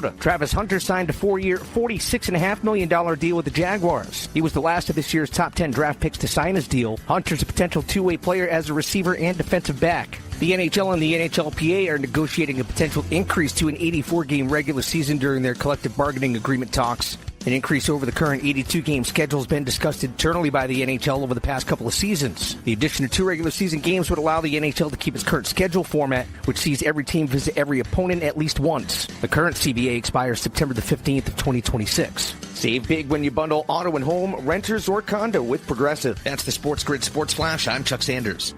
Travis Hunter signed a 4-year, $46.5 million deal with the Jaguars. He was the last of this year's top 10 draft picks to sign his deal. Hunter's a potential two-way player as a receiver and defensive back. The NHL and the NHLPA are negotiating a potential increase to an 84-game regular season during their collective bargaining agreement talks. An increase over the current 82-game schedule has been discussed internally by the NHL over the past couple of seasons. The addition of 2 regular season games would allow the NHL to keep its current schedule format, which sees every team visit every opponent at least once. The current CBA expires September the 15th of 2026. Save big when you bundle auto and home, renters, or condo with Progressive. That's the SportsGrid Sports Flash. I'm Chuck Sanders.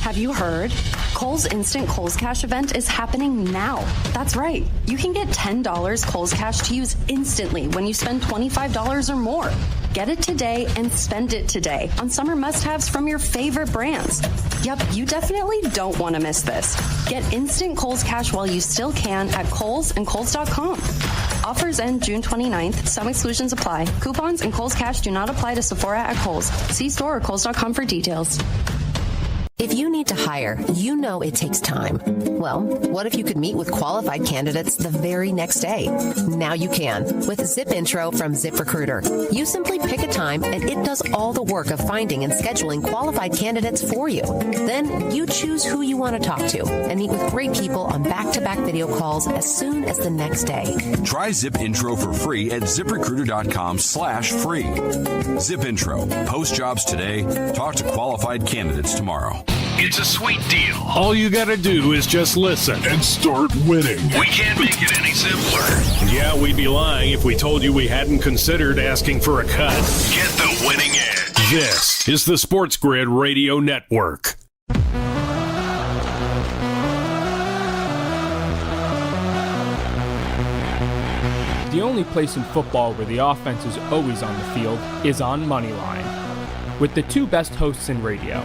Have you heard? Kohl's Instant Kohl's Cash event is happening now. That's right. You can get $10 Kohl's Cash to use instantly when you spend $25 or more. Get it today and spend it today on summer must-haves from your favorite brands. Yep, you definitely don't want to miss this. Get instant Kohl's Cash while you still can at Kohl's and Kohl's.com. Offers end June 29th. Some exclusions apply. Coupons and Kohl's Cash do not apply to Sephora at Kohl's. See store or Kohl's.com for details. If you need to hire, you know it takes time. Well, what if you could meet with qualified candidates the very next day? Now you can with Zip Intro from ZipRecruiter. You simply pick a time and it does all the work of finding and scheduling qualified candidates for you. Then you choose who you want to talk to and meet with great people on back-to-back video calls as soon as the next day. Try Zip Intro for free at ZipRecruiter.com/free. Zip Intro. Post jobs today. Talk to qualified candidates tomorrow. It's a sweet deal. All you gotta do is just listen and start winning. We can't make it any simpler. Yeah, we'd be lying if we told you we hadn't considered asking for a cut. Get the winning edge. This is the SportsGrid Radio Network. The only place in football where the offense is always on the field is on Moneyline. With the 2 best hosts in radio,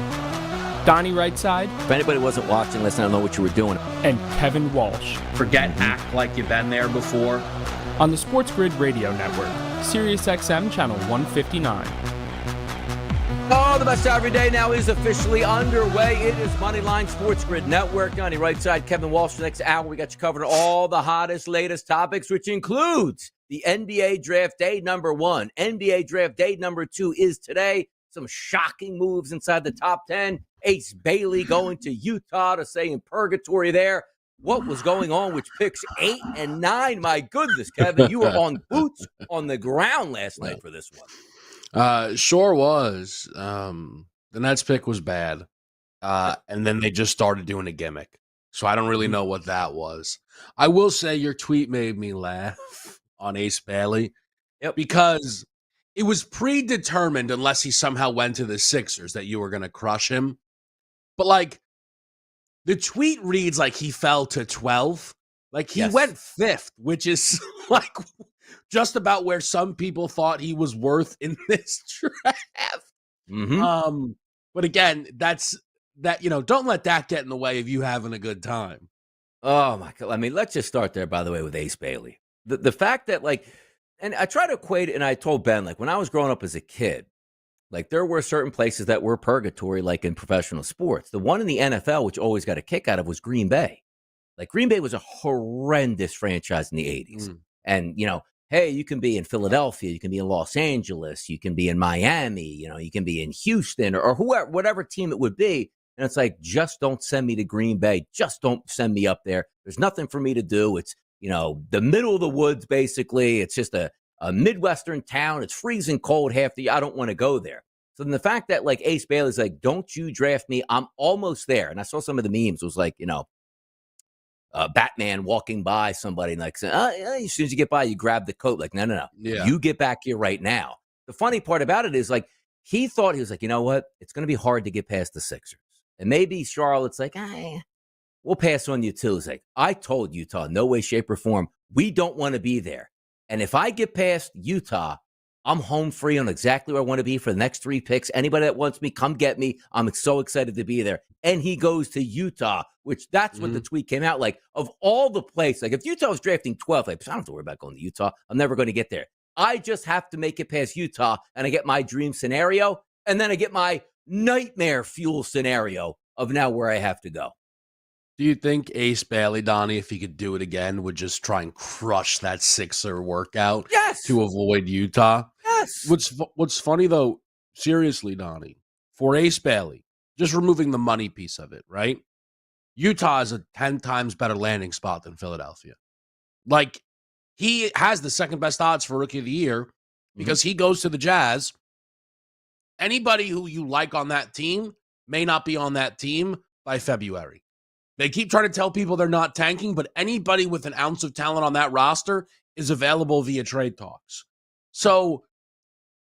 Donnie Rightside. If anybody wasn't watching, listen, I don't know what you were doing. And Kevin Walsh. Forget act like you've been there before. On the SportsGrid Radio Network, SiriusXM Channel 159. Oh, the best every day now is officially underway. It is Moneyline SportsGrid Network. Donnie Rightside, Kevin Walsh. The next hour, we got you covered all the hottest, latest topics, which includes the NBA Draft Day number 1. NBA Draft Day number 2 is today. Some shocking moves inside the top 10. Ace Bailey going to Utah to say in purgatory there. What was going on with picks 8 and 9? My goodness, Kevin, you were on boots on the ground last night for this one. Sure was. The Nets pick was bad. And then they just started doing a gimmick. So I don't really know what that was. I will say your tweet made me laugh on Ace Bailey. Yep. Because it was predetermined, unless he somehow went to the Sixers, that you were going to crush him. But, like, the tweet reads like he fell to 12. Like, he went 5th, which is, like, just about where some people thought he was worth in this draft. Mm-hmm. But, again, don't let that get in the way of you having a good time. Oh, my God. I mean, let's just start there, by the way, with Ace Bailey. The fact that, like, and I try to equate it, and I told Ben, like, when I was growing up as a kid, like, there were certain places that were purgatory, like in professional sports. The one in the NFL, which always got a kick out of, was Green Bay. Like, Green Bay was a horrendous franchise in the 80s. And, hey, you can be in Philadelphia, you can be in Los Angeles, you can be in Miami, you can be in Houston or whoever, whatever team it would be. And it's like, just don't send me to Green Bay. Just don't send me up there. There's nothing for me to do. It's, the middle of the woods, basically. It's just a Midwestern town. It's freezing cold half the year. I don't want to go there. So then the fact that, like, Ace Bailey's like, don't you draft me. I'm almost there. And I saw some of the memes. It was like, Batman walking by somebody and like saying, as soon as you get by, you grab the coat. Like, no. Yeah. You get back here right now. The funny part about it is, like, he thought, he was like, you know what? It's going to be hard to get past the Sixers. And maybe Charlotte's like, we'll pass on you too. It's like, I told Utah, no way, shape, or form, we don't want to be there. And if I get past Utah, I'm home free on exactly where I want to be for the next 3 picks. Anybody that wants me, come get me. I'm so excited to be there. And he goes to Utah, which that's what the tweet came out like. Of all the places, like if Utah was drafting 12th, like, I don't have to worry about going to Utah. I'm never going to get there. I just have to make it past Utah, and I get my dream scenario, and then I get my nightmare fuel scenario of now where I have to go. Do you think Ace Bailey, Donnie, if he could do it again, would just try and crush that Sixer workout to avoid Utah? Yes. What's funny, though, seriously, Donnie, for Ace Bailey, just removing the money piece of it, right? Utah is a 10 times better landing spot than Philadelphia. Like, he has the second best odds for Rookie of the Year because he goes to the Jazz. Anybody who you like on that team may not be on that team by February. They keep trying to tell people they're not tanking, but anybody with an ounce of talent on that roster is available via trade talks. So,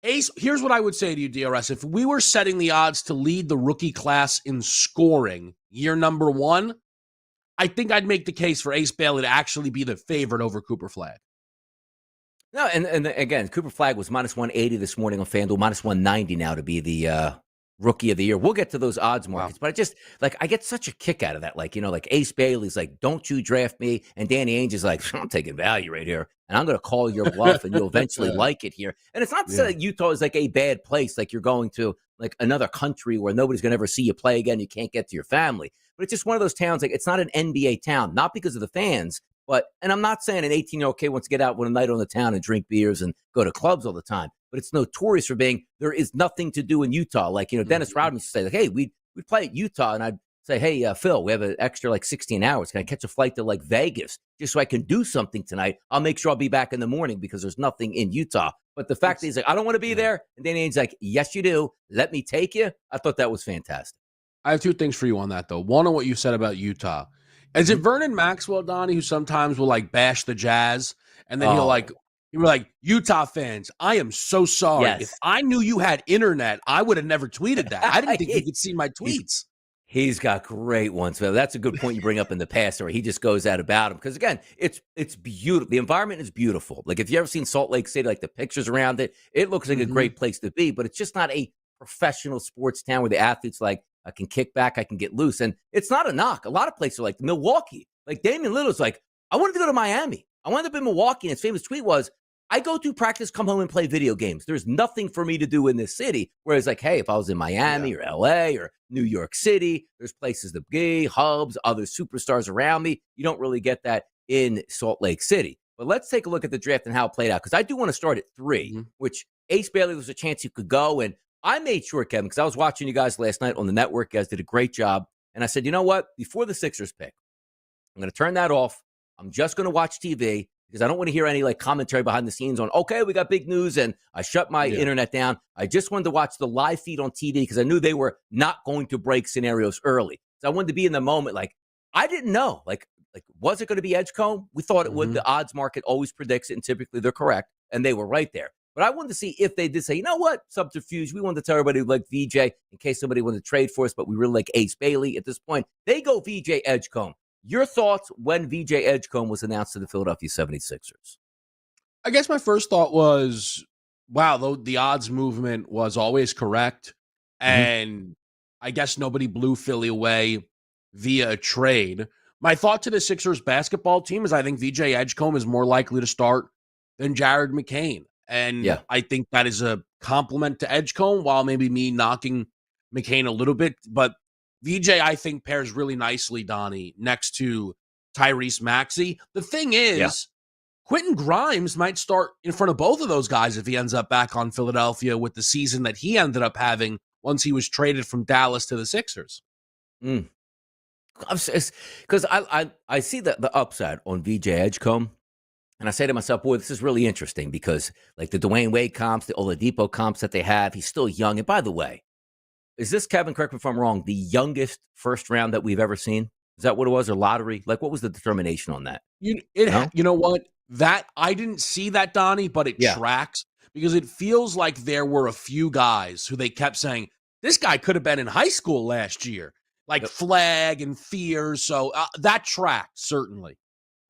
Ace, here's what I would say to you, DRS. If we were setting the odds to lead the rookie class in scoring year number 1, I think I'd make the case for Ace Bailey to actually be the favorite over Cooper Flagg. No, and again, Cooper Flagg was minus 180 this morning on FanDuel, minus 190 now to be the Rookie of the Year. We'll get to those odds markets, but I just, I get such a kick out of that. Ace Bailey's like, don't you draft me. And Danny Ainge is like, I'm taking value right here. And I'm going to call your bluff and you'll eventually like it here. And it's not to say that Utah is like a bad place, like you're going to like another country where nobody's going to ever see you play again. You can't get to your family. But it's just one of those towns, like it's not an NBA town, not because of the fans, and I'm not saying an 18-year-old kid wants to get out one night on the town and drink beers and go to clubs all the time. But it's notorious for being, there is nothing to do in Utah. Dennis Rodman used to say, hey, we'd play at Utah. And I'd say, hey, Phil, we have an extra 16 hours. Can I catch a flight to Vegas just so I can do something tonight? I'll make sure I'll be back in the morning because there's nothing in Utah. But the fact that he's like, I don't want to be there. And Danny Ainge's like, yes, you do. Let me take you. I thought that was fantastic. I have two things for you on that, though. One on what you said about Utah. Is it Vernon Maxwell, Donnie, who sometimes will bash the Jazz and then he'll Utah fans, I am so sorry. Yes. If I knew you had internet, I would have never tweeted that. I didn't think you could see my tweets. He's got great ones. That's a good point you bring up in the past where he just goes out about him. Because again, it's beautiful. The environment is beautiful. If you ever seen Salt Lake City, the pictures around it, it looks like a great place to be, but it's just not a professional sports town where the athletes I can kick back, I can get loose. And it's not a knock. A lot of places are like Milwaukee. Damian Lillard's like, I wanted to go to Miami. I wound up in Milwaukee, and his famous tweet was, I go to practice, come home, and play video games. There's nothing for me to do in this city. Whereas, hey, if I was in Miami or L.A. or New York City, there's places to be, hubs, other superstars around me. You don't really get that in Salt Lake City. But let's take a look at the draft and how it played out, because I do want to start at 3, which Ace Bailey was a chance you could go. And I made sure, Kevin, because I was watching you guys last night on the network. You guys did a great job. And I said, you know what? Before the Sixers pick, I'm going to turn that off. I'm just going to watch TV because I don't want to hear any commentary behind the scenes on, okay, we got big news. And I shut my internet down. I just wanted to watch the live feed on TV because I knew they were not going to break scenarios early. So I wanted to be in the moment. I didn't know. Was it going to be Edgecombe? We thought it would. The odds market always predicts it, and typically they're correct. And they were right there. But I wanted to see if they did say, you know what, subterfuge. We wanted to tell everybody we like VJ in case somebody wanted to trade for us, but we really like Ace Bailey at this point. They go VJ Edgecombe. Your thoughts when VJ Edgecombe was announced to the Philadelphia 76ers? I guess my first thought was, wow, though the odds movement was always correct. And I guess nobody blew Philly away via a trade. My thought to the Sixers basketball team is I think VJ Edgecombe is more likely to start than Jared McCain. And I think that is a compliment to Edgecombe, while maybe me knocking McCain a little bit. But VJ, I think, pairs really nicely, Donnie, next to Tyrese Maxey. The thing is, Quentin Grimes might start in front of both of those guys if he ends up back on Philadelphia with the season that he ended up having once he was traded from Dallas to the Sixers. Because I see the upside on VJ Edgecombe. And I say to myself, boy, this is really interesting because the Dwayne Wade comps, the Oladipo comps that they have, he's still young. And by the way, is this, Kevin, correct me if I'm wrong, the youngest first round that we've ever seen? Is that what it was, or lottery? What was the determination on that? You know what? That I didn't see that, Donnie, but it tracks because it feels like there were a few guys who they kept saying, this guy could have been in high school last year, Flagg and Fears. So that tracks, certainly.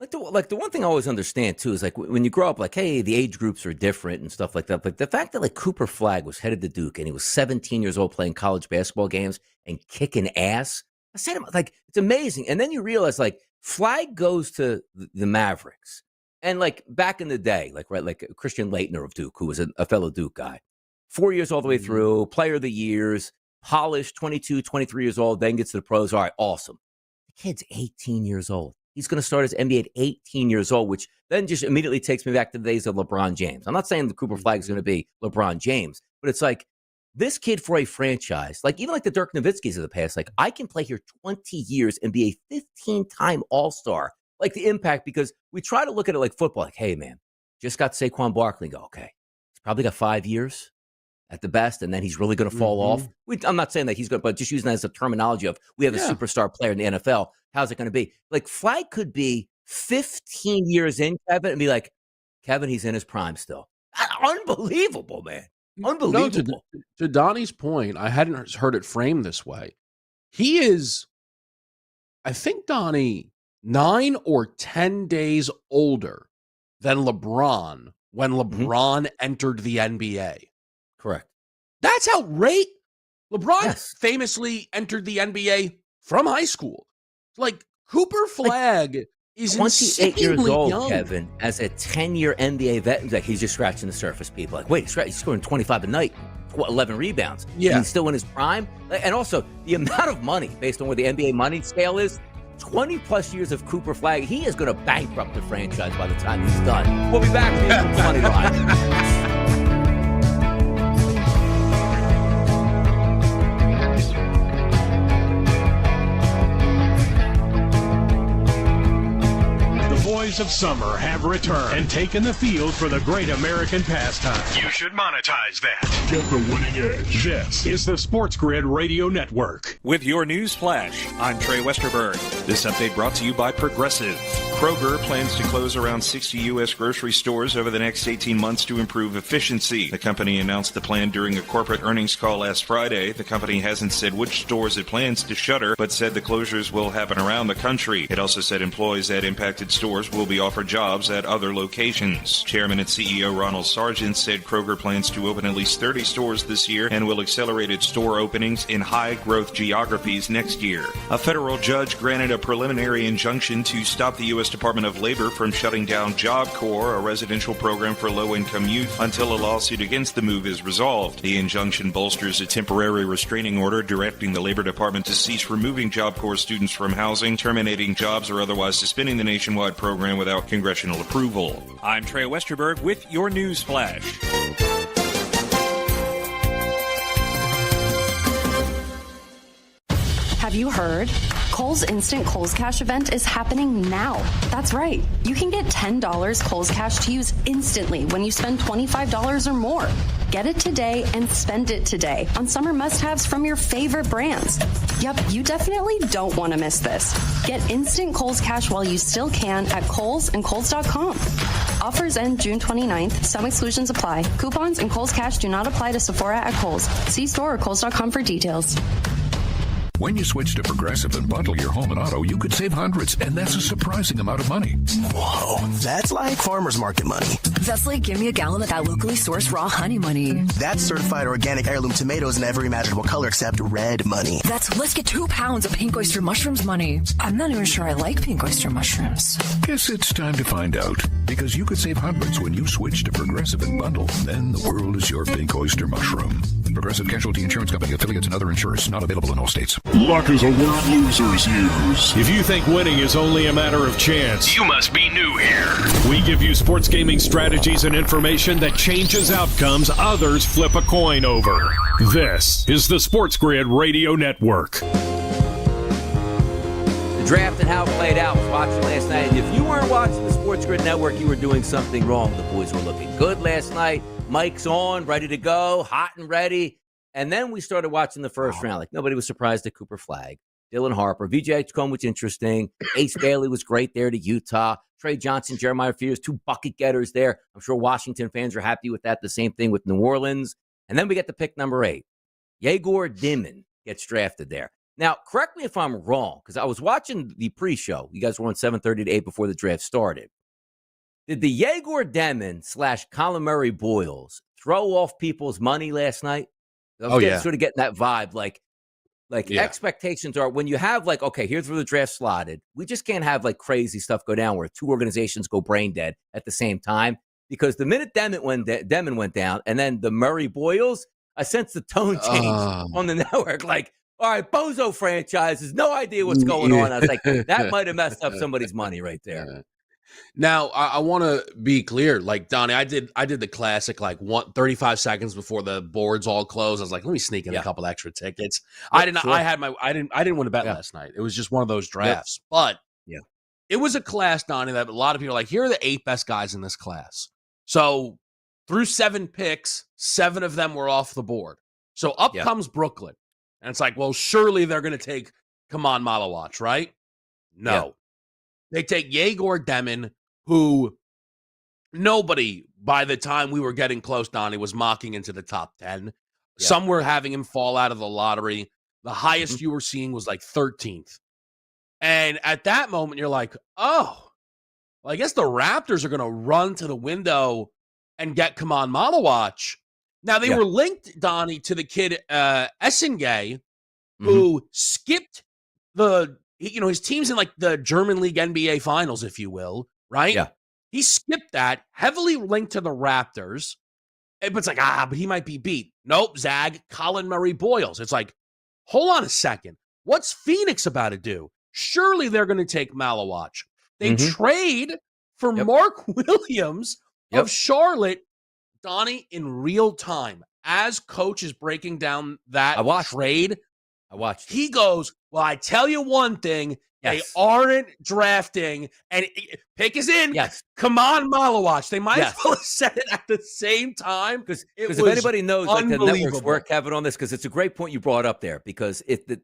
The one thing I always understand, too, is when you grow up, hey, the age groups are different and stuff like that. But the fact that Cooper Flagg was headed to Duke and he was 17 years old playing college basketball games and kicking ass, I said, it's amazing. And then you realize, Flagg goes to the Mavericks. And back in the day, Christian Laettner of Duke, who was a fellow Duke guy, 4 years all the way through, player of the years. polished, 22, 23 years old, then gets to the pros. All right, awesome. The kid's 18 years old. He's going to start his NBA at 18 years old, which then just immediately takes me back to the days of LeBron James. I'm not saying the Cooper Flag is going to be LeBron James, but it's like this kid for a franchise, like even like the Dirk Nowitzkis of the past, like I can play here 20 years and be a 15-time All-Star. Like the impact, because we try to look at it like football, like, hey, man, just got Saquon Barkley and go, okay, he's probably got 5 years at the best, and then he's really going to fall off. I'm not saying that he's going to, but just using that as a terminology of we have a superstar player in the NFL. How's it going to be? Like Flag could be 15 years in, Kevin, and be like, Kevin, he's in his prime still. Unbelievable, man. Unbelievable. No, to Donnie's point, I hadn't heard it framed this way. He is, I think, Donnie, 9 or 10 days older than LeBron when LeBron entered the NBA. Correct. That's outrageous. LeBron famously entered the NBA from high school. Like, Cooper Flag is 28 years old, young. Kevin, as a 10-year NBA vet. Like, he's just scratching the surface, people. Like, wait, he's scoring 25 a night, 11 rebounds. Yeah. And he's still in his prime. And also, the amount of money, based on where the NBA money scale is, 20-plus years of Cooper Flag, he is going to bankrupt the franchise by the time he's done. We'll be back with the Moneyline. Of summer have returned and taken the field for the great American pastime. You should monetize that. Get the winning edge. This is the SportsGrid Radio Network. With your news flash, I'm Trey Westerberg. This update brought to you by Progressive. Kroger plans to close around 60 U.S. grocery stores over the next 18 months to improve efficiency. The company announced the plan during a corporate earnings call last Friday. The company hasn't said which stores it plans to shutter, but said the closures will happen around the country. It also said employees at impacted stores will be offered jobs at other locations. Chairman and CEO Ronald Sargent said Kroger plans to open at least 30 stores this year and will accelerate its store openings in high-growth geographies next year. A federal judge granted a preliminary injunction to stop the U.S. Department of Labor from shutting down Job Corps, a residential program for low-income youth, until a lawsuit against the move is resolved. The injunction bolsters a temporary restraining order directing the Labor Department to cease removing Job Corps students from housing, terminating jobs, or otherwise suspending the nationwide program without congressional approval. I'm Trey Westerberg with your news flash. Have you heard? Kohl's Instant Kohl's Cash event is happening now. That's right. You can get $10 Kohl's Cash to use instantly when you spend $25 or more. Get it today and spend it today on summer must-haves from your favorite brands. Yep, you definitely don't want to miss this. Get instant Kohl's Cash while you still can at Kohl's and Kohl's.com. Offers end June 29th. Some exclusions apply. Coupons and Kohl's Cash do not apply to Sephora at Kohl's. See store or Kohl's.com for details. When you switch to Progressive and bundle your home and auto, you could save hundreds, and that's a surprising amount of money. Whoa, that's like farmer's market money. That's like give me a gallon of that locally sourced raw honey money. That's certified organic heirloom tomatoes in every imaginable color except red money. That's let's get 2 pounds of pink oyster mushrooms money. I'm not even sure I like pink oyster mushrooms. Guess it's time to find out, because you could save hundreds when you switch to Progressive and bundle. Then the world is your pink oyster mushroom. Progressive Casualty Insurance Company, affiliates, and other insurers. Not available in all states. Luck is a word losers use. If you think winning is only a matter of chance, You must be new here. we give you sports gaming strategies and information that changes outcomes others flip a coin over. This is the SportsGrid Radio Network. The draft and how it played out. I was watching last night. If you weren't watching the SportsGrid Network, you were doing something wrong. The boys were looking good last night. Mike's on, ready to go, hot and ready. And then we started watching the first round. Like, nobody was surprised at Cooper Flag. Dylan Harper. VJ Edgecombe was interesting. Ace Bailey was great there to Utah. Trey Johnson, Jeremiah Fears, 2 bucket getters there. I'm sure Washington fans are happy with that. The same thing with New Orleans. And then we get to pick number 8. Yegor Dimon gets drafted there. Now, correct me if I'm wrong, because I was watching the pre-show. You guys were on 7:30 to 8 before the draft started. Did the Yegor Dimon / Colin Murray Boyles throw off people's money last night? I was sort of getting that vibe. Like expectations are when you have like, okay, here's where the draft slotted. We just can't have like crazy stuff go down where 2 organizations go brain dead at the same time. Because the minute Demon went down and then the Murray Boyles, I sense the tone change on the network. Like, all right, Bozo franchise has no idea what's going on. I was like, that might have messed up somebody's money right there. Now, I want to be clear. Like, Donnie, I did the classic, like 35 seconds before the boards all closed. I was like, let me sneak in a couple extra tickets. I didn't want to bet last night. It was just one of those drafts. But it was a class, Donnie, that a lot of people are like, here are the 8 best guys in this class. So through 7 picks, 7 of them were off the board. So up comes Brooklyn. And it's like, well, surely they're going to take Kaman Malawach, right? No. Yeah. They take Yegor Demin, who nobody, by the time we were getting close, Donnie, was mocking into the top 10. Yeah. Some were having him fall out of the lottery. The highest you were seeing was like 13th. And at that moment, you're like, oh, well, I guess the Raptors are going to run to the window and get Kaman Malawach. Now, they were linked, Donnie, to the kid Essengay, who skipped his team's in like the German League NBA Finals, if you will, right? Yeah. He skipped that, heavily linked to the Raptors. But it's like, but he might be beat. Nope, Zag, Colin Murray Boyles. It's like, hold on a second. What's Phoenix about to do? Surely they're going to take Malawach. They trade for Mark Williams of Charlotte. Donnie, in real time, as coach is breaking down that trade, I watched. He goes, well, I tell you one thing. They aren't drafting, and pick is in. Yes. Kaman Malawach. They might as well have said it at the same time. Because if anybody knows like the network's work, Kevin, on this, because it's a great point you brought up there, because the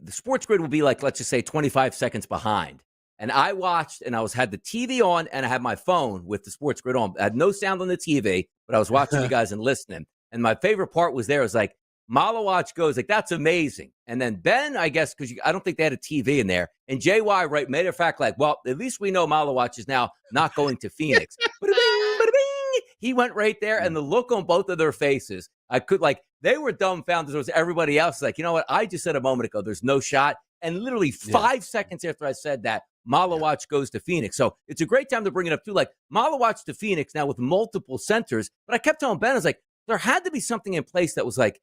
SportsGrid will be like, let's just say 25 seconds behind. And I watched, and had the TV on, and I had my phone with the SportsGrid on. I had no sound on the TV, but I was watching you guys and listening. And my favorite part was there. It was like, Malawach goes, like, that's amazing. And then Ben, I guess, because I don't think they had a TV in there. And JY, right, made a fact like, well, at least we know Malawach is now not going to Phoenix. Bada-bing, bada-bing. He went right there, and the look on both of their faces, they were dumbfounded. There was everybody else like, you know what? I just said a moment ago, there's no shot. And literally 5 seconds after I said that, Malawach goes to Phoenix. So it's a great time to bring it up, too. Like, Malawach to Phoenix now with multiple centers. But I kept telling Ben, I was like, there had to be something in place that was like,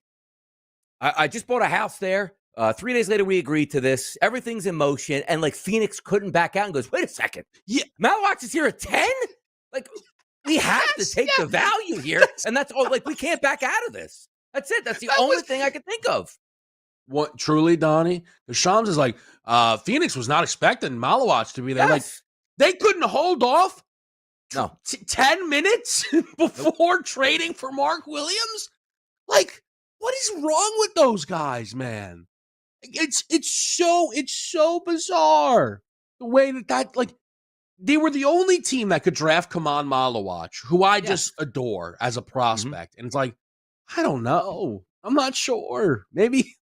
I just bought a house there. 3 days later, we agreed to this. Everything's in motion. And, like, Phoenix couldn't back out and goes, wait a second. Yeah, Malawach is here at 10? Like, we have to take the value here. And that's all. Like, we can't back out of this. That's it. That's the only thing I could think of. What, truly, Donnie? Because Shams is like, Phoenix was not expecting Malawach to be there. Like, they couldn't hold off 10 minutes before trading for Mark Williams? Like, what is wrong with those guys, man? It's so bizarre the way that like they were the only team that could draft Kaman Malawach, who I just adore as a prospect. And it's like, I don't know. I'm not sure. Maybe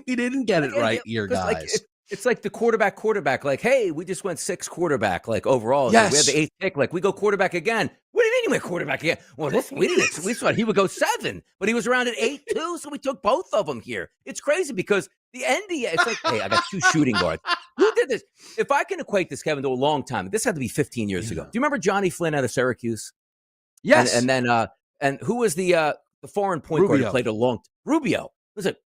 we didn't get it right here, guys. Like, it's like the quarterback. Like, hey, we just went 6 quarterback. Like overall, yes. We had the 8th pick. Like we go quarterback again. What do you mean you went quarterback again? Well, listen, we thought he would go 7, but he was around at 8 too. So we took both of them here. It's crazy because the NBA. It's like, hey, I got 2 shooting guards. Who did this? If I can equate this, Kevin, to a long time, this had to be 15 years ago. Do you remember Johnny Flynn out of Syracuse? Yes. And then and who was the foreign point guard who played a long Rubio? Was it?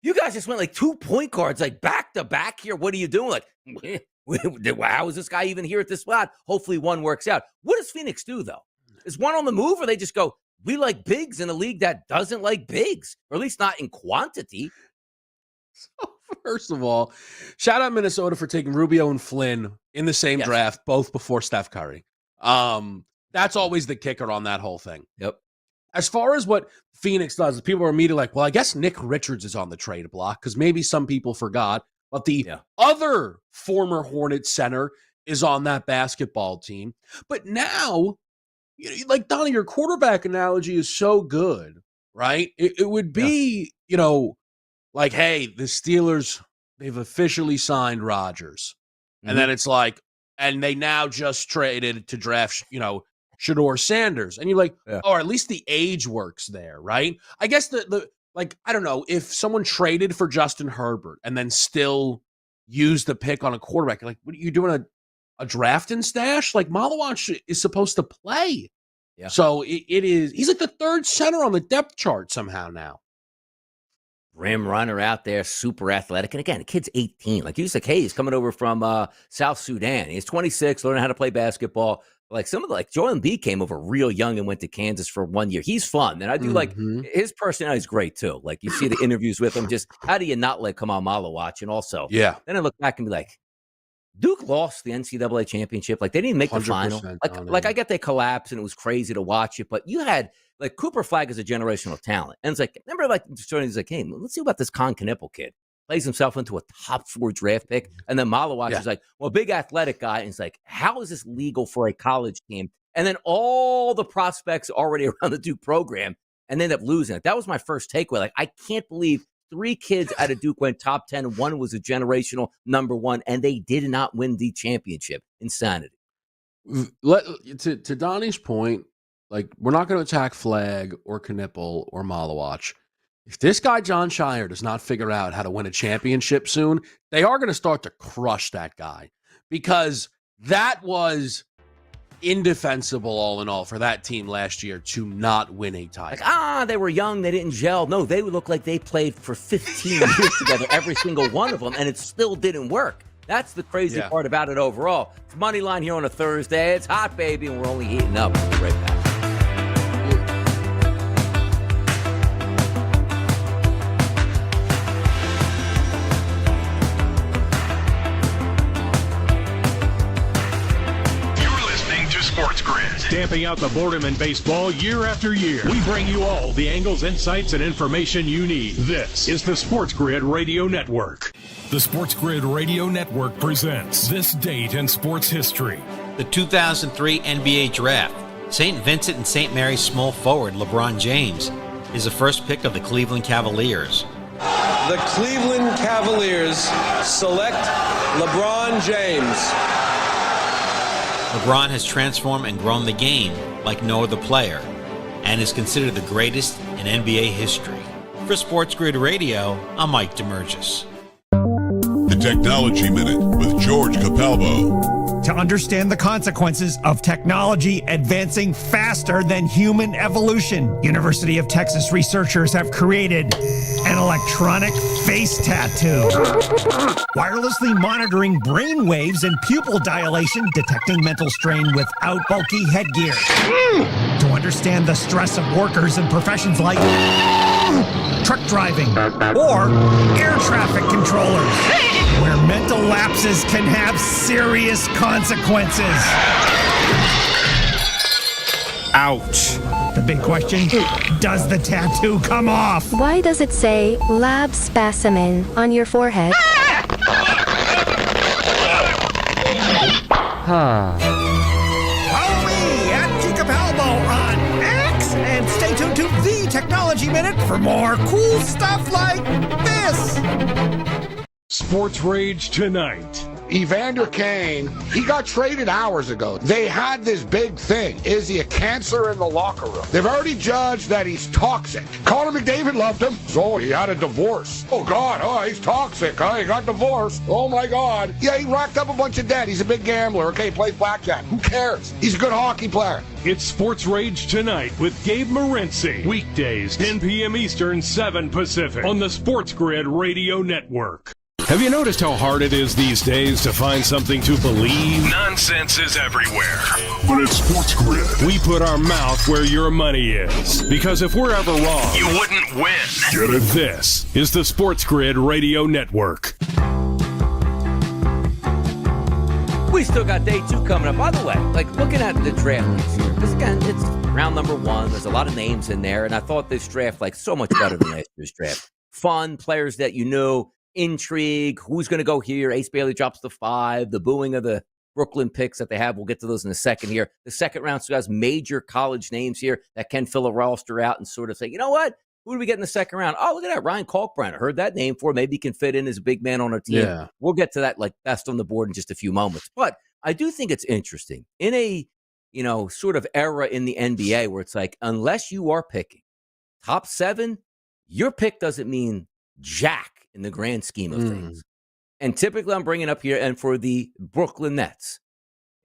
You guys just went like 2 point guards, like back to back here. What are you doing? Like, how is this guy even here at this spot? Hopefully one works out. What does Phoenix do, though? Is one on the move, or they just go, we like bigs in a league that doesn't like bigs, or at least not in quantity? So, first of all, shout out Minnesota for taking Rubio and Flynn in the same draft, both before Steph Curry. That's always the kicker on that whole thing. Yep. As far as what Phoenix does, people are immediately like, well, I guess Nick Richards is on the trade block because maybe some people forgot. But the other former Hornets center is on that basketball team. But now, like, Donnie, your quarterback analogy is so good, right? It would be, like, hey, the Steelers, they've officially signed Rodgers. Mm-hmm. And then it's like, and they now just traded to draft, Shedeur Sanders. And you're like, or at least the age works there, right? I guess I don't know, if someone traded for Justin Herbert and then still used the pick on a quarterback, like, what are you doing, a draft and stash? Like, Malawach is supposed to play. Yeah. So it is, he's like the 3rd center on the depth chart somehow now. rim runner out there, super athletic. And again, the kid's 18. Like, he's like, hey, he's coming over from South Sudan. He's 26, learning how to play basketball. Like, some of the, like, Joel Embiid came over real young and went to Kansas for 1 year. He's fun. And I do like his personality is great, too. Like, you see the interviews with him. Just how do you not like Kamal Malo watch? And also, then I look back and be like, Duke lost the NCAA championship. Like, they didn't make the final. Like I get they collapsed and it was crazy to watch it, but you had like Cooper Flag is a generational talent. And it's like, remember, like, he's like, hey, let's see about this Con Knippel kid. Plays himself into a top 4 draft pick. And then Malawatch is like, well, big athletic guy. And it's like, how is this legal for a college team? And then all the prospects already around the Duke program and they end up losing it. That was my first takeaway. Like, I can't believe 3 kids out of Duke went top 10. One was a generational number 1, and they did not win the championship. Insanity. To Donnie's point, like, we're not going to attack Flag or Knippel or Malawatch. If this guy, John Shire, does not figure out how to win a championship soon, they are going to start to crush that guy, because that was indefensible all in all for that team last year to not win a title. Like, they were young, they didn't gel. No, they would look like they played for 15 years together, every single one of them, and it still didn't work. That's the crazy part about it overall. It's Moneyline here on a Thursday. It's hot, baby, and we're only heating up. We'll be right back. SportsGrid, stamping out the boredom in baseball year after year. We bring you all the angles, insights, and information you need. This is the SportsGrid Radio Network. The SportsGrid Radio Network presents This Date in Sports History. The 2003 NBA Draft. St. Vincent and St. Mary's small forward LeBron James is the first pick of the Cleveland Cavaliers. The Cleveland Cavaliers select LeBron James. LeBron has transformed and grown the game like no other player and is considered the greatest in NBA history. For SportsGrid Radio, I'm Mike DeMurgis. The Technology Minute with George Capalbo. To understand the consequences of technology advancing faster than human evolution, University of Texas researchers have created an electronic face tattoo, wirelessly monitoring brain waves and pupil dilation, detecting mental strain without bulky headgear. To understand the stress of workers in professions like truck driving or air traffic controllers, where mental lapses can have serious consequences. Ouch. The big question, does the tattoo come off? Why does it say lab specimen on your forehead? Follow me at Capalbo on X and stay tuned to the Technology Minute for more cool stuff like this. Sports Rage tonight. Evander Kane, he got traded hours ago. They had this big thing. Is he a cancer in the locker room? They've already judged that he's toxic. Connor McDavid loved him, so he had a divorce. Oh, God, he's toxic. He got divorced. Oh, my God. Yeah, he racked up a bunch of debt. He's a big gambler. Okay, plays blackjack. Who cares? He's a good hockey player. It's Sports Rage Tonight with Gabe Morency. Weekdays, 10 p.m. Eastern, 7 Pacific on the SportsGrid Radio Network. Have you noticed how hard it is these days to find something to believe? Nonsense is everywhere. But at SportsGrid, we put our mouth where your money is. Because if we're ever wrong, you wouldn't win. Get it? This is the SportsGrid Radio Network. We still got day 2 coming up. By the way, like, looking at the draft leagues here, because again, it's round number 1. There's a lot of names in there, and I thought this draft, like, so much better than last year's draft. Fun, players that you knew. Intrigue, who's going to go here? Ace Bailey drops to 5. The booing of the Brooklyn picks that they have, we'll get to those in a second here. The second round still has major college names here that can fill a roster out and sort of say, you know what? Who do we get in the second round? Oh, look at that, Ryan Kalkbrenner. I heard that name for. Maybe he can fit in as a big man on our team. Yeah. We'll get to that, like, best on the board in just a few moments. But I do think it's interesting in a, sort of era in the NBA where it's like, unless you are picking top 7, your pick doesn't mean jack in the grand scheme of things. And typically I'm bringing up here, and for the Brooklyn Nets,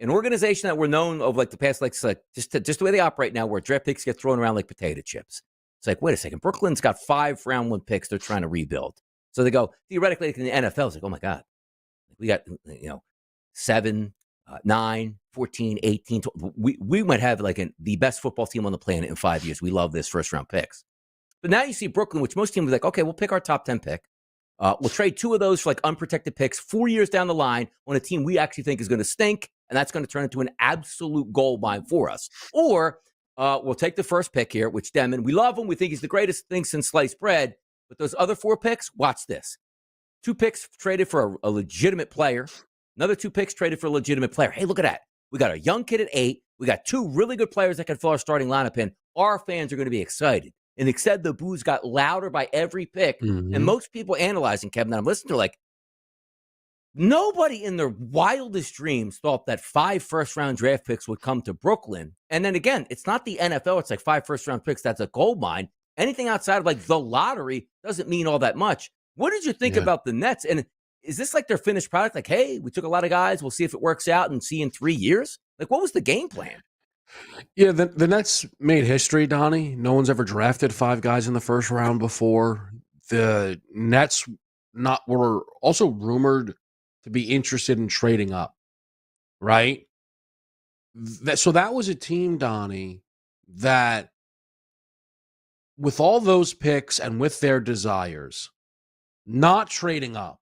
an organization that we're known of, like, the past, like just the way they operate now, where draft picks get thrown around like potato chips. It's like, wait a second, Brooklyn's got 5 round 1 picks. They're trying to rebuild. So they go, theoretically, in the NFL, it's like, oh my God, we got, 7, 9, 14, 18. 12. We might have the best football team on the planet in 5 years. We love this first round picks. But now you see Brooklyn, which most teams are like, okay, we'll pick our top 10 pick. We'll trade 2 of those for unprotected picks 4 years down the line on a team we actually think is going to stink, and that's going to turn into an absolute gold mine for us. Or we'll take the first pick here, which Demon, we love him. We think he's the greatest thing since sliced bread. But those other 4 picks, watch this. 2 picks traded for a legitimate player. Another 2 picks traded for a legitimate player. Hey, look at that. We got a young kid at 8. We got 2 really good players that can fill our starting lineup in. Our fans are going to be excited. And instead, the boos got louder by every pick. Mm-hmm. And most people analyzing, Kevin, that I'm listening to, nobody in their wildest dreams thought that 5 first-round draft picks would come to Brooklyn. And then again, it's not the NFL. It's 5 first-round picks. That's a gold mine. Anything outside of the lottery doesn't mean all that much. What did you think about the Nets? And is this their finished product? Hey, we took a lot of guys. We'll see if it works out and see in 3 years. What was the game plan? Yeah, the Nets made history, Donnie. No one's ever drafted 5 guys in the first round before. The Nets were also rumored to be interested in trading up, right? So that was a team, Donnie, that with all those picks and with their desires, not trading up,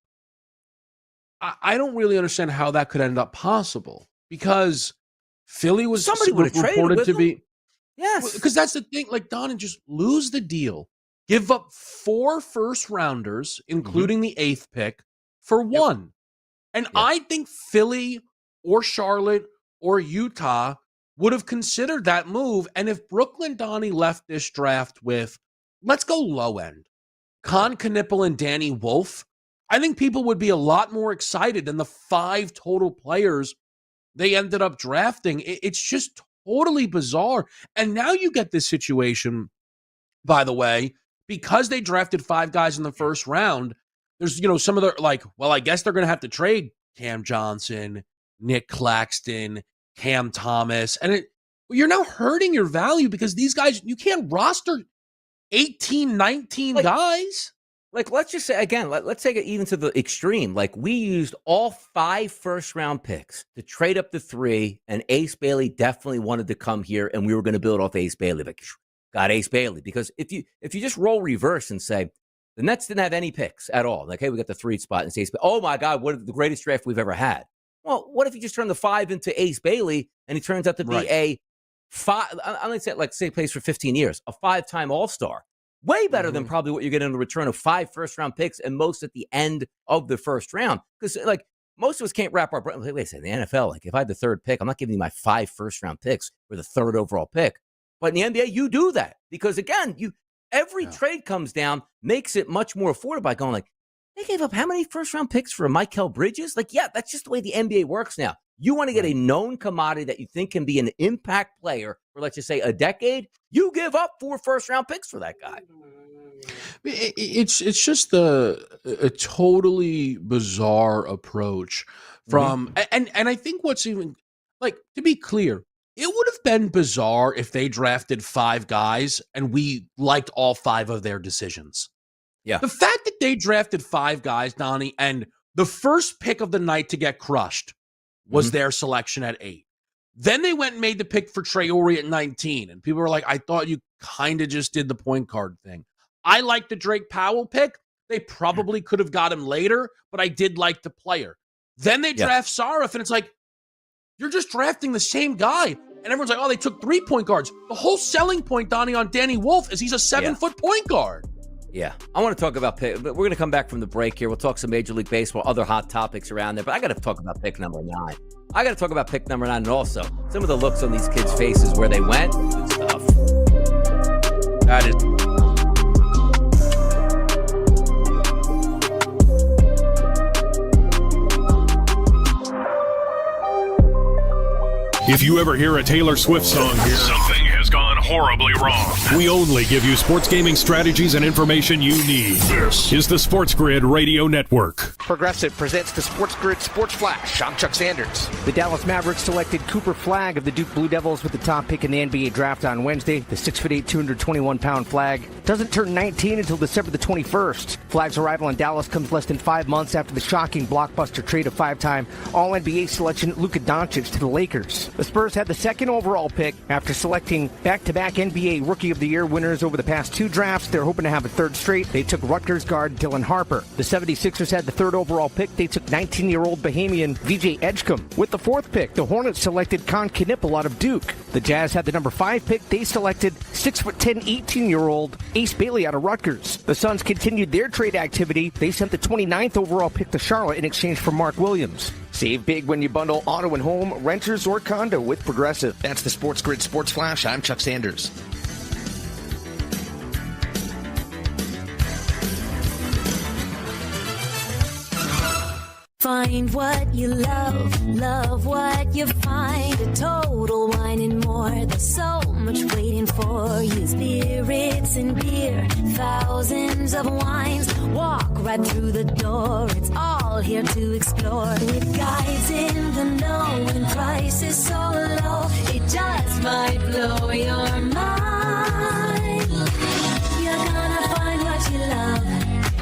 I don't really understand how that could end up possible, because Philly was reported to be. Yes. Because that's the thing. Donnie, just lose the deal. Give up 4 first-rounders, including the 8th pick, for 1. And I think Philly or Charlotte or Utah would have considered that move. And if Brooklyn, Donnie, left this draft with, let's go low end, Con Knippel and Danny Wolf, I think people would be a lot more excited than the 5 total players they ended up drafting. It's just totally bizarre. And now you get this situation, by the way, because they drafted 5 guys in the first round, there's, some of the, I guess they're going to have to trade Cam Johnson, Nick Claxton, Cam Thomas. And you're now hurting your value because these guys, you can't roster 18, 19 guys. Let's just say, again, let's take it even to the extreme. We used all 5 first-round picks to trade up to 3, and Ace Bailey definitely wanted to come here, and we were going to build off Ace Bailey. Got Ace Bailey. Because if you just roll reverse and say, the Nets didn't have any picks at all. Hey, we got the 3 spot, and it's Ace Bailey. Oh, my God, what the greatest draft we've ever had. Well, what if you just turn the 5 into Ace Bailey, and he turns out to be a 5, I'm going to say, say plays for 15 years, a 5-time All-Star. Way better than probably what you're getting in the return of 5 first-round picks and most at the end of the first round. Because, most of us can't wrap our brain. Wait a second, the NFL, if I had the 3rd pick, I'm not giving you my 5 first-round picks for the 3rd overall pick. But in the NBA, you do that. Because, again, every trade comes down, makes it much more affordable by going they gave up how many first-round picks for Mikal Bridges? That's just the way the NBA works now. You want to get a known commodity that you think can be an impact player for, let's just say, a decade, you give up 4 first-round picks for that guy. It's just a totally bizarre approach from and I think what's even to be clear, it would have been bizarre if they drafted 5 guys and we liked all 5 of their decisions. Yeah. The fact that they drafted 5 guys, Donnie, and the first pick of the night to get crushed was their selection at 8. Then they went and made the pick for Traore at 19. And people were like, I thought you kind of just did the point guard thing. I like the Drake Powell pick. They probably could have got him later, but I did like the player. Then they draft Sarif, and it's you're just drafting the same guy. And everyone's they took 3 point guards. The whole selling point, Donnie, on Danny Wolf is he's a 7-foot point guard. Yeah, I want to talk about pick, but we're going to come back from the break here. We'll talk some Major League Baseball, other hot topics around there, but I got to talk about pick number 9. I got to talk about pick number 9 and also some of the looks on these kids' faces where they went. Good stuff. That is. If you ever hear a Taylor Swift song here, something has gone horribly wrong. We only give you sports gaming strategies and information you need. This is the SportsGrid Radio Network. Progressive presents the SportsGrid Sports Flash. I'm Chuck Sanders. The Dallas Mavericks selected Cooper Flagg of the Duke Blue Devils with the top pick in the NBA draft on Wednesday. The 6'8", 221-pound Flagg doesn't turn 19 until December the 21st. Flagg's arrival in Dallas comes less than 5 months after the shocking blockbuster trade of five-time All-NBA selection Luka Doncic to the Lakers. The Spurs had the second overall pick after selecting back-to-back NBA Rookie of the Year winners over the past two drafts. They're hoping to have a third straight. They took Rutgers guard Dylan Harper. The 76ers had the third overall pick. They took 19-year-old Bahamian VJ Edgecombe. With the fourth pick, the Hornets selected Con Knippel out of Duke. The Jazz had the number 5 pick. They selected 6'10", 18-year-old Ace Bailey out of Rutgers. The Suns continued their trade activity. They sent the 29th overall pick to Charlotte in exchange for Mark Williams. Save big when you bundle auto and home, renters, or condo with Progressive. That's the SportsGrid Sports Flash. I'm Chuck Sanders. Find what you love, love what you find. A total wine and more. There's so much waiting for you. Spirits and beer, thousands of wines. Walk right through the door. It's all here to explore. With guides in the know and prices so low, it just might blow your mind. You're gonna find what you love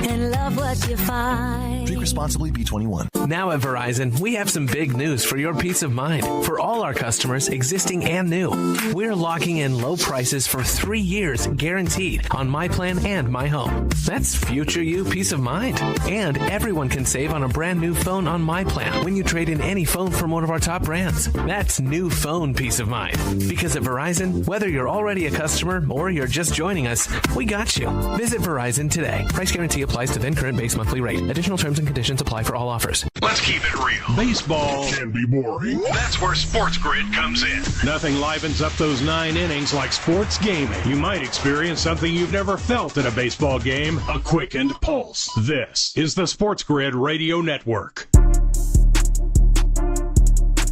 and love what you find. Drink responsibly, B21. Now at Verizon, we have some big news for your peace of mind. For all our customers, existing and new, we're locking in low prices for 3 years guaranteed on My Plan and My Home. That's future you peace of mind. And everyone can save on a brand new phone on My Plan when you trade in any phone from one of our top brands. That's new phone peace of mind. Because at Verizon, whether you're already a customer or you're just joining us, we got you. Visit Verizon today. Price guarantee applies to then current base monthly rate. Additional terms and conditions apply for all offers. Let's keep it real. Baseball can be boring. That's where SportsGrid comes in. Nothing livens up those 9 innings like sports gaming. You might experience something you've never felt in a baseball game, a quickened pulse. This is the SportsGrid Radio Network.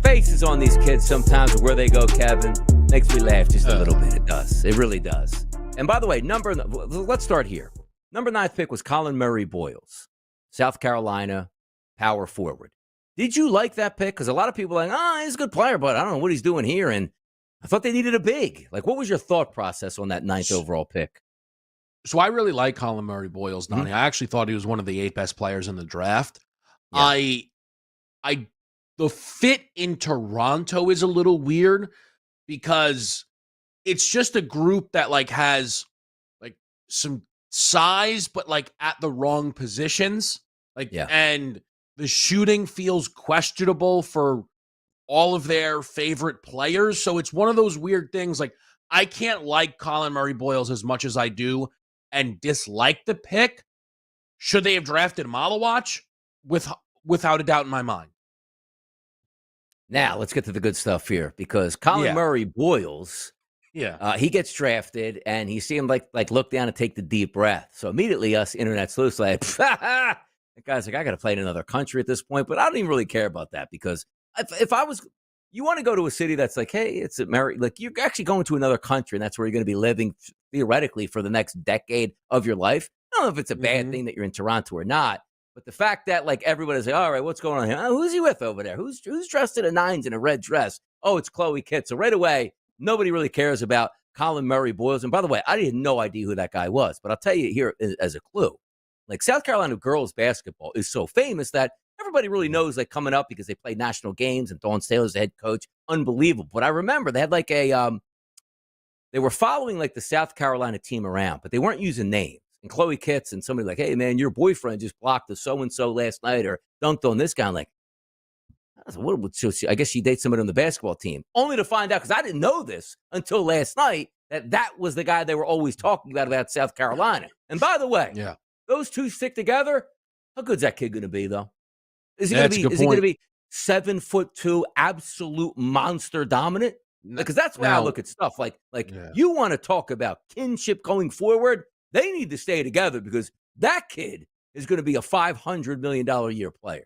Faces on these kids sometimes where they go, Kevin, makes me laugh just a little bit. It does. It really does. And by the way, let's start here. Number 9th pick was Colin Murray Boyles, South Carolina, power forward. Did you like that pick? Because a lot of people are like, he's a good player, but I don't know what he's doing here. And I thought they needed a big. Like, what was your thought process on that 9th overall pick? So I really like Colin Murray Boyles, Donnie. I actually thought he was one of the 8 best players in the draft. Yeah. The fit in Toronto is a little weird because it's just a group that like has like some size, but like at the wrong positions. And the shooting feels questionable for all of their favorite players. So it's one of those weird things. Like, I can't like Colin Murray Boyles as much as I do and dislike the pick. Should they have drafted Malawach? Without a doubt in my mind. Now, let's get to the good stuff here because Colin Murray Boyles, he gets drafted and he seemed like look down and take the deep breath. So immediately us internet sleuths like, the guy's like, I got to play in another country at this point, but I don't even really care about that because if I was, you want to go to a city that's like, hey, it's like you're actually going to another country and that's where you're going to be living theoretically for the next decade of your life. I don't know if it's a bad thing that you're in Toronto or not, but the fact that like everybody's like, all right, what's going on here? Who's he with over there? Who's dressed in a 9s in a red dress? Oh, it's Chloe Kitt. So right away, nobody really cares about Colin Murray Boyles. And by the way, I had no idea who that guy was, but I'll tell you here as a clue. Like South Carolina girls basketball is so famous that everybody really knows like coming up because they play national games and Dawn Staley's the head coach. Unbelievable. But I remember they had like they were following like the South Carolina team around, but they weren't using names. And Chloe Kitts and somebody like, hey man, your boyfriend just blocked the so-and-so last night or dunked on this guy. I'm like, I guess she dates somebody on the basketball team. Only to find out, because I didn't know this until last night, that was the guy they were always talking about South Carolina. And by the way, those two stick together. How good's that kid going to be, though? Is he going to be 7'2", absolute monster dominant? Because that's why I look at stuff like you want to talk about kinship going forward. They need to stay together because that kid is going to be a $500 million a year player.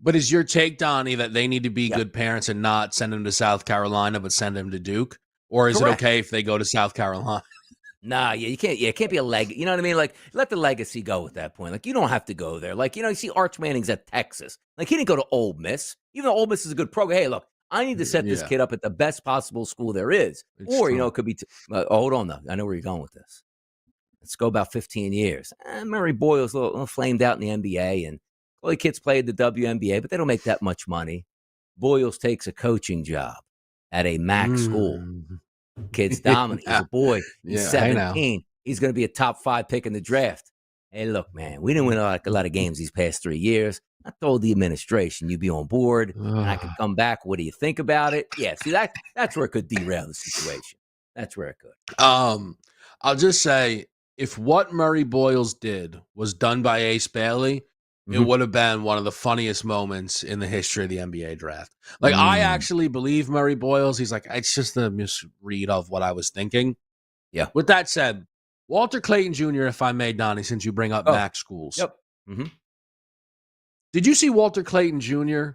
But is your take, Donnie, that they need to be good parents and not send him to South Carolina, but send him to Duke? Or is it okay if they go to South Carolina? Nah, yeah, you can't. Yeah, it can't be a leg. You know what I mean? Like, let the legacy go at that point. Like, you don't have to go there. Like, you see Arch Manning's at Texas. Like, he didn't go to Ole Miss, even though Ole Miss is a good program. Hey, look, I need to set this kid up at the best possible school there is. It's or, true. it could be. Hold on, though. I know where you're going with this. Let's go about 15 years. Murray Boyle's a little flamed out in the NBA, and all the kids played the WNBA, but they don't make that much money. Boyles takes a coaching job at a MAC school. Kid's dominant. He's a boy. He's 17. He's going to be a top 5 pick in the draft. Hey, look, man, we didn't win a lot of games these past 3 years. I told the administration you'd be on board, and I could come back. What do you think about it? Yeah, see, that's where it could derail the situation. That's where it could. I'll just say, if what Murray Boyles did was done by Ace Bailey, it would have been one of the funniest moments in the history of the NBA draft. Like, I actually believe Murray Boyles. He's like, it's just a misread of what I was thinking. Yeah. With that said, Walter Clayton Jr., if I may, Donnie, since you bring up MAC schools. Yep. Did you see Walter Clayton Jr.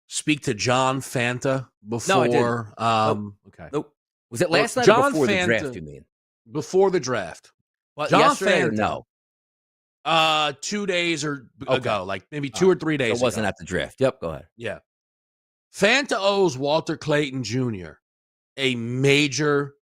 speak to John Fanta before? No, I didn't. Okay. Nope. Was it last night John or before Fanta, the draft, you mean? Before the draft. Well, John yesterday Fanta, or no? 2 days ago, like maybe 2 or 3 days ago. It wasn't at the draft. Yep, go ahead. Yeah. Fanta owes Walter Clayton Jr. a major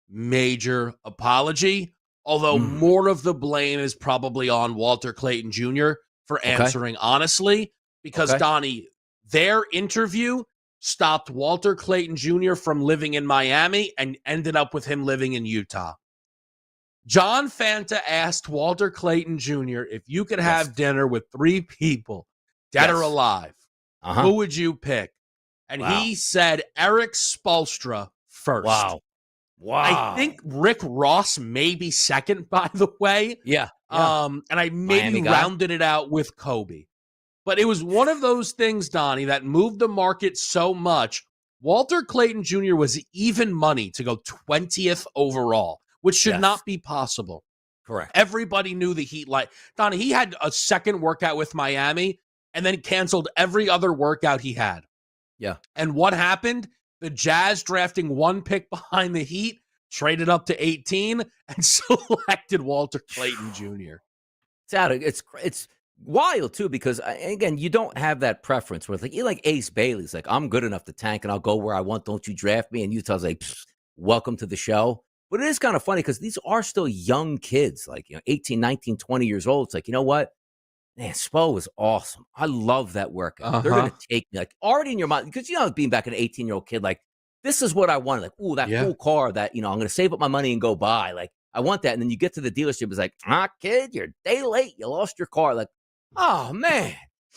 apology, although more of the blame is probably on Walter Clayton Jr. for answering honestly, because, Donnie, their interview stopped Walter Clayton Jr. from living in Miami and ended up with him living in Utah. John Fanta asked Walter Clayton Jr. if you could have dinner with 3 people, dead or alive, who would you pick? And he said Eric Spoelstra first. Wow. I think Rick Ross may be second, by the way. Yeah. And I maybe rounded it out with Kobe. But it was one of those things, Donnie, that moved the market so much. Walter Clayton Jr. was even money to go 20th overall, which should not be possible. Correct. Everybody knew the Heat. Like, Donnie, he had a second workout with Miami and then canceled every other workout he had. Yeah. And what happened? The Jazz, drafting 1 pick behind the Heat, traded up to 18 and selected Walter Clayton Jr. It's wild, too, because, again, you don't have that preference where you're like Ace Bailey's like, I'm good enough to tank and I'll go where I want. Don't you draft me? And Utah's like, welcome to the show. But it is kind of funny because these are still young kids, 18, 19, 20 years old. It's like, you know what? Man, Spo was awesome. I love that workout. They're going to take me, already in your mind, because, being back an 18-year-old kid, this is what I wanted. Ooh, that cool car that, I'm going to save up my money and go buy. I want that. And then you get to the dealership, it's like, kid, you're a day late. You lost your car. Oh, man.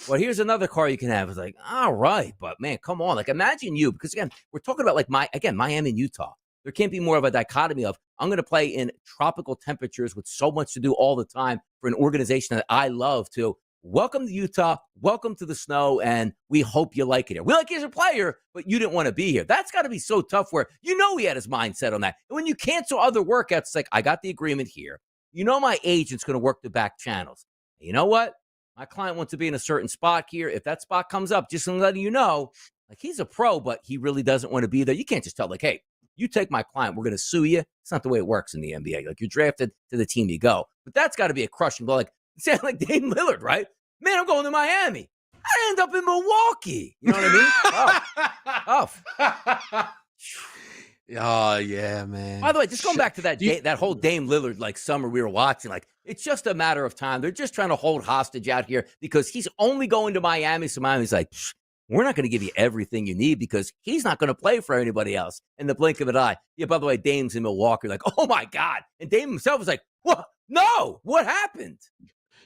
Well, here's another car you can have. It's like, all right. But, man, come on. Imagine you, because, again, we're talking about, Miami and Utah. There can't be more of a dichotomy of I'm going to play in tropical temperatures with so much to do all the time for an organization that I love to welcome to Utah, welcome to the snow, and we hope you like it here. We like you as a player, but you didn't want to be here. That's got to be so tough where he had his mindset on that. And when you cancel other workouts, it's like, I got the agreement here. My agent's going to work the back channels. And you know what? My client wants to be in a certain spot here. If that spot comes up, just letting you know, he's a pro, but he really doesn't want to be there. You can't just tell, hey, you take my client, we're going to sue you. It's not the way it works in the NBA. You're drafted to the team you go. But that's got to be a crushing blow. Sound like Dame Lillard, right? Man, I'm going to Miami. I end up in Milwaukee. You know what I mean? Oh, yeah, man. By the way, just going back to that whole Dame Lillard summer we were watching, it's just a matter of time. They're just trying to hold hostage out here because he's only going to Miami. So Miami's like, we're not going to give you everything you need because he's not going to play for anybody else in the blink of an eye. Yeah, by the way, Dame's in Milwaukee. Oh, my God. And Dame himself was like, what? No, what happened?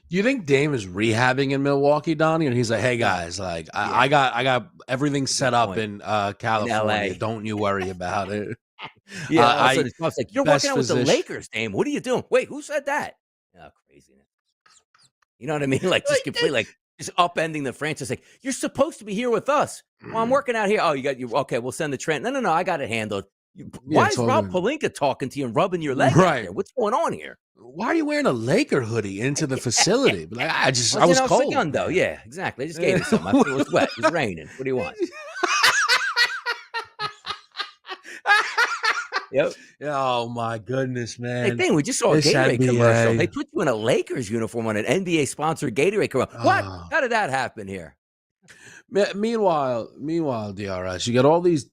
Do you think Dame is rehabbing in Milwaukee, Donnie? And he's like, hey, guys, I got everything set up in California. In LA. Don't you worry about it. Yeah, it's like, you're working out with the Lakers, Dame. What are you doing? Wait, who said that? Oh, craziness. You know what I mean? Just completely, just upending the franchise. You're supposed to be here with us. Well, I'm working out here. Oh, okay, we'll send the Trent. No, I got it handled. Why is Rob Pelinka talking to you and rubbing your leg? Right. What's going on here? Why are you wearing a Laker hoodie into the facility? I was cold. Young, though. Yeah, exactly. I just gave you something. It was wet. It was raining. What do you want? Yep. Oh my goodness, man! Hey, thing, we just saw a Gatorade commercial. They put you in a Lakers uniform on an NBA-sponsored Gatorade commercial. What? How did that happen here? Meanwhile, DRS, you got all these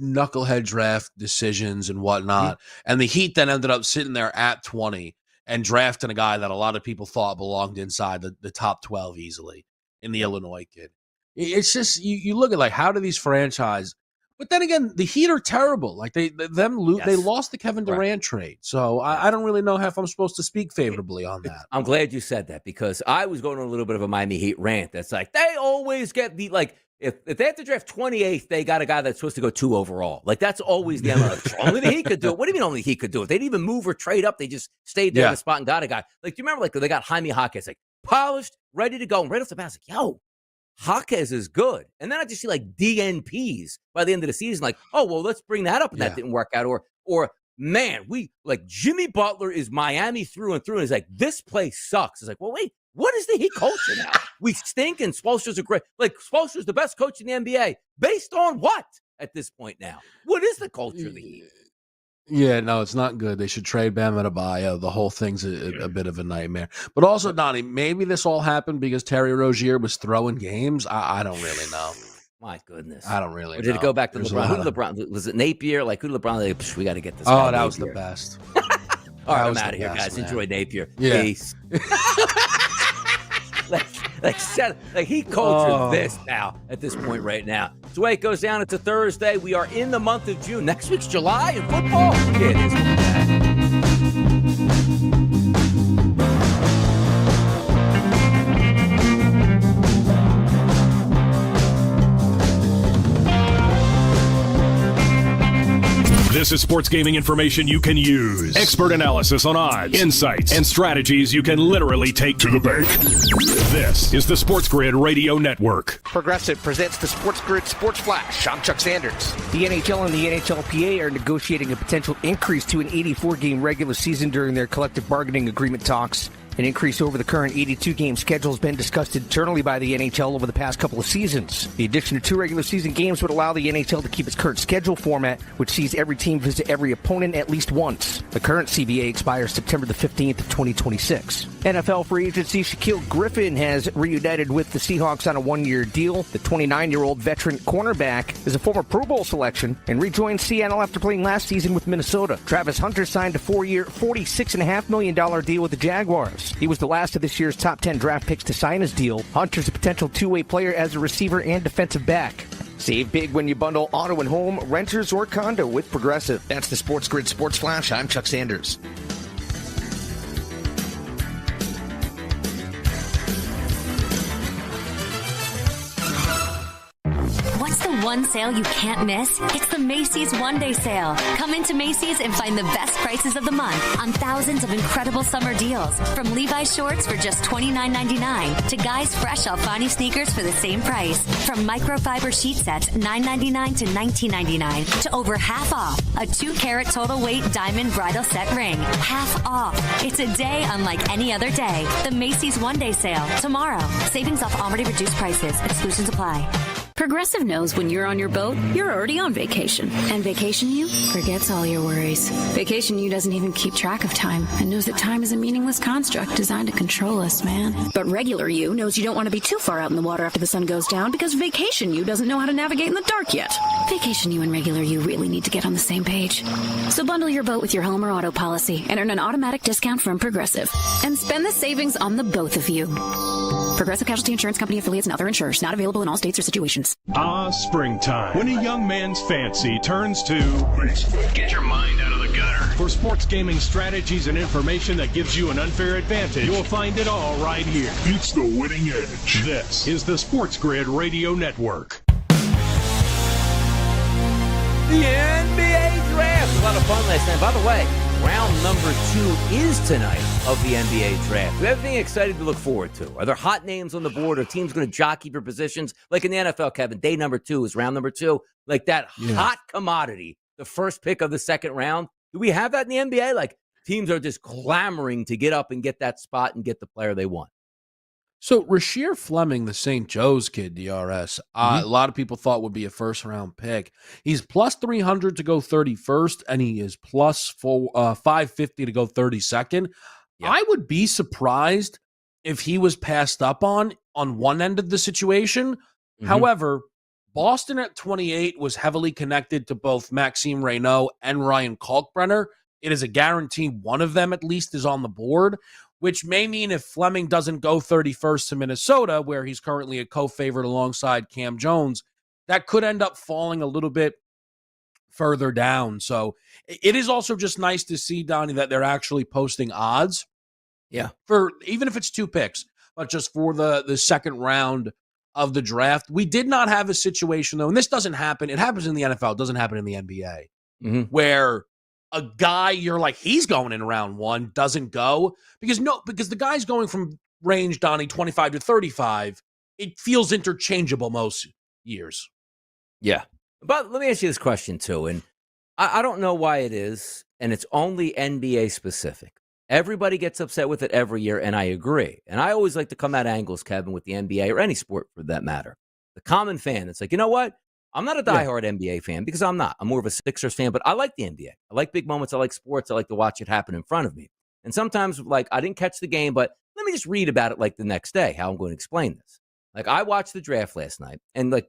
knucklehead draft decisions and whatnot, and the Heat then ended up sitting there at 20 and drafting a guy that a lot of people thought belonged inside the top 12 easily in the Illinois kid. It's just you look at like how do these franchise, but then again the Heat are terrible. Like they lost the Kevin Durant trade, so I don't really know if I'm supposed to speak favorably on that. I'm glad you said that because I was going on a little bit of a Miami Heat rant. That's like they always get the like. If they have to draft 28th, they got a guy that's supposed to go 2 overall. Like, that's always the MO. Only the Heat could do it. What do you mean only he could do it? They didn't even move or trade up. They just stayed there in the spot and got a guy. Like, do you remember, like, they got Jaime Jaquez, like, polished, ready to go. And right off the bat, I was like, yo, Jaquez is good. And then I just see, like, DNPs by the end of the season. Like, oh, well, let's bring that up. And that didn't work out. Or man, Jimmy Butler is Miami through and through. And he's like, this place sucks. It's like, well, wait. What is the Heat culture now? We stink and Spoelstra's a great, like Spoelstra's the best coach in the NBA. Based on what at this point now? What is the culture of the Heat? Yeah, no, it's not good. They should trade Bam Adebayo. The whole thing's a bit of a nightmare. But also, Donnie, maybe this all happened because Terry Rozier was throwing games. I don't really know. My goodness. I don't really know. Did it go back to LeBron? Who did LeBron? Was it Napier? Like, who did LeBron? Like, we got to get this. Oh, that was the best. All right, I'm out of here, guys. Man. Enjoy Napier. Yeah. Peace. He cultured this now at this point right now. It's the way it goes down. It's a Thursday. We are in the month of June. Next week's July in football. Yeah, it is. This is sports gaming information you can use. Expert analysis on odds, insights, and strategies you can literally take to the bank. This is the SportsGrid Radio Network. Progressive presents the SportsGrid Sports Flash. I'm Chuck Sanders. The NHL and the NHLPA are negotiating a potential increase to an 84-game regular season during their collective bargaining agreement talks. An increase over the current 82-game schedule has been discussed internally by the NHL over the past couple of seasons. The addition of 2 regular season games would allow the NHL to keep its current schedule format, which sees every team visit every opponent at least once. The current CBA expires September the 15th of 2026. NFL free agency Shaquille Griffin has reunited with the Seahawks on a 1-year deal. The 29-year-old veteran cornerback is a former Pro Bowl selection and rejoined Seattle after playing last season with Minnesota. Travis Hunter signed a 4-year, $46.5 million deal with the Jaguars. He was the last of this year's top 10 draft picks to sign his deal. Hunter's a potential two-way player as a receiver and defensive back. Save big when you bundle auto and home, renters, or condo with Progressive. That's the SportsGrid Sports Flash. I'm Chuck Sanders. What's the one sale you can't miss? It's the Macy's One Day Sale. Come into Macy's and find the best prices of the month on thousands of incredible summer deals. From Levi's shorts for just $29.99 to guys fresh Alfani sneakers for the same price. From microfiber sheet sets $9.99 to $19.99 to over half off a 2-carat total weight diamond bridal set ring. Half off. It's a day unlike any other day. The Macy's One Day Sale tomorrow. Savings off already reduced prices. Exclusions apply. Progressive knows when you're on your boat, you're already on vacation. And Vacation You forgets all your worries. Vacation You doesn't even keep track of time and knows that time is a meaningless construct designed to control us, man. But Regular You knows you don't want to be too far out in the water after the sun goes down because Vacation You doesn't know how to navigate in the dark yet. Vacation You and Regular You really need to get on the same page. So bundle your boat with your home or auto policy and earn an automatic discount from Progressive. And spend the savings on the both of you. Progressive Casualty Insurance Company affiliates and other insurers. Not available in all states or situations. Springtime. When a young man's fancy turns to Get your mind out of the gutter. For sports gaming strategies and information that gives you an unfair advantage, you'll find it all right here. It's the winning edge. This is the SportsGrid Radio Network. The NBA Draft. A lot of fun last night. By the way, round number 2 is tonight of the NBA Draft. Do we have anything exciting to look forward to? Are there hot names on the board? Are teams going to jockey for positions? Like in the NFL, Kevin, day number 2 is round number 2. Like that hot commodity, the first pick of the second round. Do we have that in the NBA? Like teams are just clamoring to get up and get that spot and get the player they want. So Rasheer Fleming, the St. Joe's kid, DRS, a lot of people thought would be a first-round pick. He's plus 300 to go 31st, and he is plus 550 to go 32nd. Yeah. I would be surprised if he was passed up on one end of the situation. However, Boston at 28 was heavily connected to both Maxime Reynaud and Ryan Kalkbrenner. It is a guarantee one of them at least is on the board, which may mean if Fleming doesn't go 31st to Minnesota, where he's currently a co-favorite alongside Cam Jones, that could end up falling a little bit further down. So it is also just nice to see, Donnie, that they're actually posting odds. Yeah. For even if it's 2 picks, but just for the second round of the draft. We did not have a situation, though, and this doesn't happen. It happens in the NFL. It doesn't happen in the NBA, where a guy you're like, he's going in round 1, doesn't go. Because the guy's going from range, Donnie, 25 to 35. It feels interchangeable most years. Yeah. But let me ask you this question, too. And I don't know why it is, and it's only NBA specific. Everybody gets upset with it every year, and I agree. And I always like to come at angles, Kevin, with the NBA or any sport for that matter. The common fan, it's like, you know what? I'm not a diehard NBA fan because I'm not. I'm more of a Sixers fan, but I like the NBA. I like big moments. I like sports. I like to watch it happen in front of me. And sometimes, like, I didn't catch the game, but let me just read about it, like, the next day, how I'm going to explain this. Like, I watched the draft last night, and, like,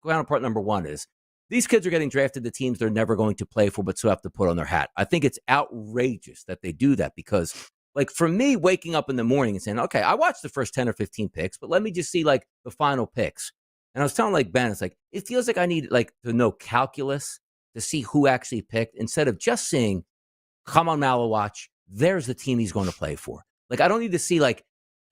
counterpart number 1 is, these kids are getting drafted to teams they're never going to play for, but still have to put on their hat. I think it's outrageous that they do that because, like, for me, waking up in the morning and saying, okay, I watched the first 10 or 15 picks, but let me just see, like, the final picks. And I was telling, like, Ben, it's like, it feels like I need, like, to know calculus to see who actually picked instead of just seeing, come on, Malawatch, there's the team he's going to play for. Like, I don't need to see, like,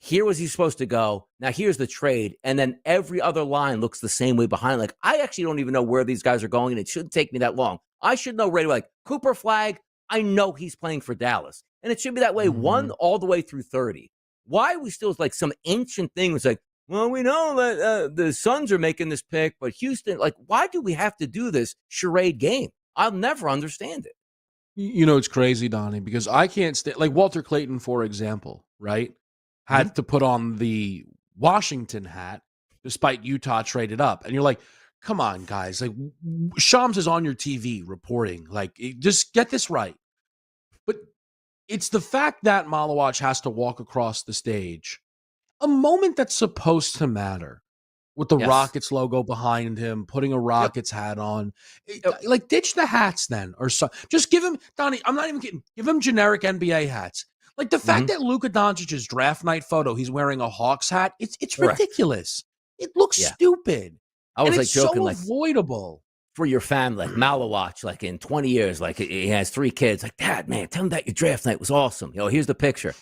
here was he supposed to go. Now here's the trade. And then every other line looks the same way behind. Like, I actually don't even know where these guys are going, and it shouldn't take me that long. I should know right away. Like, Cooper Flag, I know he's playing for Dallas. And it should be that way 1 all the way through 30. Why are we still like some ancient thing was like, well, we know that the Suns are making this pick, but Houston, like, why do we have to do this charade game? I'll never understand it. You know, it's crazy, Donnie, because I can't stand, like Walter Clayton, for example, right? Had to put on the Washington hat despite Utah traded up. And you're like, come on, guys. Like, Shams is on your TV reporting. Like, just get this right. But it's the fact that Malawatch has to walk across the stage, a moment that's supposed to matter, with the Rockets logo behind him, putting a Rockets hat on. Like, ditch the hats then. Or so. Just give him, Donnie, I'm not even kidding. Give him generic NBA hats. Like, the fact that Luka Doncic's draft night photo, he's wearing a Hawks hat, it's ridiculous. It looks stupid. I was, and like, it's joking, so like, avoidable. For your family, like Malawatch, like, in 20 years, like, he has 3 kids. Like, Dad, man, tell him that your draft night was awesome. You know, here's the picture.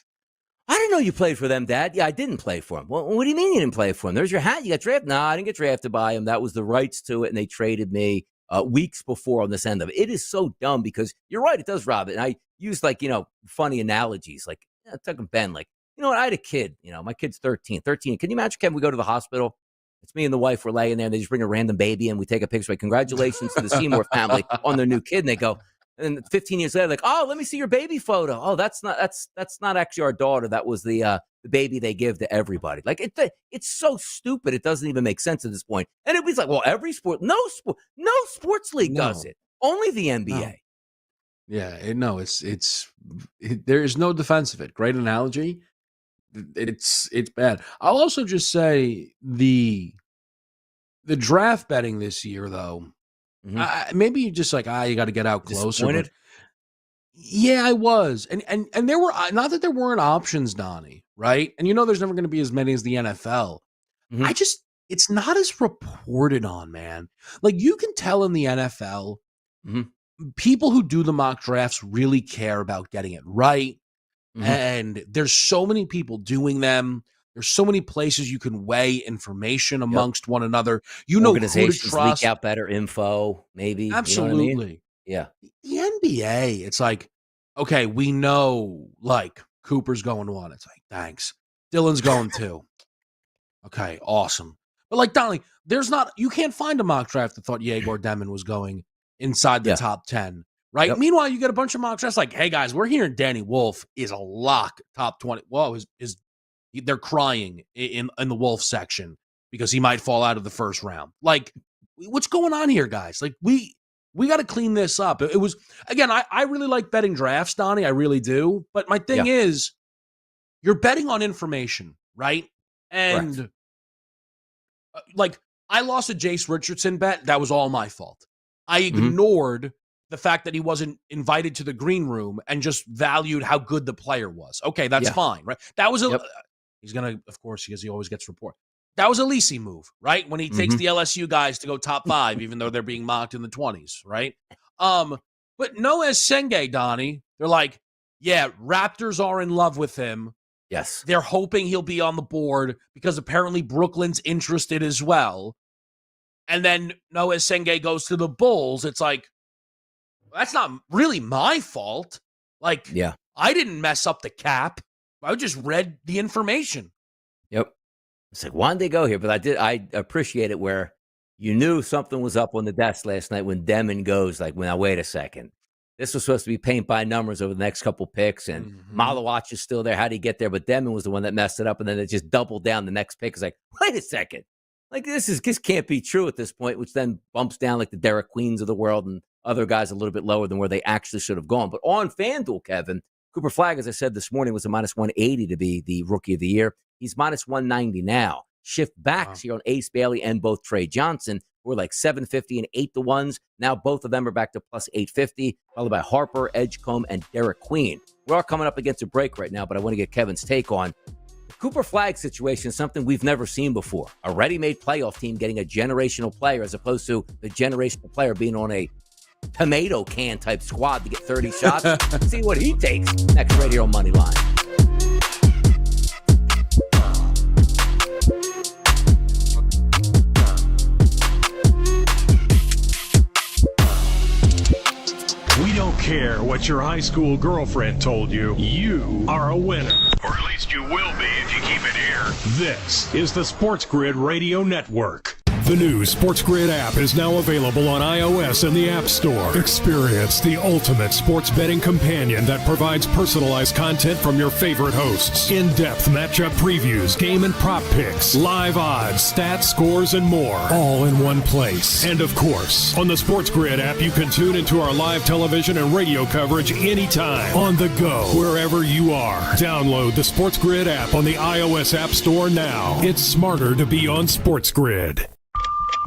I didn't know you played for them, Dad. Yeah, I didn't play for him. Well, what do you mean you didn't play for him? There's your hat. You got drafted. No, I didn't get drafted by him. That was the rights to it, and they traded me weeks before on this end of it. It is so dumb because you're right. It does rob it. And I use, like, you know, funny analogies. Like, I took Ben, like, you know what? I had a kid. You know, my kid's 13. Can you imagine, Kevin, we go to the hospital? It's me and the wife. We're laying there, and they just bring a random baby, and we take a picture. Like, congratulations to the Seymour family on their new kid. And they go, and 15 years later, like, oh, let me see your baby photo. Oh, that's not actually our daughter. That was the baby they give to everybody. Like, it's so stupid. It doesn't even make sense at this point. And it was like, well, every sport, no sports league does it. Only the NBA. No. Yeah, there is no defense of it. Great analogy. It's bad. I'll also just say the draft betting this year, though. Maybe you just like, you got to get out closer. But yeah, I was, and there were not that there weren't options, Donnie, right? And you know, there's never going to be as many as the NFL. It's not as reported on, man. Like, you can tell in the NFL, people who do the mock drafts really care about getting it right. And there's so many people doing them. There's so many places you can weigh information amongst one another. You know, organizations who to trust. Leak out better info, maybe. Absolutely. You know what I mean? Yeah. The NBA, it's like, okay, we know, like, Cooper's going 1. It's like, thanks. Dylan's going 2. Okay, awesome. But, like, Donnie, you can't find a mock draft that thought Yegor Demon was going inside the top 10. Right. Meanwhile, you get a bunch of mock drafts like, hey, guys, we're hearing Danny Wolf is a lock top 20. Whoa, his they're crying in the Wolf section because he might fall out of the first round. Like, what's going on here, guys? Like, we got to clean this up. It was, again, I really like betting drafts, Donnie. I really do. But my thing is, you're betting on information, right? And like, I lost a Jace Richardson bet. That was all my fault. I ignored the fact that he wasn't invited to the green room and just valued how good the player was. Okay, that's fine, right? That was he's going to, of course, because he always gets report. That was a Lisi move, right? When he takes the LSU guys to go top 5, even though they're being mocked in the 20s, right? But Noah Senge, Donnie, they're like, yeah, Raptors are in love with him. Yes. They're hoping he'll be on the board because apparently Brooklyn's interested as well. And then Noah Senge goes to the Bulls. It's like, that's not really my fault. Like, I didn't mess up the cap. I just read the information. Yep. It's like, why didn't they go here? But I appreciate it where you knew something was up on the desk last night when Demon goes, like, now wait a second. This was supposed to be paint by numbers over the next couple picks, and Malawach is still there. How did he get there? But Demon was the one that messed it up, and then it just doubled down the next pick. It's like, wait a second. Like, this can't be true at this point, which then bumps down like the Derek Queens of the world and other guys a little bit lower than where they actually should have gone. But on FanDuel, Kevin, Cooper Flagg, as I said this morning, was a minus 180 to be the rookie of the year. He's minus 190 now. Shift backs here on Ace Bailey and both Trey Johnson. We're like 750 and 8-1s. Now both of them are back to plus 850, followed by Harper, Edgecombe, and Derek Queen. We're all coming up against a break right now, but I want to get Kevin's take on the Cooper Flagg situation, something we've never seen before. A ready-made playoff team getting a generational player as opposed to the generational player being on a tomato can type squad to get 30 shots. See what he takes next right here on Moneyline. We don't care what your high school girlfriend told you. You are a winner. Or at least you will be if you keep it here. This is the SportsGrid Radio Network. The new SportsGrid app is now available on iOS and the App Store. Experience the ultimate sports betting companion that provides personalized content from your favorite hosts. In-depth matchup previews, game and prop picks, live odds, stats, scores, and more. All in one place. And of course, on the SportsGrid app, you can tune into our live television and radio coverage anytime. On the go, wherever you are. Download the SportsGrid app on the iOS App Store now. It's smarter to be on SportsGrid.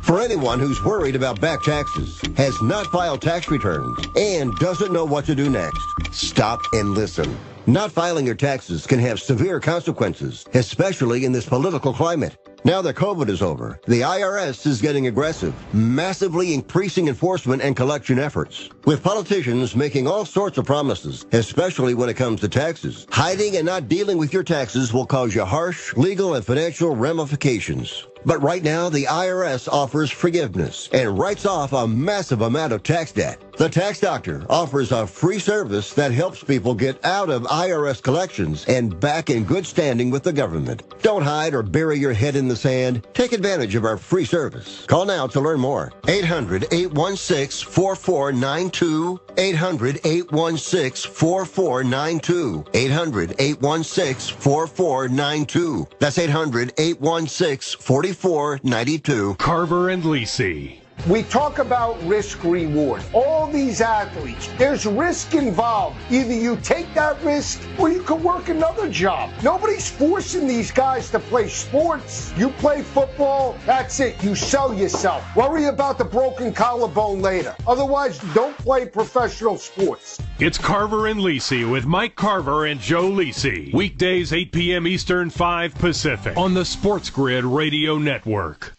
For anyone who's worried about back taxes, has not filed tax returns, and doesn't know what to do next, stop and listen. Not filing your taxes can have severe consequences, especially in this political climate. Now that COVID is over, the IRS is getting aggressive, massively increasing enforcement and collection efforts. With politicians making all sorts of promises, especially when it comes to taxes, hiding and not dealing with your taxes will cause you harsh legal and financial ramifications. But right now, the IRS offers forgiveness and writes off a massive amount of tax debt. The Tax Doctor offers a free service that helps people get out of IRS collections and back in good standing with the government. Don't hide or bury your head in the sand. Take advantage of our free service. Call now to learn more. 800-816-4492. 800-816-4492. 800-816-4492. That's 800-816-4492. Carver and Lisi. We talk about risk-reward. All these athletes, there's risk involved. Either you take that risk or you can work another job. Nobody's forcing these guys to play sports. You play football, that's it. You sell yourself. Worry about the broken collarbone later. Otherwise, don't play professional sports. It's Carver and Lisi with Mike Carver and Joe Lisi. Weekdays, 8 p.m. Eastern, 5 Pacific on the SportsGrid Radio Network.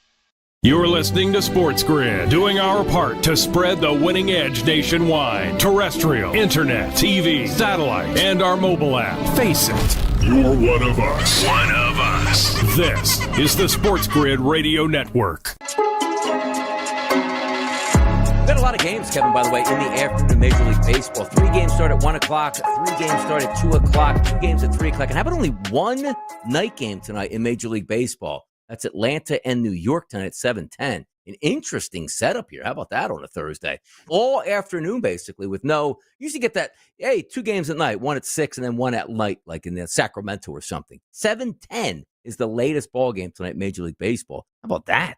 You're listening to SportsGrid, doing our part to spread the winning edge nationwide. Terrestrial, internet, TV, satellite, and our mobile app. Face it, you're one of us. One of us. This is the SportsGrid Radio Network. Been a lot of games, Kevin, by the way, in the afternoon Major League Baseball. 3 games start at 1 o'clock, 3 games start at 2 o'clock, 2 games at 3 o'clock. And how about only 1 night game tonight in Major League Baseball? That's Atlanta and New York tonight at 7:10. an interesting setup here. How about that on a Thursday? All afternoon, basically, with no, you usually get that, hey, 2 games at night, one at 6 and then one at night, like in Sacramento or something. 7:10 is the latest ball game tonight, Major League Baseball. How about that?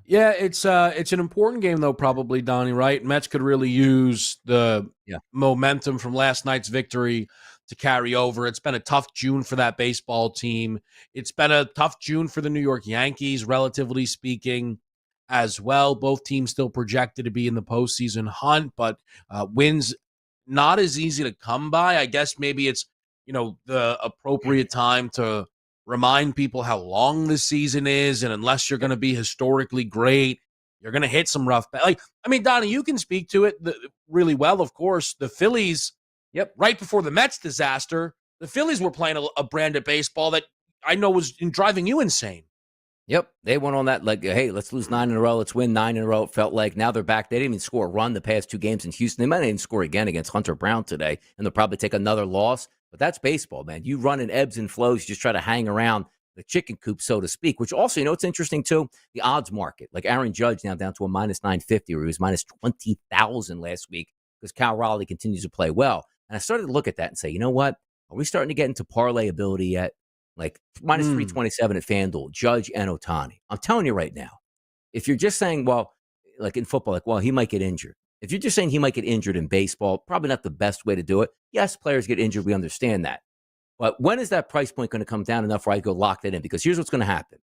Yeah, it's an important game, though, probably, Donnie, right? Mets could really use the momentum from last night's victory to carry over. It's been a tough June for that baseball team. It's been a tough June for the New York Yankees, relatively speaking, as well. Both teams still projected to be in the postseason hunt, but wins not as easy to come by. I guess maybe it's, the appropriate time to remind people how long this season is, and unless you're going to be historically great, you're going to hit some rough. Donnie, you can speak to it really well, of course. The Phillies, right before the Mets disaster, the Phillies were playing a brand of baseball that I know was driving you insane. Yep, they went on that like, hey, let's lose 9 in a row, let's win 9 in a row. It felt like now they're back. They didn't even score a run the past 2 games in Houston. They might not even score again against Hunter Brown today, and they'll probably take another loss. But that's baseball, man. You run in ebbs and flows. You just try to hang around the chicken coop, so to speak, which also, it's interesting, too, the odds market. Like Aaron Judge now down to a minus 950, or he was minus 20,000 last week because Cal Raleigh continues to play well. And I started to look at that and say, you know what? Are we starting to get into parlay ability yet? Like minus 327 at FanDuel, Judge and Ohtani. I'm telling you right now, if you're just saying, well, like in football, like, well, he might get injured. If you're just saying he might get injured in baseball, probably not the best way to do it. Yes, players get injured. We understand that. But when is that price point going to come down enough where I go lock that in? Because here's what's going to happen.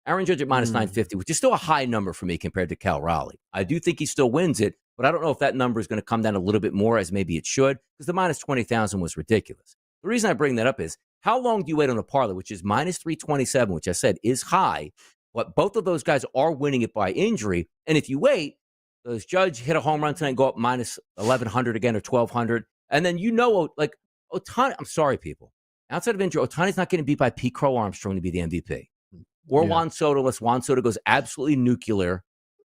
Aaron Judge at minus 950, which is still a high number for me compared to Cal Raleigh. I do think he still wins it, but I don't know if that number is going to come down a little bit more as maybe it should, because the minus 20,000 was ridiculous. The reason I bring that up is, how long do you wait on a parlay, which is minus 327, which I said is high, but both of those guys are winning it by injury. And if you wait, does Judge hit a home run tonight and go up minus 1,100 again or 1,200? And then like Ohtani, I'm sorry, people. Outside of injury, Ohtani's not getting beat by Pete Crow Armstrong to be the MVP. Or Juan Soto, unless Juan Soto goes absolutely nuclear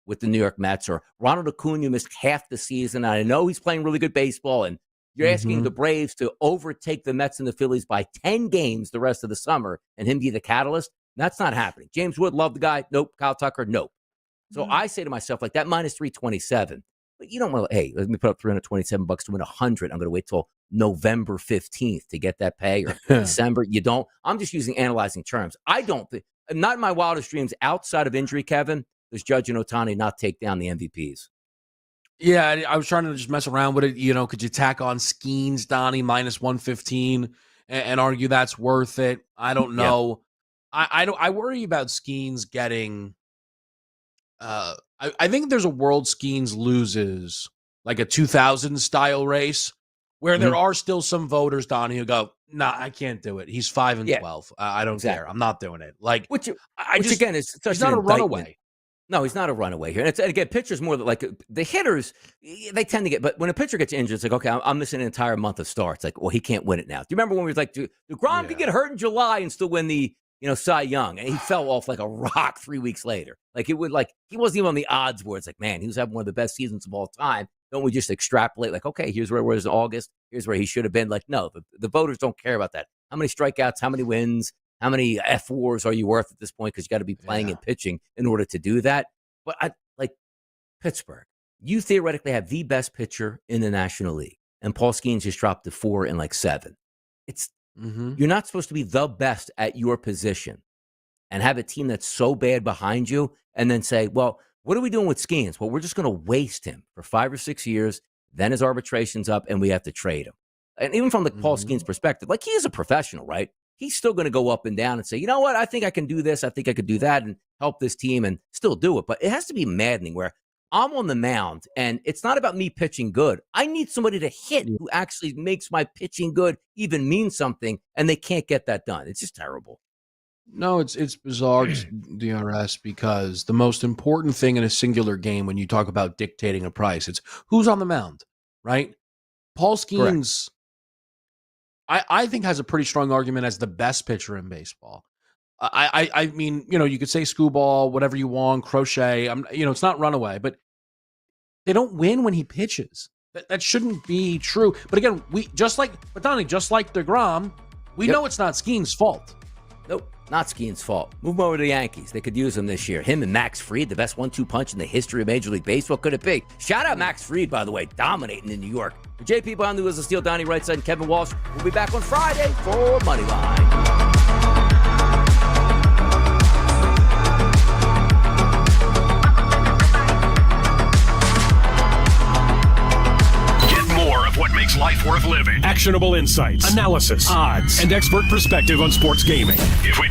with the New York Mets, or Ronald Acuna missed half the season. And I know he's playing really good baseball, and you're asking the Braves to overtake the Mets and the Phillies by 10 games the rest of the summer and him be the catalyst. That's not happening. James Wood, love the guy. Nope. Kyle Tucker, nope. So I say to myself, like, that minus 327, but you don't want to, hey, let me put up $327 to win 100. I'm going to wait till November 15th to get that pay, or December. You don't. I'm just analyzing terms. I don't think, not in my wildest dreams, outside of injury, Kevin, does Judge and Ohtani not take down the MVPs. Yeah, I was trying to just mess around with it. Could you tack on Skeens, Donnie, minus 115 and argue that's worth it? I don't know. Yeah. I worry about Skeens getting I think there's a world Skeens loses like a 2000 style race where there are still some voters, Donnie, who go, nah, I can't do it. He's 5 and 12. I don't care. I'm not doing it. Like, which again is such he's not a runaway. No, he's not a runaway here. And again, pitchers more like the hitters, they tend to get, but when a pitcher gets injured, it's like, okay, I'm missing an entire month of starts. Like, well, he can't win it now. Do you remember when we was like, DeGrom could get hurt in July and still win the, Cy Young, and he fell off like a rock 3 weeks later. Like, it would, like, he wasn't even on the odds board. It's like, man, he was having one of the best seasons of all time. Don't we just extrapolate, like, okay, here's where he was in August. Here's where he should have been. Like, no, the voters don't care about that. How many strikeouts, how many wins, how many F4s are you worth at this point? Because you got to be playing and pitching in order to do that. But like Pittsburgh, you theoretically have the best pitcher in the National League, and Paul Skeens just dropped to 4 and like 7. It's you're not supposed to be the best at your position and have a team that's so bad behind you, and then say, well, what are we doing with Skeens? Well, we're just going to waste him for 5 or 6 years. Then his arbitration's up, and we have to trade him. And even from the Paul Skeens perspective, like, he is a professional, right? He's still going to go up and down and say, you know what, I think I can do this. I think I could do that and help this team and still do it. But it has to be maddening where I'm on the mound and it's not about me pitching good. I need somebody to hit who actually makes my pitching good even mean something, and they can't get that done. It's just terrible. No, it's bizarre, DRS, because the most important thing in a singular game when you talk about dictating a price, it's who's on the mound, right? Paul Skeens, I think, has a pretty strong argument as the best pitcher in baseball. I mean, you could say screwball, whatever you want, crochet. It's not runaway, but they don't win when he pitches. That shouldn't be true. But again, Donnie, just like DeGrom, we know it's not Skeens' fault. Nope. Not Skeen's fault. Move him over to the Yankees. They could use him this year. Him and Max Fried, the best 1-2 punch in the history of Major League Baseball. Could it be? Shout out Max Fried, by the way, dominating in New York. For JP behind the wheels of steel, Donnie Rightside, and Kevin Walsh. We'll be back on Friday for Moneyline. What makes life worth living. Actionable insights, analysis, odds, and expert perspective on sports gaming. If we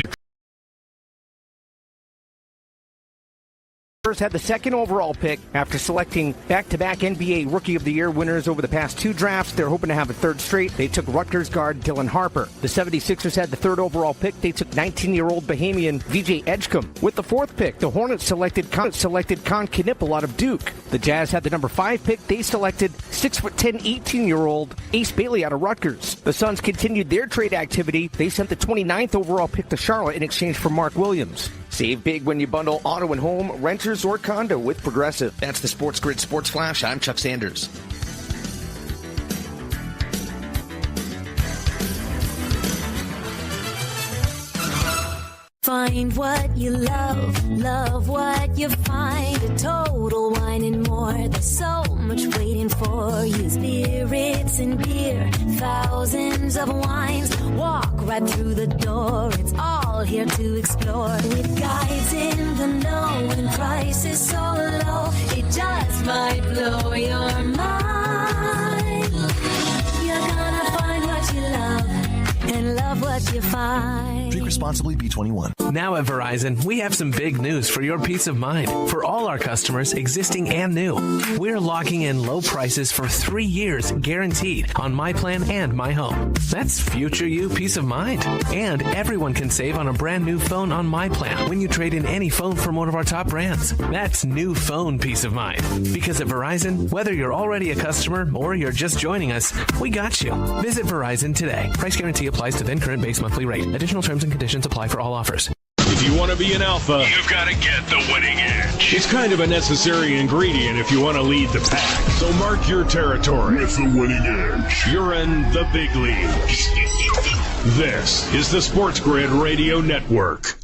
had the second overall pick after selecting back-to-back NBA Rookie of the Year winners over the past two drafts. They're hoping to have a third straight. They took Rutgers guard Dylan Harper. The 76ers had the third overall pick. They took 19-year-old Bahamian VJ Edgecombe. With the fourth pick, the Hornets selected Con Knipple out of Duke. The Jazz had the number 5 pick. They selected 6'10", 18-year-old Ace Bailey out of Rutgers. The Suns continued their trade activity. They sent the 29th overall pick to Charlotte in exchange for Mark Williams. Save big when you bundle auto and home, renters, or condo with Progressive. That's the Sports Grid Sports Flash. I'm Chuck Sanders. Find what you love what you find. A total wine and more. There's so much waiting for you. Spirits and beer, thousands of wines. Walk right through the door. It's all here to explore. With guides in the know and prices so low, it just might blow your mind. You're gonna find what you love and love what you find. Drink responsibly, B21. Now at Verizon, we have some big news for your peace of mind. For all our customers, existing and new, we're locking in low prices for 3 years guaranteed on My Plan and My Home. That's future you peace of mind. And everyone can save on a brand new phone on My Plan when you trade in any phone from one of our top brands. That's new phone peace of mind. Because at Verizon, whether you're already a customer or you're just joining us, we got you. Visit Verizon today. Price guarantee applies to then current base monthly rate. Additional terms and conditions apply for all offers. If you want to be an alpha, you've got to get the winning edge. It's kind of a necessary ingredient if you want to lead the pack. So mark your territory with the winning edge. You're in the big leagues. This is the Sports Grid Radio Network.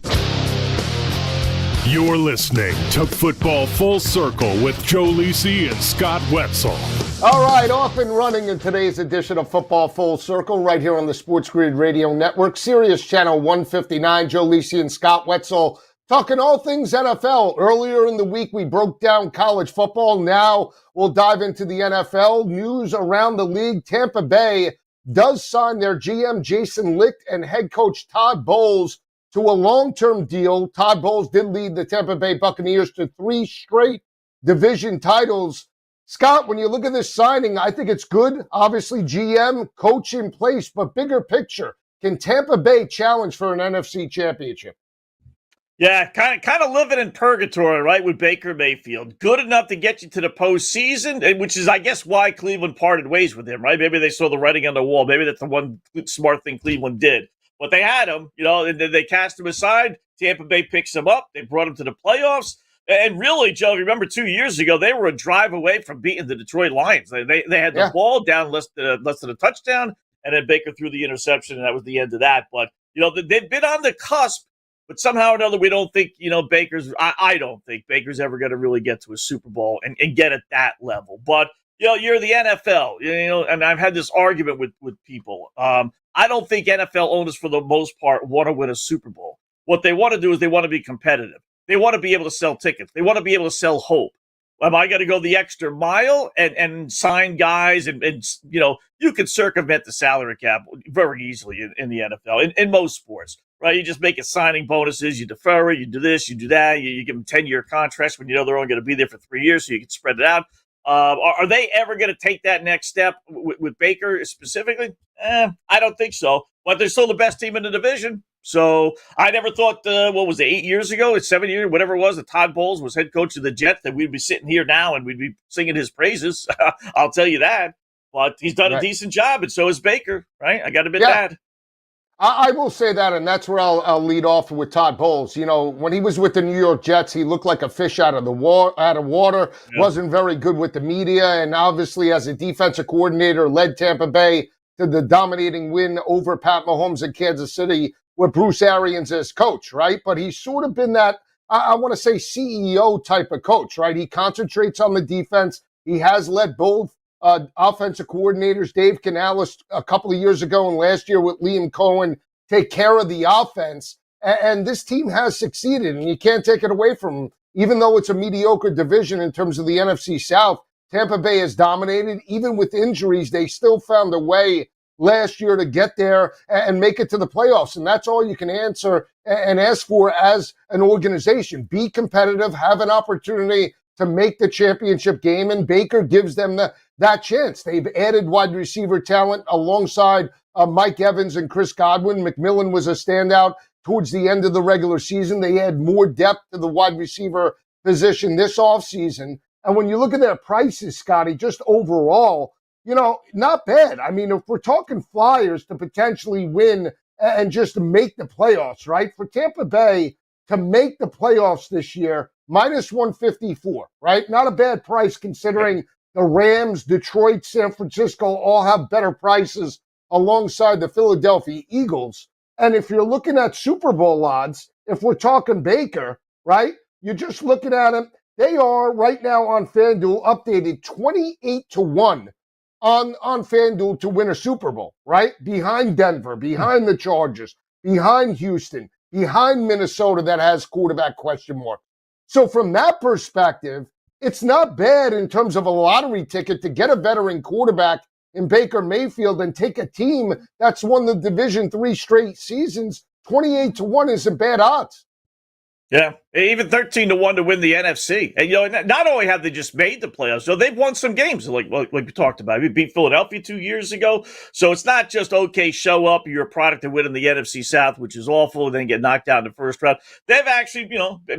You're listening to Football Full Circle with Joe Lisi and Scott Wetzel. All right, off and running in today's edition of Football Full Circle right here on the Sports Grid Radio Network. Sirius Channel 159, Joe Lisi and Scott Wetzel talking all things NFL. Earlier in the week, we broke down college football. Now we'll dive into the NFL. News around the league. Tampa Bay does sign their GM Jason Licht and head coach Todd Bowles to a long-term deal. Todd Bowles did lead the Tampa Bay Buccaneers to 3 straight division titles. Scott, when you look at this signing, I think it's good. Obviously, GM, coach in place, but bigger picture. Can Tampa Bay challenge for an NFC championship? Yeah, kind of living in purgatory, right, with Baker Mayfield. Good enough to get you to the postseason, which is, I guess, why Cleveland parted ways with him, right? Maybe they saw the writing on the wall. Maybe that's the one smart thing Cleveland did. But they had him, and they cast him aside. Tampa Bay picks him up. They brought him to the playoffs. And really, Joe, remember 2 years ago, they were a drive away from beating the Detroit Lions. They had the ball down less than a touchdown, and then Baker threw the interception, and that was the end of that. But, they've been on the cusp, but somehow or another, we don't think, I don't think Baker's ever going to really get to a Super Bowl and get at that level. But, you're the NFL, and I've had this argument with people. I don't think NFL owners, for the most part, want to win a Super Bowl. What they want to do is they want to be competitive. They want to be able to sell tickets. They want to be able to sell hope. Am I going to go the extra mile and sign guys? And you could circumvent the salary cap very easily in the NFL, in most sports, right? You just make it signing bonuses. You defer it. You do this. You do that. You give them 10-year contracts when they're only going to be there for 3 years, so you can spread it out. Are they ever going to take that next step with Baker specifically? I don't think so. But they're still the best team in the division. So I never thought, 8 years ago, 7 years, whatever it was, that Todd Bowles was head coach of the Jets, that we'd be sitting here now and we'd be singing his praises. I'll tell you that. But he's done a decent job, and so is Baker, right? I got to admit that. I will say that, and that's where I'll lead off with Todd Bowles. When he was with the New York Jets, he looked like a fish out of water, wasn't very good with the media, and obviously as a defensive coordinator led Tampa Bay to the dominating win over Pat Mahomes in Kansas City. with Bruce Arians as coach, right? But he's sort of been that, I want to say, CEO type of coach, right? He concentrates on the defense. He has led both offensive coordinators, Dave Canales a couple of years ago and last year with Liam Cohen, take care of the offense. And this team has succeeded, and you can't take it away from them. Even though it's a mediocre division in terms of the NFC South, Tampa Bay has dominated. Even with injuries, they still found a way last year to get there and make it to the playoffs. And that's all you can answer and ask for as an organization. Be competitive, have an opportunity to make the championship game, and Baker gives them that chance. They've added wide receiver talent alongside Mike Evans and Chris Godwin. McMillan was a standout towards the end of the regular season. They add more depth to the wide receiver position this offseason. And when you look at their prices, Scotty, just overall, not bad. I mean, if we're talking Flyers to potentially win and just make the playoffs, right? For Tampa Bay to make the playoffs this year, minus 154, right? Not a bad price considering the Rams, Detroit, San Francisco all have better prices alongside the Philadelphia Eagles. And if you're looking at Super Bowl odds, if we're talking Baker, right, you're just looking at them. They are right now on FanDuel updated 28-1 on FanDuel to win a Super Bowl, right? Behind Denver, behind the Chargers, behind Houston, behind Minnesota that has quarterback question mark. So from that perspective, it's not bad in terms of a lottery ticket to get a veteran quarterback in Baker Mayfield and take a team that's won the Division 3 straight seasons. 28-1 isn't bad odds. Yeah, even 13-1 to win the NFC. And, not only have they just made the playoffs, so they've won some games, like we talked about. We beat Philadelphia 2 years ago. So it's not just, okay, show up, you're a product of winning the NFC South, which is awful, and then get knocked out in the first round. They've actually,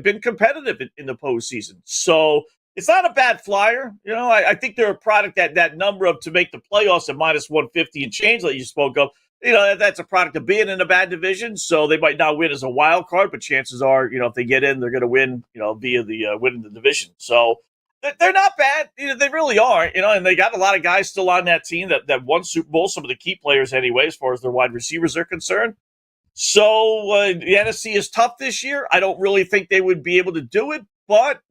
been competitive in the postseason. So it's not a bad flyer. I think they're a product that number of to make the playoffs at minus 150 and change that you spoke of. That's a product of being in a bad division, so they might not win as a wild card, but chances are, if they get in, they're going to win, via the winning the division. So they're not bad. They really are, and they got a lot of guys still on that team that won Super Bowl, some of the key players anyway, as far as their wide receivers are concerned. So the NFC is tough this year. I don't really think they would be able to do it, but,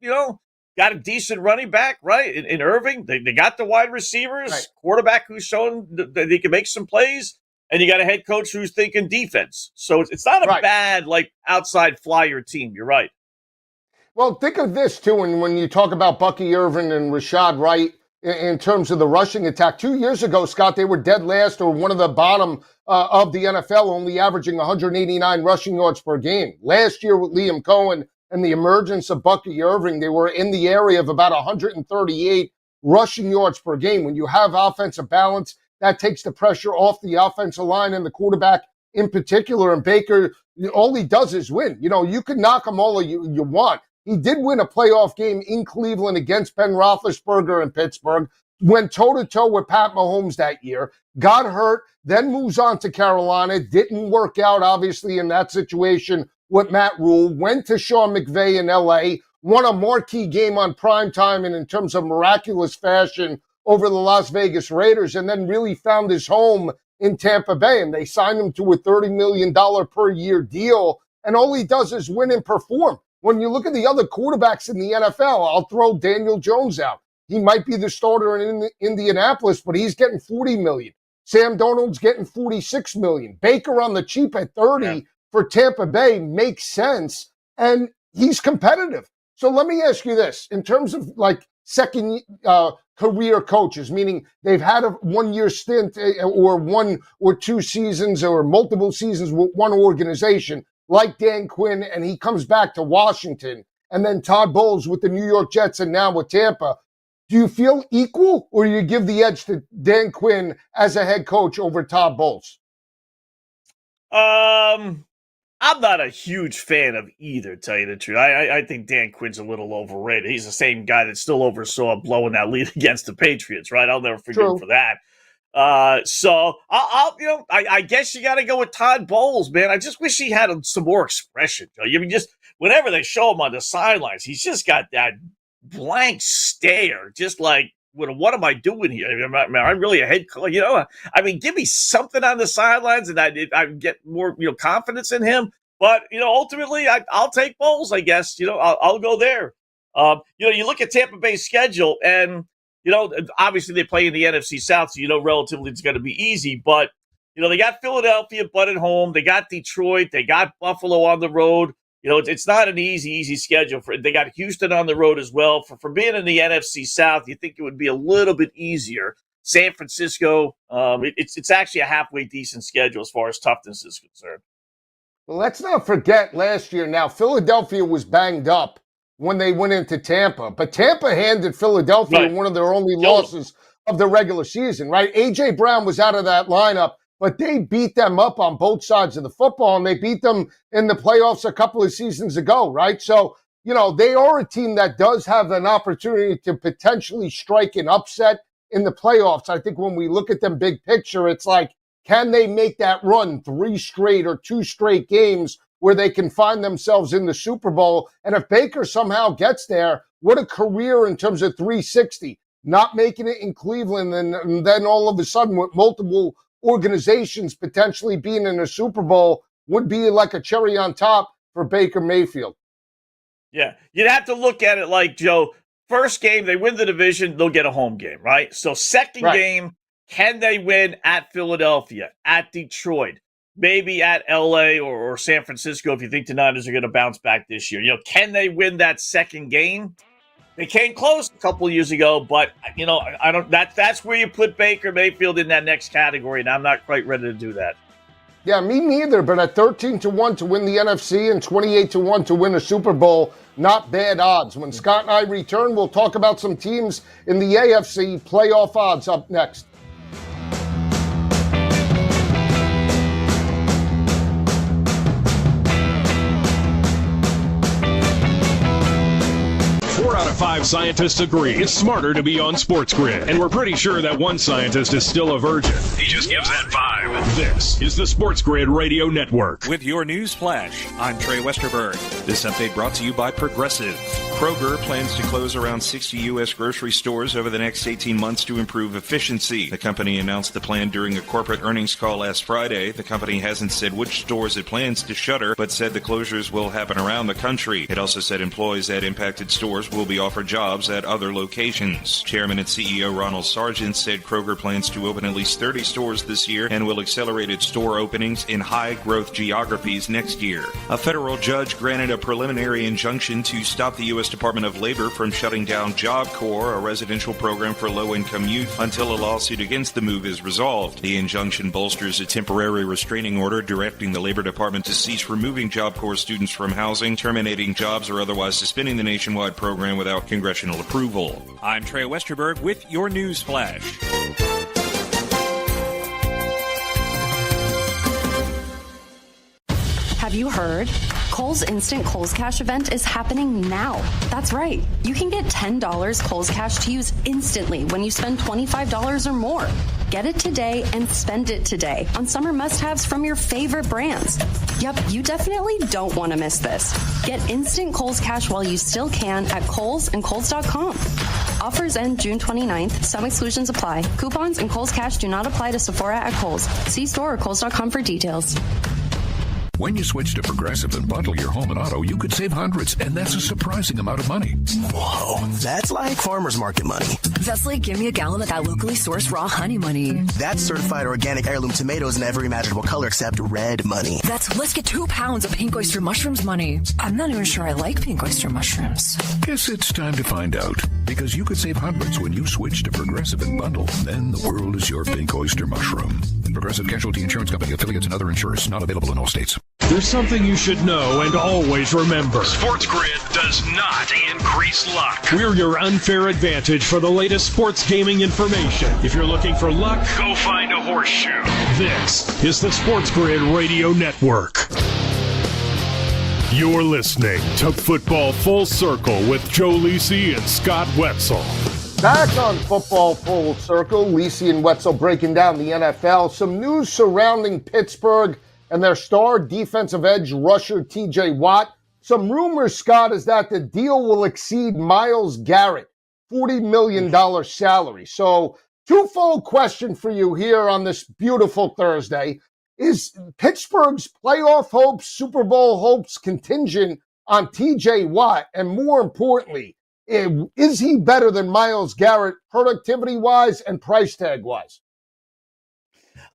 got a decent running back, right, in Irving. They got the wide receivers, right. Quarterback who's shown that they can make some plays. And you got a head coach who's thinking defense. So it's not a bad, outside flyer team. You're right. Well, think of this, too, and when you talk about Bucky Irvin and Rashad Wright in terms of the rushing attack. 2 years ago, Scott, they were dead last or one of the bottom of the NFL, only averaging 189 rushing yards per game. Last year with Liam Cohen and the emergence of Bucky Irving, they were in the area of about 138 rushing yards per game. When you have offensive balance, that takes the pressure off the offensive line and the quarterback in particular. And Baker, all he does is win. You can knock him all you want. He did win a playoff game in Cleveland against Ben Roethlisberger in Pittsburgh, went toe-to-toe with Pat Mahomes that year, got hurt, then moves on to Carolina, didn't work out, obviously, in that situation with Matt Rule, went to Sean McVay in L.A., won a marquee game on primetime and in terms of miraculous fashion over the Las Vegas Raiders, and then really found his home in Tampa Bay. And they signed him to a $30 million per year deal. And all he does is win and perform. When you look at the other quarterbacks in the NFL, I'll throw Daniel Jones out. He might be the starter in Indianapolis, but he's getting $40 million. Sam Darnold's getting $46 million. Baker on the cheap at $30 for Tampa Bay makes sense. And he's competitive. So let me ask you this. In terms of second career coaches, meaning they've had a 1 year stint or 1 or 2 seasons or multiple seasons with one organization, like Dan Quinn, and he comes back to Washington, and then Todd Bowles with the New York Jets and now with Tampa. Do you feel equal, or do you give the edge to Dan Quinn as a head coach over Todd Bowles? I'm not a huge fan of either, to tell you the truth. I think Dan Quinn's a little overrated. He's the same guy that still oversaw blowing that lead against the Patriots, right? I'll never forgive him for that. So I guess you got to go with Todd Bowles, man. I just wish he had some more expression. I mean, just whenever they show him on the sidelines, he's just got that blank stare, just like what am I doing here? I'm really a head coach. Give me something on the sidelines, and I get more confidence in him. But ultimately, I'll take Bowles. I guess I'll go there. You look at Tampa Bay's schedule, and obviously they play in the NFC South, so relatively it's going to be easy. But they got Philadelphia, but at home. They got Detroit. They got Buffalo on the road. It's not an easy schedule. They got Houston on the road as well. For being in the NFC South, you think it would be a little bit easier. San Francisco, it's actually a halfway decent schedule as far as toughness is concerned. Well, let's not forget last year. Now, Philadelphia was banged up when they went into Tampa, but Tampa handed Philadelphia one of their only losses of the regular season, right? A.J. Brown was out of that lineup, but they beat them up on both sides of the football, and they beat them in the playoffs a couple of seasons ago, right? So, they are a team that does have an opportunity to potentially strike an upset in the playoffs. I think when we look at them big picture, it's like, can they make that run 3 straight or 2 straight games where they can find themselves in the Super Bowl? And if Baker somehow gets there, what a career in terms of 360. Not making it in Cleveland, and then all of a sudden with multiple organizations potentially being in a Super Bowl would be like a cherry on top for Baker Mayfield. Yeah, you'd have to look at it like, Joe, first game, they win the division, they'll get a home game, right? So second game, can they win at Philadelphia, at Detroit, maybe at L.A. or San Francisco if you think the Niners are going to bounce back this year? Can they win that second game? They came close a couple of years ago, but I don't. That's where you put Baker Mayfield in that next category, and I'm not quite ready to do that. Yeah, me neither. But at 13-1 to win the NFC and 28-1 to win a Super Bowl, not bad odds. When Scott and I return, we'll talk about some teams in the AFC playoff odds up next. Out of 5 scientists agree it's smarter to be on SportsGrid, and we're pretty sure that one scientist is still a virgin. He just gives that 5. This is the SportsGrid Radio Network. With your news flash, I'm Trey Westerberg. This update brought to you by Progressive. Kroger plans to close around 60 U.S. grocery stores over the next 18 months to improve efficiency. The company announced the plan during a corporate earnings call last Friday. The company hasn't said which stores it plans to shutter, but said the closures will happen around the country. It also said employees at impacted stores will be offered jobs at other locations. Chairman and CEO Ronald Sargent said Kroger plans to open at least 30 stores this year and will accelerate its store openings in high-growth geographies next year. A federal judge granted a preliminary injunction to stop the U.S. Department of Labor from shutting down Job Corps, a residential program for low-income youth, until a lawsuit against the move is resolved. The injunction bolsters a temporary restraining order directing the Labor Department to cease removing Job Corps students from housing, terminating jobs, or otherwise suspending the nationwide program without congressional approval. I'm Trey Westerberg with your news flash. Have you heard? Kohl's Instant Kohl's Cash event is happening now. That's right. You can get $10 Kohl's Cash to use instantly when you spend $25 or more. Get it today and spend it today on summer must-haves from your favorite brands. Yep, you definitely don't want to miss this. Get instant Kohl's Cash while you still can at Kohl's and Kohl's.com. Offers end June 29th. Some exclusions apply. Coupons and Kohl's Cash do not apply to Sephora at Kohl's. See store or Kohl's.com for details. When you switch to Progressive and bundle your home and auto, you could save hundreds, and that's a surprising amount of money. Whoa, that's like farmer's market money. That's like give me a gallon of that locally sourced raw honey money. That's certified organic heirloom tomatoes in every imaginable color except red money. That's let's get 2 pounds of pink oyster mushrooms money. I'm not even sure I like pink oyster mushrooms. Guess it's time to find out, because you could save hundreds when you switch to Progressive and bundle. Then the world is your pink oyster mushroom. Progressive Casualty Insurance Company, affiliates, and other insurers. Not available in all states. There's something you should know and always remember. SportsGrid does not increase luck. We're your unfair advantage for the latest sports gaming information. If you're looking for luck, go find a horseshoe. This is the SportsGrid Radio Network. You're listening to Football Full Circle with Joe Lisi and Scott Wetzel. Back on Football Full Circle, Lisi and Wetzel breaking down the NFL. Some news surrounding Pittsburgh and their star defensive edge rusher TJ Watt. Some rumors, Scott, is that the deal will exceed Myles Garrett. $40 million salary. So twofold question for you here on this beautiful Thursday. Is Pittsburgh's playoff hopes, Super Bowl hopes contingent on TJ Watt? And more importantly, is he better than Myles Garrett productivity-wise and price tag-wise?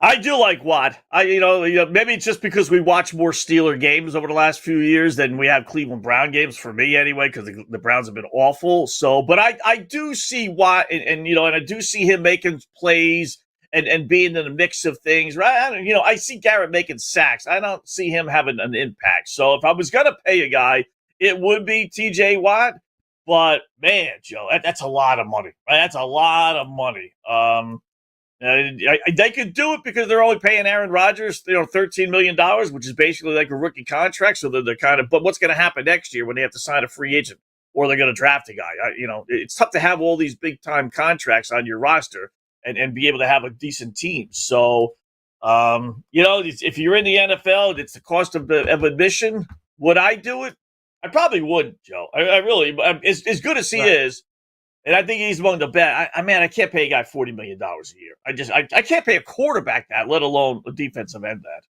I do like Watt. Maybe it's just because we watch more Steeler games over the last few years than we have Cleveland Brown games, for me anyway, because the Browns have been awful. So, but I do see Watt, and I do see him making plays and being in the mix of things, right? I see Garrett making sacks. I don't see him having an impact. So if I was going to pay a guy, it would be TJ Watt. But man, Joe, that's a lot of money, right? That's a lot of money. They could do it because they're only paying Aaron Rodgers, $13 million, which is basically like a rookie contract. So they're kind of, but what's going to happen next year when they have to sign a free agent or they're going to draft a guy? It's tough to have all these big time contracts on your roster and be able to have a decent team. So, if you're in the NFL, it's the cost of admission. Would I do it? I probably would, Joe. I really, as good as he is, and I think he's among the best. I can't pay a guy $40 million a year. I can't pay a quarterback that, let alone a defensive end that.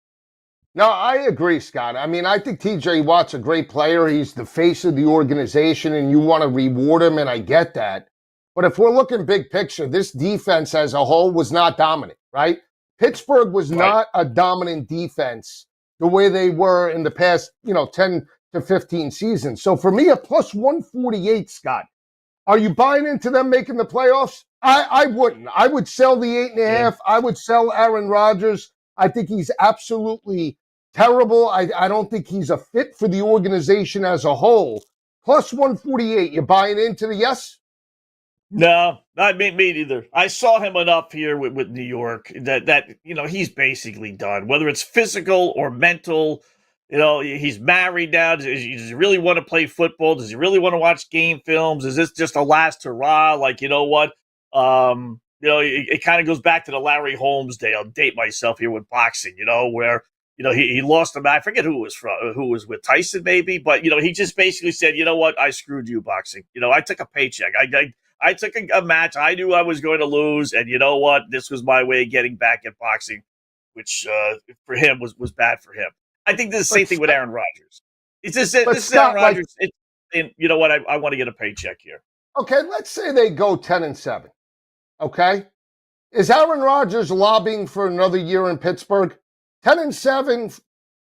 No, I agree, Scott. I think TJ Watt's a great player. He's the face of the organization, and you want to reward him, and I get that. But if we're looking big picture, this defense as a whole was not dominant, right? Pittsburgh was not a dominant defense the way they were in the past, 10 to 15 seasons. So for me, a plus 148, Scott. Are you buying into them making the playoffs? I wouldn't. I would sell the 8.5. Yeah. I would sell Aaron Rodgers. I think he's absolutely terrible. I don't think he's a fit for the organization as a whole. Plus 148. You buying into the yes? No, not me neither. I saw him enough here with New York that he's basically done. Whether it's physical or mental, he's married now. Does he really want to play football? Does he really want to watch game films? Is this just a last hurrah? Like, what? It kind of goes back to the Larry Holmes day. I'll date myself here with boxing, where he lost a match. I forget who was with Tyson maybe, but he just basically said, you know what? I screwed you, boxing. I took a paycheck. I took a match. I knew I was going to lose, and you know what? This was my way of getting back at boxing, which for him was bad for him. I think this is the same thing with Aaron Rodgers. This is Aaron Rodgers. You know what? I want to get a paycheck here. Okay, let's say they go 10-7. Okay, is Aaron Rodgers lobbying for another year in Pittsburgh? 10-7,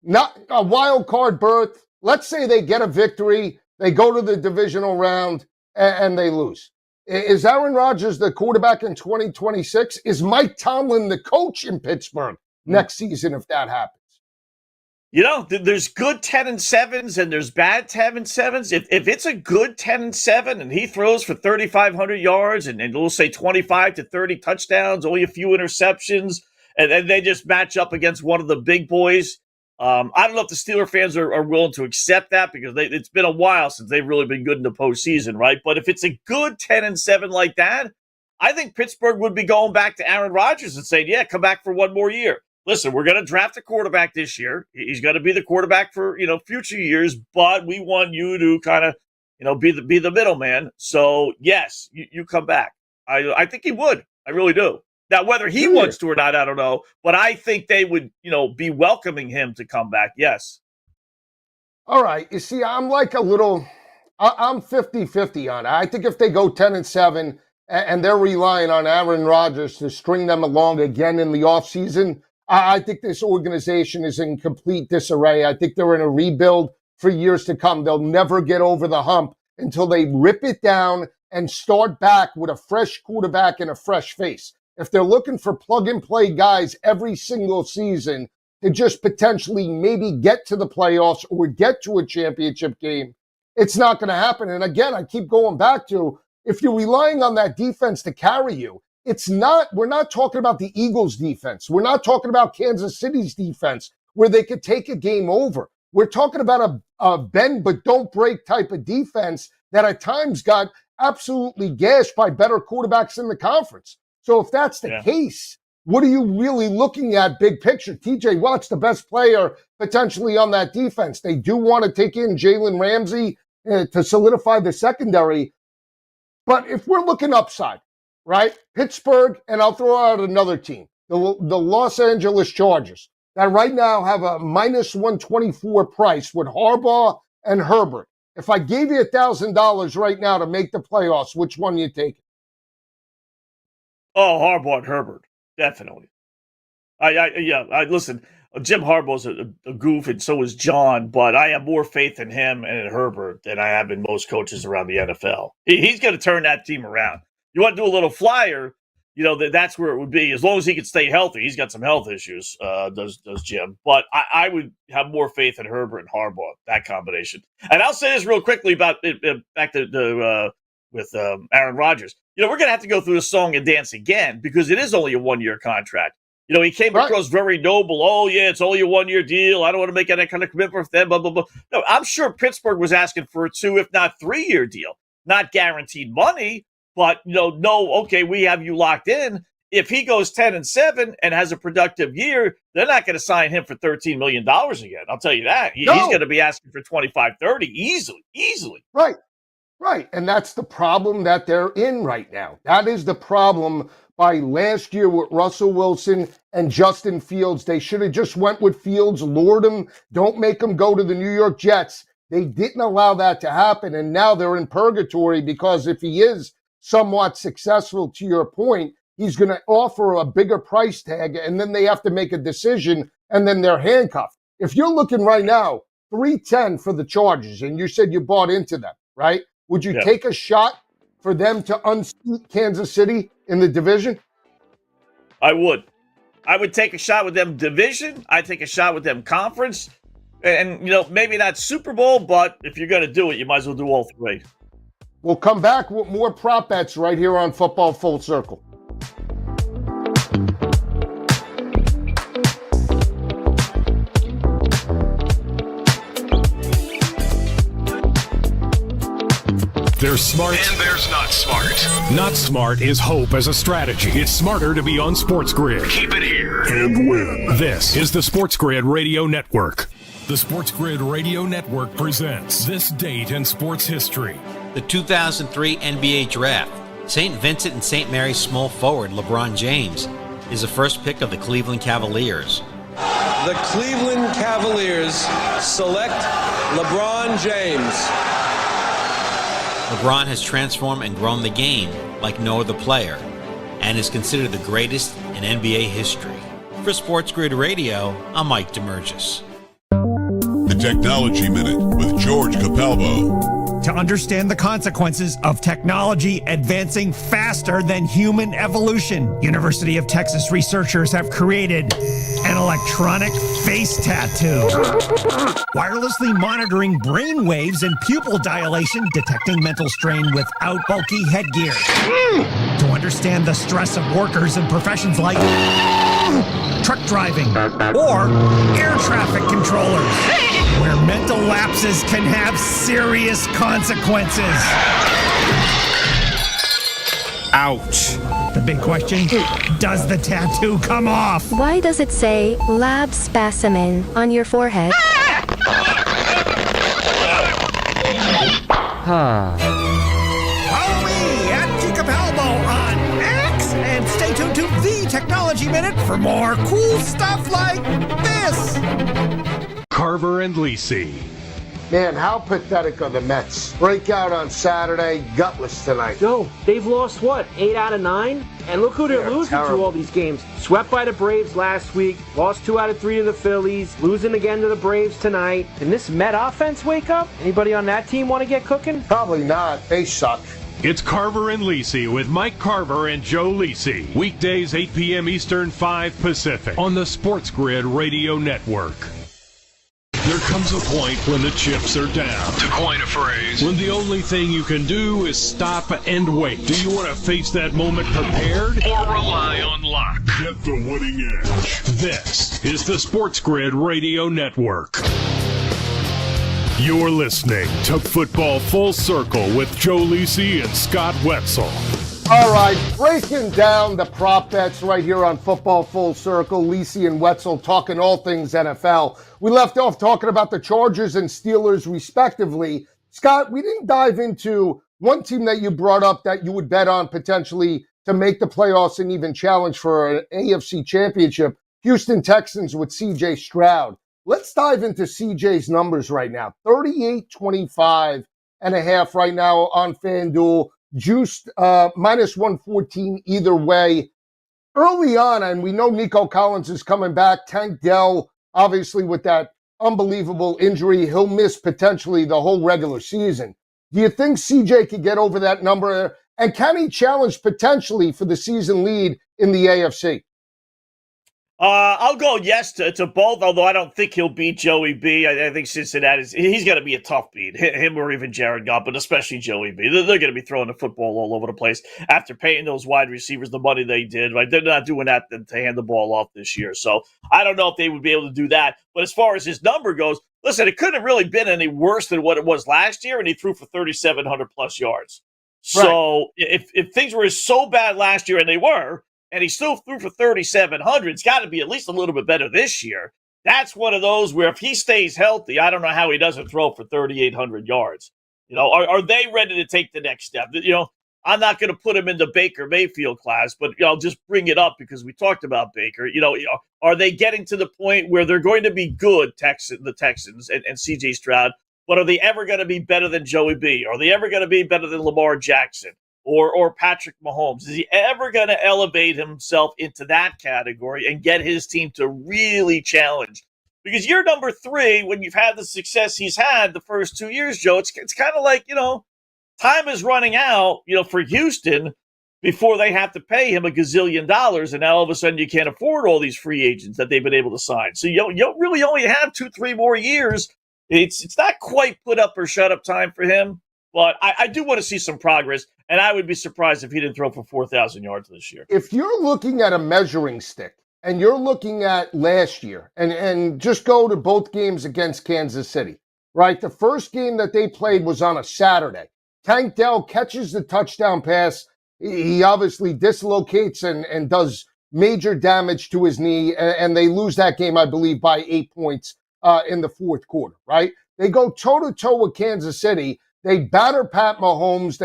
not a wild card berth. Let's say they get a victory, they go to the divisional round, and they lose. Is Aaron Rodgers the quarterback in 2026? Is Mike Tomlin the coach in Pittsburgh next season if that happens? There's good 10-7s and there's bad 10-7s. If it's a good 10-7 and he throws for 3,500 yards and we'll say 25 to 30 touchdowns, only a few interceptions, and then they just match up against one of the big boys. I don't know if the Steeler fans are willing to accept that because it's been a while since they've really been good in the postseason, right? But if it's a good 10-7 like that, I think Pittsburgh would be going back to Aaron Rodgers and saying, yeah, come back for one more year. Listen, we're going to draft a quarterback this year. He's going to be the quarterback for, future years, but we want you to kind of, be the middleman. So, yes, you come back. I think he would. I really do. Now, whether he wants to or not, I don't know. But I think they would, be welcoming him to come back. Yes. All right. You see, I'm like I'm 50-50 on it. I think if they go 10-7 and they're relying on Aaron Rodgers to string them along again in the offseason, I think this organization is in complete disarray. I think they're in a rebuild for years to come. They'll never get over the hump until they rip it down and start back with a fresh quarterback and a fresh face. If they're looking for plug-and-play guys every single season to just potentially maybe get to the playoffs or get to a championship game, it's not going to happen. And again, I keep going back to, if you're relying on that defense to carry you, we're not talking about the Eagles defense. We're not talking about Kansas City's defense where they could take a game over. We're talking about a bend but don't break type of defense that at times got absolutely gashed by better quarterbacks in the conference. So if that's the case, what are you really looking at big picture? TJ Watt's the best player potentially on that defense. They do want to take in Jalen Ramsey to solidify the secondary. But if we're looking upside, right? Pittsburgh, and I'll throw out another team, the Los Angeles Chargers, that right now have a minus 124 price with Harbaugh and Herbert. If I gave you $1,000 right now to make the playoffs, which one you take? Oh, Harbaugh and Herbert, definitely. Listen, Jim Harbaugh's a goof, and so is John, but I have more faith in him and in Herbert than I have in most coaches around the NFL. He's going to turn that team around. You want to do a little flyer, that's where it would be. As long as he can stay healthy. He's got some health issues, does Jim. But I would have more faith in Herbert and Harbaugh, that combination. And I'll say this real quickly about back to with Aaron Rodgers. We're going to have to go through the song and dance again because it is only a one-year contract. He came across very noble. Oh, yeah, it's only a one-year deal. I don't want to make any kind of commitment for them, blah, blah, blah. No, I'm sure Pittsburgh was asking for a 2, if not 3-year deal. Not guaranteed money, but, okay, we have you locked in. If he goes 10-7 and has a productive year, they're not going to sign him for $13 million again. I'll tell you that. He's going to be asking for 25-30 easily. Right. And that's the problem that they're in right now. That is the problem. By last year with Russell Wilson and Justin Fields, they should have just went with Fields, lured him, don't make him go to the New York Jets. They didn't allow that to happen, and now they're in purgatory because if he is somewhat successful, to your point, he's going to offer a bigger price tag, and then they have to make a decision, and then they're handcuffed. If you're looking right now, $310 for the Chargers, and you said you bought into them, right? Would you take a shot for them to unseat Kansas City in the division? I would. I would take a shot with them division. I'd take a shot with them conference. And, maybe not Super Bowl, but if you're going to do it, you might as well do all three. We'll come back with more prop bets right here on Football Full Circle. There's smart. And there's not smart. Not smart is hope as a strategy. It's smarter to be on SportsGrid. Keep it here. And win. This is the SportsGrid Radio Network. The SportsGrid Radio Network presents This Date in Sports History. The 2003 NBA Draft. St. Vincent and St. Mary's small forward LeBron James is the first pick of the Cleveland Cavaliers. The Cleveland Cavaliers select LeBron James. LeBron has transformed and grown the game like no other player and is considered the greatest in NBA history. For SportsGrid Radio, I'm Mike DeMurgis. The Technology Minute with George Capalbo. To understand the consequences of technology advancing faster than human evolution, University of Texas researchers have created an electronic face tattoo. Wirelessly monitoring brain waves and pupil dilation, detecting mental strain without bulky headgear. To understand the stress of workers in professions like truck driving or air traffic controllers, where mental lapses can have serious consequences. Ouch. The big question, does the tattoo come off? Why does it say lab specimen on your forehead? Follow me at Capalbo on X and stay tuned to the Technology Minute for more cool stuff like this. Carver and Lisi. Man, how pathetic are the Mets? Breakout on Saturday, gutless tonight. No, they've lost what, 8 out of 9? And look who they're losing to all these games. Swept by the Braves last week, lost 2 out of 3 to the Phillies, losing again to the Braves tonight. Can this Met offense wake up? Anybody on that team want to get cooking? Probably not. They suck. It's Carver and Lisi with Mike Carver and Joe Lisi. Weekdays 8 p.m. Eastern, 5 Pacific on the SportsGrid Radio Network. There comes a point when the chips are down. To coin a phrase. When the only thing you can do is stop and wait. Do you want to face that moment prepared? Or rely on luck? Get the winning edge. This is the SportsGrid Radio Network. You're listening to Football Full Circle with Joe Lisi and Scott Wetzel. All right, breaking down the prop bets right here on Football Full Circle. Lisi and Wetzel talking all things NFL. We left off talking about the Chargers and Steelers respectively. Scott, we didn't dive into one team that you brought up that you would bet on potentially to make the playoffs and even challenge for an AFC championship, Houston Texans with C.J. Stroud. Let's dive into C.J.'s numbers right now. 38-25 and a half right now on FanDuel. Juiced minus 114 either way. Early on, and we know Nico Collins is coming back. Tank Dell, obviously with that unbelievable injury, he'll miss potentially the whole regular season. Do you think CJ could get over that number? And can he challenge potentially for the season lead in the AFC? I'll go yes to both, although I don't think he'll beat Joey B. I think Cincinnati's, he's going to be a tough beat, him or even Jared Goff, but especially Joey B. They're going to be throwing the football all over the place after paying those wide receivers the money they did. Right? They're not doing that to hand the ball off this year. So I don't know if they would be able to do that. But as far as his number goes, listen, it couldn't have really been any worse than what it was last year, and he threw for 3,700 plus yards. So right. if things were so bad last year, and they were, and he still threw for 3,700, it's got to be at least a little bit better this year. That's one of those where if he stays healthy, I don't know how he doesn't throw for 3,800 yards. You know, are they ready to take the next step? You know, I'm not going to put him in the Baker Mayfield class, but I'll just bring it up because we talked about Baker. You know, are they getting to the point where they're going to be good, the Texans and C.J. Stroud, but are they ever going to be better than Joey B? Are they ever going to be better than Lamar Jackson? Or Patrick Mahomes? Is he ever going to elevate himself into that category and get his team to really challenge? Because you're number 3 when you've had the success he's had the first 2 years, Joe. It's kind of like, you know, time is running out, you know, for Houston before they have to pay him $1 gazillion, and now all of a sudden you can't afford all these free agents that they've been able to sign. So you really only have 2-3 more years. It's not quite put up or shut up time for him, but I do want to see some progress. And I would be surprised if he didn't throw for 4,000 yards this year. If you're looking at a measuring stick and you're looking at last year and just go to both games against Kansas City, right? The first game that they played was on a Saturday. Tank Dell catches the touchdown pass. He obviously dislocates and does major damage to his knee, and they lose that game, I believe, by 8 points in the fourth quarter, right? They go toe-to-toe with Kansas City. They batter Pat Mahomes.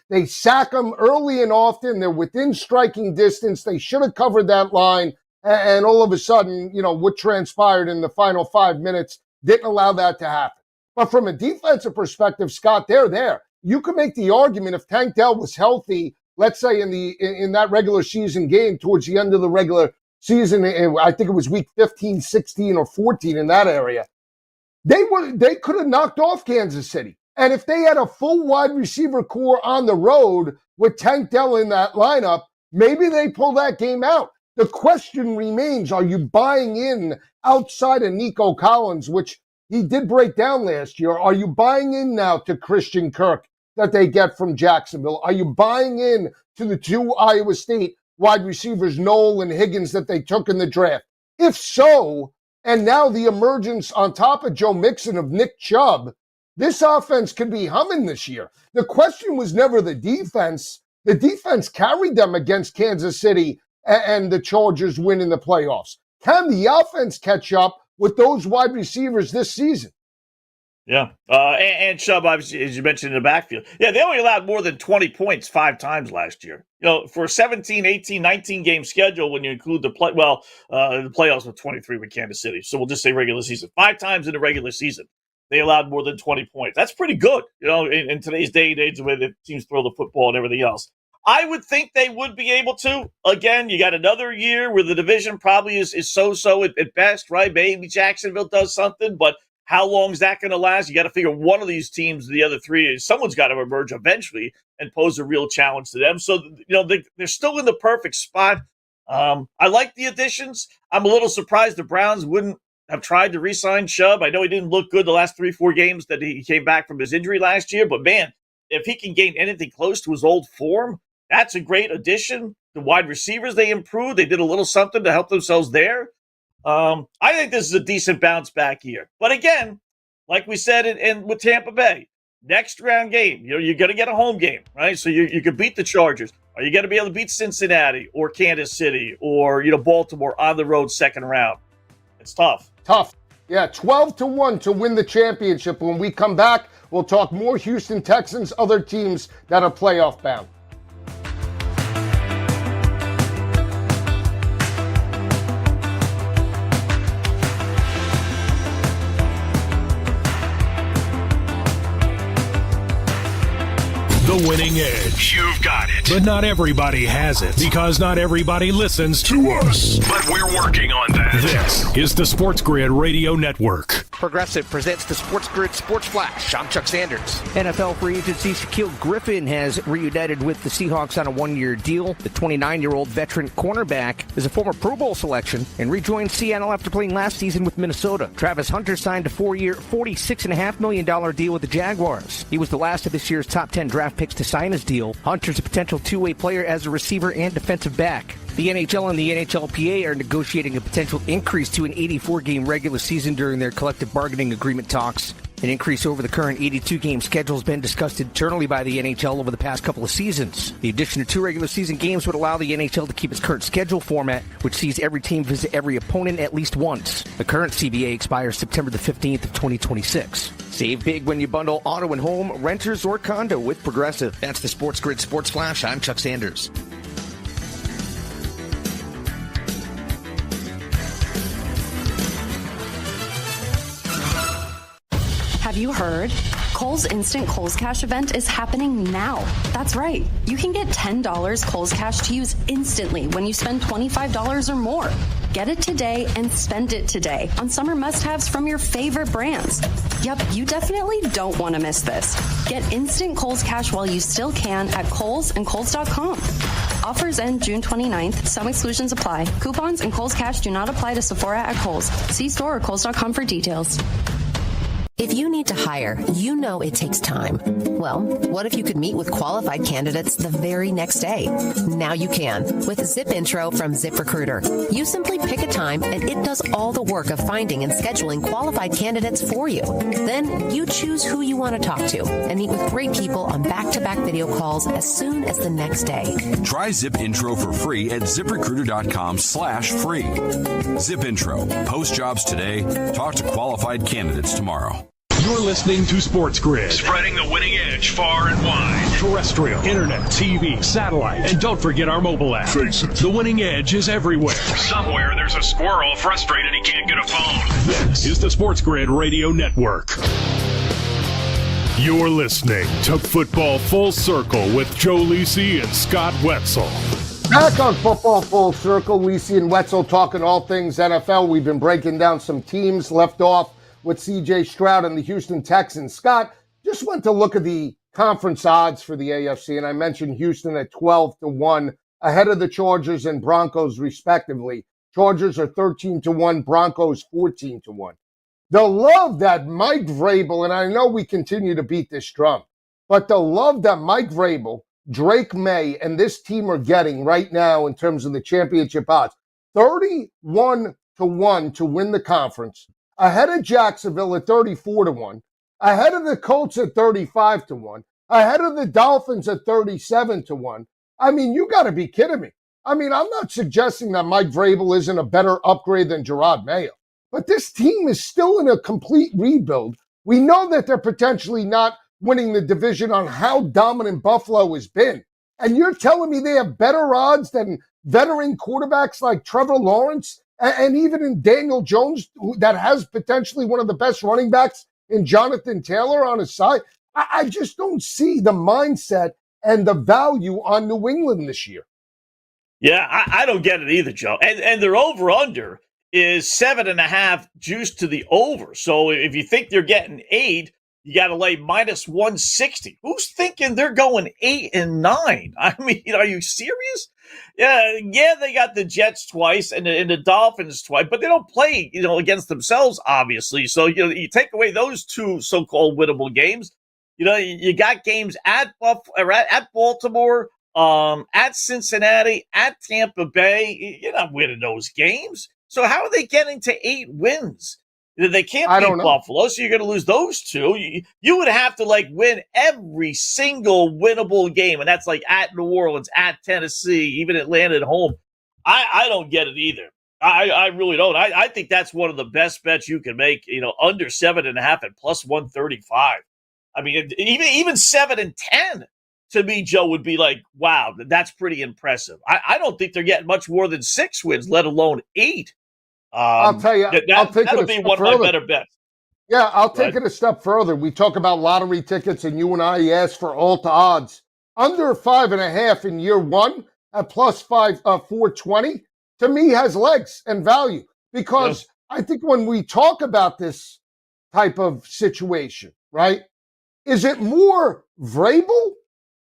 They sack him early and often. They're within striking distance. They should have covered that line. And all of a sudden, you know, what transpired in the final 5 minutes didn't allow that to happen. But from a defensive perspective, Scott, they're there. You can make the argument if Tank Dell was healthy, let's say in that regular season game towards the end of the regular season, I think it was week 15, 16, or 14 in that area, they could have knocked off Kansas City. And if they had a full wide receiver core on the road with Tank Dell in that lineup, maybe they pull that game out. The question remains, are you buying in outside of Nico Collins, which he did break down last year? Are you buying in now to Christian Kirk that they get from Jacksonville? Are you buying in to the 2 Iowa State wide receivers, Noel and Higgins, that they took in the draft? If so, and now the emergence on top of Joe Mixon of Nick Chubb, this offense could be humming this year. The question was never the defense. The defense carried them against Kansas City and the Chargers win in the playoffs. Can the offense catch up with those wide receivers this season? Yeah. And Chubb, obviously, as you mentioned, in the backfield. Yeah, they only allowed more than 20 points 5 times last year. You know, for a 17, 18, 19-game schedule, when you include the playoffs with 23 with Kansas City. So we'll just say regular season. 5 times in the regular season, they allowed more than 20 points. That's pretty good, you know, in today's day and age, the way the teams throw the football and everything else. I would think they would be able to. Again, you got another year where the division probably is so-so at best, right? Maybe Jacksonville does something, but how long is that going to last? You got to figure one of these teams, the other 3, someone's got to emerge eventually and pose a real challenge to them. So, you know, they're still in the perfect spot. I like the additions. I'm a little surprised the Browns wouldn't have tried to re-sign Chubb. I know he didn't look good the last 3-4 games that he came back from his injury last year, but man, if he can gain anything close to his old form, that's a great addition. The wide receivers, they improved. They did a little something to help themselves there. I think this is a decent bounce back year. But again, like we said with Tampa Bay, next round game, you know, you're going to get a home game, right? So you could beat the Chargers. Are you going to be able to beat Cincinnati or Kansas City or, you know, Baltimore on the road second round? It's tough. Tough. Yeah, 12-1 to win the championship. When we come back, We'll talk more Houston Texans, other teams that are playoff bound. The winning edge. You've got it. But not everybody has it, because not everybody listens to us. But we're working on that. This is the SportsGrid Radio Network. Progressive presents the SportsGrid Sports Flash. I'm Chuck Sanders. NFL free agency Shaquille Griffin has reunited with the Seahawks on a one-year deal. The 29-year-old veteran cornerback is a former Pro Bowl selection and rejoined Seattle after playing last season with Minnesota. Travis Hunter signed a 4-year, $46.5 million deal with the Jaguars. He was the last of this year's top 10 draft picks to sign his deal. Hunter's a potential two-way player as a receiver and defensive back. The NHL and the NHLPA are negotiating a potential increase to an 84-game regular season during their collective bargaining agreement talks. An increase over the current 82-game schedule has been discussed internally by the NHL over the past couple of seasons. The addition of 2 regular season games would allow the NHL to keep its current schedule format, which sees every team visit every opponent at least once. The current CBA expires September the 15th of 2026. Save big when you bundle auto and home, renters, or condo with Progressive. That's the SportsGrid Sports Flash. I'm Chuck Sanders. Have you heard? Kohl's Instant Kohl's Cash event is happening now. That's right. You can get $10 Kohl's Cash to use instantly when you spend $25 or more. Get it today and spend it today on summer must-haves from your favorite brands. Yep, you definitely don't want to miss this. Get instant Kohl's Cash while you still can at Kohl's and Kohl's.com. Offers end June 29th. Some exclusions apply. Coupons and Kohl's Cash do not apply to Sephora at Kohl's. See store or Kohl's.com for details. If you need to hire, you know it takes time. Well, what if you could meet with qualified candidates the very next day? Now you can with Zip Intro from ZipRecruiter. You simply pick a time and it does all the work of finding and scheduling qualified candidates for you. Then you choose who you want to talk to and meet with great people on back-to-back video calls as soon as the next day. Try Zip Intro for free at ZipRecruiter.com/free. Zip Intro. Post jobs today. Talk to qualified candidates tomorrow. You're listening to SportsGrid. Spreading the winning edge far and wide. Terrestrial, internet, TV, satellite, and don't forget our mobile app. Face it. The winning edge is everywhere. Somewhere there's a squirrel frustrated he can't get a phone. This is the SportsGrid Radio Network. You're listening to Football Full Circle with Joe Lisi and Scott Wetzel. Back on Football Full Circle, Lisi and Wetzel talking all things NFL. We've been breaking down some teams left off with C.J. Stroud and the Houston Texans. Scott, just went to look at the conference odds for the AFC, and I mentioned Houston at 12-1, ahead of the Chargers and Broncos, respectively. Chargers are 13-1, Broncos 14-1. The love that Mike Vrabel, and I know we continue to beat this drum, but the love that Mike Vrabel, Drake May, and this team are getting right now in terms of the championship odds, 31-1 to win the conference, ahead of Jacksonville at 34-1, ahead of the Colts at 35-1, ahead of the Dolphins at 37-1. I mean, you got to be kidding me. I mean, I'm not suggesting that Mike Vrabel isn't a better upgrade than Gerard Mayo, but this team is still in a complete rebuild. We know that they're potentially not winning the division on how dominant Buffalo has been. And you're telling me they have better odds than veteran quarterbacks like Trevor Lawrence and even in Daniel Jones, that has potentially one of the best running backs in Jonathan Taylor on his side? I just don't see the mindset and the value on New England this year. Yeah, I don't get it either, Joe. And their over-under is 7.5 juice to the over. So if you think they're getting 8, you got to lay minus 160. Who's thinking they're going 8-9? I mean, are you serious? Yeah, they got the Jets twice and the Dolphins twice, but they don't play, against themselves, obviously. So, you take away those 2 so-called winnable games. You got games at Baltimore, at Cincinnati, at Tampa Bay. You're not winning those games. So how are they getting to 8 wins? They can't beat Buffalo, so you're going to lose those 2. You would have to, win every single winnable game, and that's, at New Orleans, at Tennessee, even Atlanta at home. I don't get it either. I really don't. I think that's one of the best bets you can make, under 7.5 at plus 135. I mean, even 7-10 to me, Joe, would be like, wow, that's pretty impressive. I don't think they're getting much more than 6 wins, let alone 8. I'll tell you, I'll take it that'll a be step one of further. my better bets. Yeah, I'll take it a step further. We talk about lottery tickets, and you and I asked for alt odds. Under 5.5 in year one at plus 420, to me has legs and value. Because I think when we talk about this type of situation, right, is it more Vrabel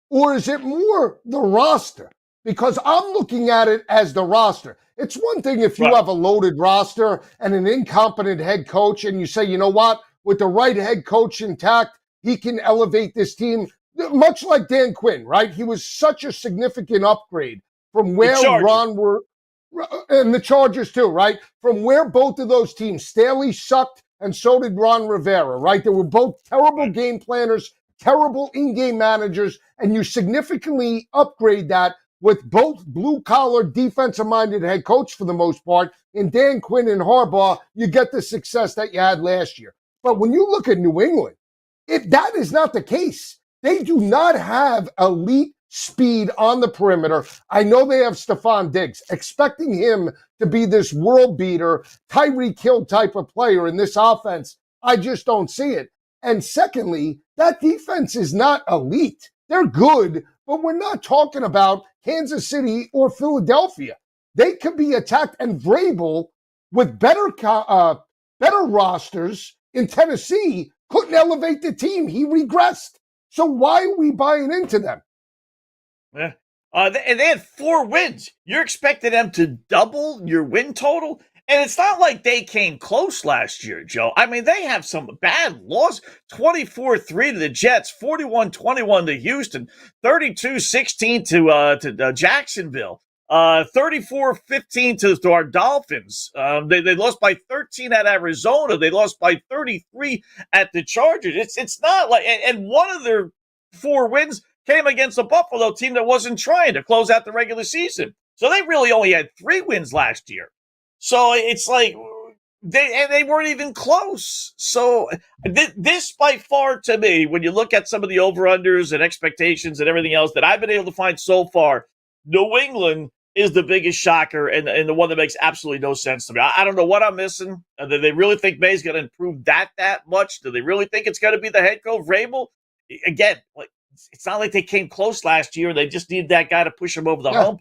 or is it more the roster? Because I'm looking at it as the roster. It's one thing if you have a loaded roster and an incompetent head coach and you say, you know what, with the right head coach intact, he can elevate this team, much like Dan Quinn, right? He was such a significant upgrade from where Ron were, and the Chargers too, right? From where both of those teams, Staley sucked and so did Ron Rivera, right? They were both terrible game planners, terrible in-game managers, and you significantly upgrade that with both blue-collar, defensive-minded head coach for the most part, in Dan Quinn and Harbaugh, you get the success that you had last year. But when you look at New England, if that is not the case, they do not have elite speed on the perimeter. I know they have Stephon Diggs, expecting him to be this world beater, Tyreek Hill type of player in this offense. I just don't see it. And secondly, that defense is not elite. They're good, but we're not talking about Kansas City or Philadelphia. They could be attacked, and Vrabel, with better rosters in Tennessee, couldn't elevate the team. He regressed. So why are we buying into them? Yeah. And they had 4 wins. You're expecting them to double your win total? And it's not like they came close last year, Joe. I mean, they have some bad loss. 24-3 to the Jets, 41-21 to Houston, 32-16 to Jacksonville, 34-15 to our Dolphins. They lost by 13 at Arizona. They lost by 33 at the Chargers. It's not like, and one of their 4 wins came against a Buffalo team that wasn't trying to close out the regular season. So they really only had 3 wins last year. So it's like they weren't even close. So this by far, to me, when you look at some of the over-unders and expectations and everything else that I've been able to find so far, New England is the biggest shocker and the one that makes absolutely no sense to me. I don't know what I'm missing. Do they really think May's going to improve that much? Do they really think it's going to be the head coach, Vrabel? Again, it's not like they came close last year. They just need that guy to push them over the hump.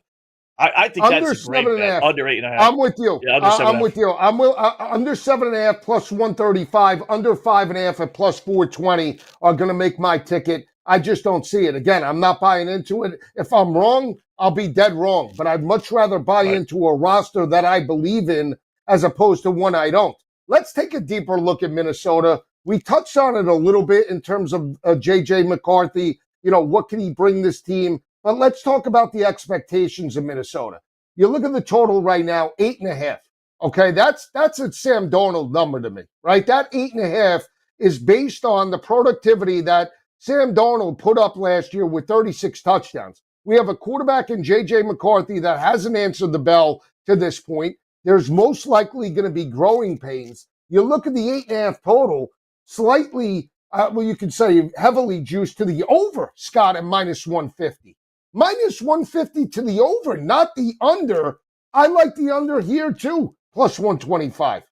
I think under that's a great 7.5. bet. Under 8.5. I'm with you. Yeah, under 7.5. I'm with you. Under 7.5 plus 135, under 5.5 at plus 420 are going to make my ticket. I just don't see it. Again, I'm not buying into it. If I'm wrong, I'll be dead wrong. But I'd much rather buy into a roster that I believe in as opposed to one I don't. Let's take a deeper look at Minnesota. We touched on it a little bit in terms of J.J. McCarthy. You know, what can he bring this team? But let's talk about the expectations of Minnesota. You look at the total right now, 8.5. Okay, that's a Sam Darnold number to me, right? That 8.5 is based on the productivity that Sam Darnold put up last year with 36 touchdowns. We have a quarterback in J.J. McCarthy that hasn't answered the bell to this point. There's most likely going to be growing pains. You look at the 8.5 total, slightly, you could say heavily juiced to the over, Scott, at minus 150. Minus 150 to the over, not the under. I like the under here too, plus 125.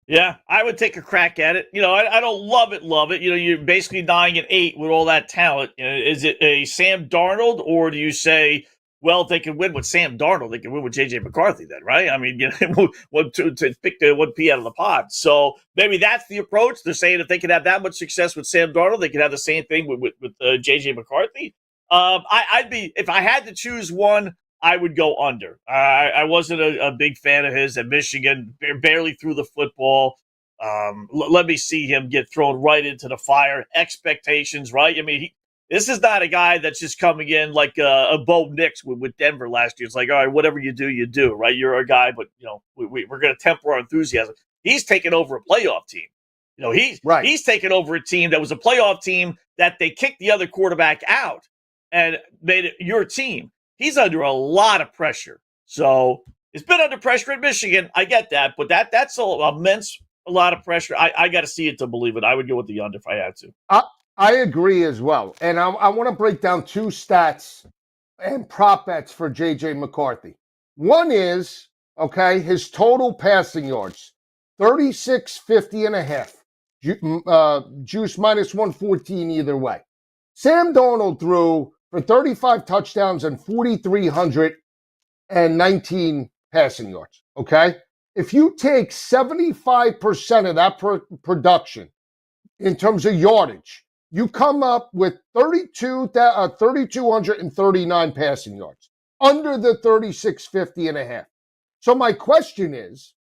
Yeah, I would take a crack at it. You know, I don't love it. You know, you're basically dying at 8 with all that talent. You know, is it a Sam Darnold, or do you say, well, if they can win with Sam Darnold, they can win with J.J. McCarthy then, right? I mean, you know, to pick the one pea out of the pod. So maybe that's the approach. They're saying if they could have that much success with Sam Darnold, they could have the same thing with J.J. McCarthy. I'd be, if I had to choose one, I would go under. I wasn't a big fan of his at Michigan, barely threw the football. Let me see him get thrown right into the fire. Expectations, right? I mean, this is not a guy that's just coming in like a Bo Nix with Denver last year. It's like, all right, whatever you do, right? You're a guy, but, you know, we're going to temper our enthusiasm. He's taken over a playoff team. You know, he's taken over a team that was a playoff team that they kicked the other quarterback out and made it your team. He's under a lot of pressure. So it's been under pressure in Michigan. I get that, but that's a lot of pressure. I got to see it to believe it. I would go with the under if I had to. I agree as well. And I want to break down two stats and prop bets for J.J. McCarthy. One is, okay, his total passing yards, 36.50 and a half. Juice minus 114 either way. Sam Darnold threw for 35 touchdowns and 4,319 passing yards, okay? If you take 75% of that production in terms of yardage, you come up with 3,239 passing yards, under the 36.50 and a half. So my question is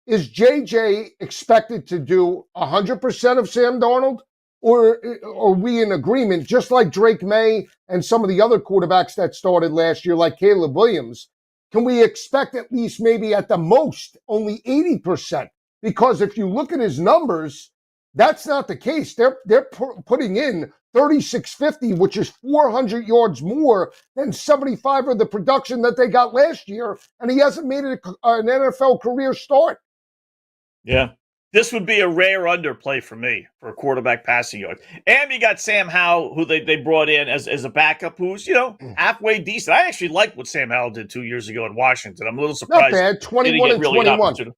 JJ expected to do 100% of Sam Darnold, or are we in agreement, just like Drake May and some of the other quarterbacks that started last year, like Caleb Williams, can we expect at least maybe at the most only 80%? Because if you look at his numbers, that's not the case. They're putting in 36.50, which is 400 yards more than 75 of the production that they got last year, and he hasn't made it an NFL career start. Yeah. This would be a rare underplay for me for a quarterback passing yard. And we got Sam Howell, who they brought in as a backup, who's, halfway decent. I actually liked what Sam Howell did 2 years ago in Washington. I'm a little surprised. Not bad, 21 and 21.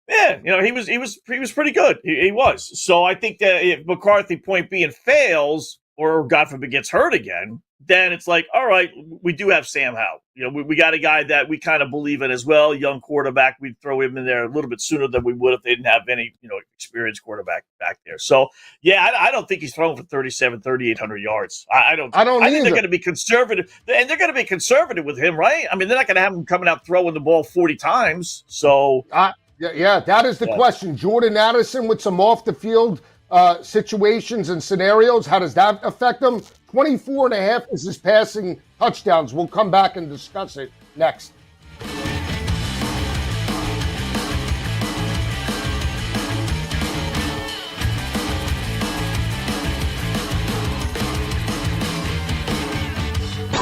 Yeah, he was pretty good. He was. So I think that if McCarthy, point being, fails, or God forbid gets hurt again, then it's like, all right, we do have Sam Howell. We got a guy that we kind of believe in as well, young quarterback. We'd throw him in there a little bit sooner than we would if they didn't have any, experienced quarterback back there. So, yeah, I don't think he's throwing for 3,800 yards. I think they're going to be conservative, and they're going to be conservative with him, right? I mean, they're not going to have him coming out throwing the ball 40 times. So, yeah, that is the question. Jordan Addison with some off the field situations and scenarios. How does that affect them? 24 and a half is his passing touchdowns. We'll come back and discuss it next.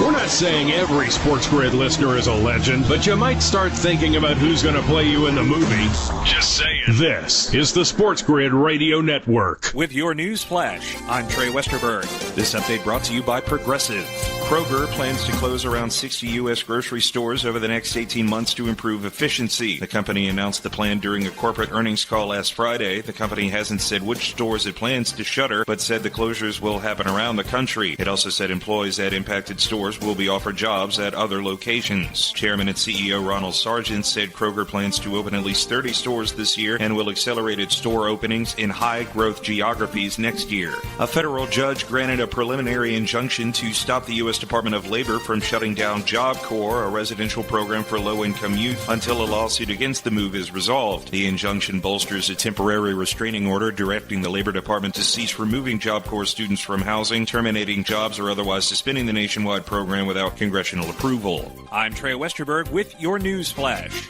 We're not saying every SportsGrid listener is a legend, but you might start thinking about who's going to play you in the movie. Just saying. This is the SportsGrid Radio Network. With your news flash, I'm Trey Westerberg. This update brought to you by Progressive. Kroger plans to close around 60 U.S. grocery stores over the next 18 months to improve efficiency. The company announced the plan during a corporate earnings call last Friday. The company hasn't said which stores it plans to shutter, but said the closures will happen around the country. It also said employees at impacted stores will be offered jobs at other locations. Chairman and CEO Ronald Sargent said Kroger plans to open at least 30 stores this year and will accelerate its store openings in high-growth geographies next year. A federal judge granted a preliminary injunction to stop the U.S. Department of Labor from shutting down Job Corps, a residential program for low-income youth, until a lawsuit against the move is resolved. The injunction bolsters a temporary restraining order directing the Labor Department to cease removing Job Corps students from housing, terminating jobs, or otherwise suspending the nationwide program without congressional approval. I'm Trey Westerberg with your news flash.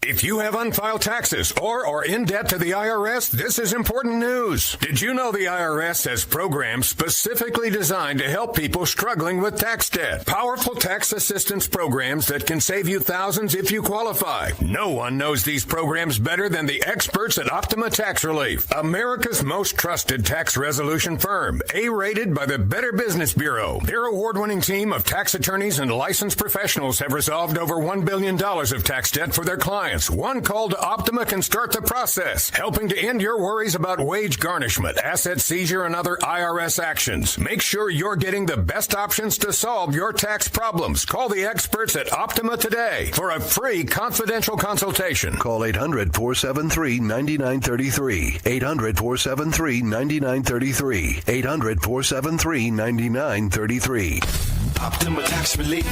If you have unfiled taxes or are in debt to the IRS, this is important news. Did you know the IRS has programs specifically designed to help people struggling with tax debt? Powerful tax assistance programs that can save you thousands if you qualify. No one knows these programs better than the experts at Optima Tax Relief, America's most trusted tax resolution firm, A-rated by the Better Business Bureau. Their award-winning team of tax attorneys and licensed professionals have resolved over $1 billion of tax debt for their clients. One call to Optima can start the process, helping to end your worries about wage garnishment, asset seizure, and other IRS actions. Make sure you're getting the best options to solve your tax problems. Call the experts at Optima today for a free confidential consultation. Call 800-473-9933. 800-473-9933. 800-473-9933. Optima Tax Relief.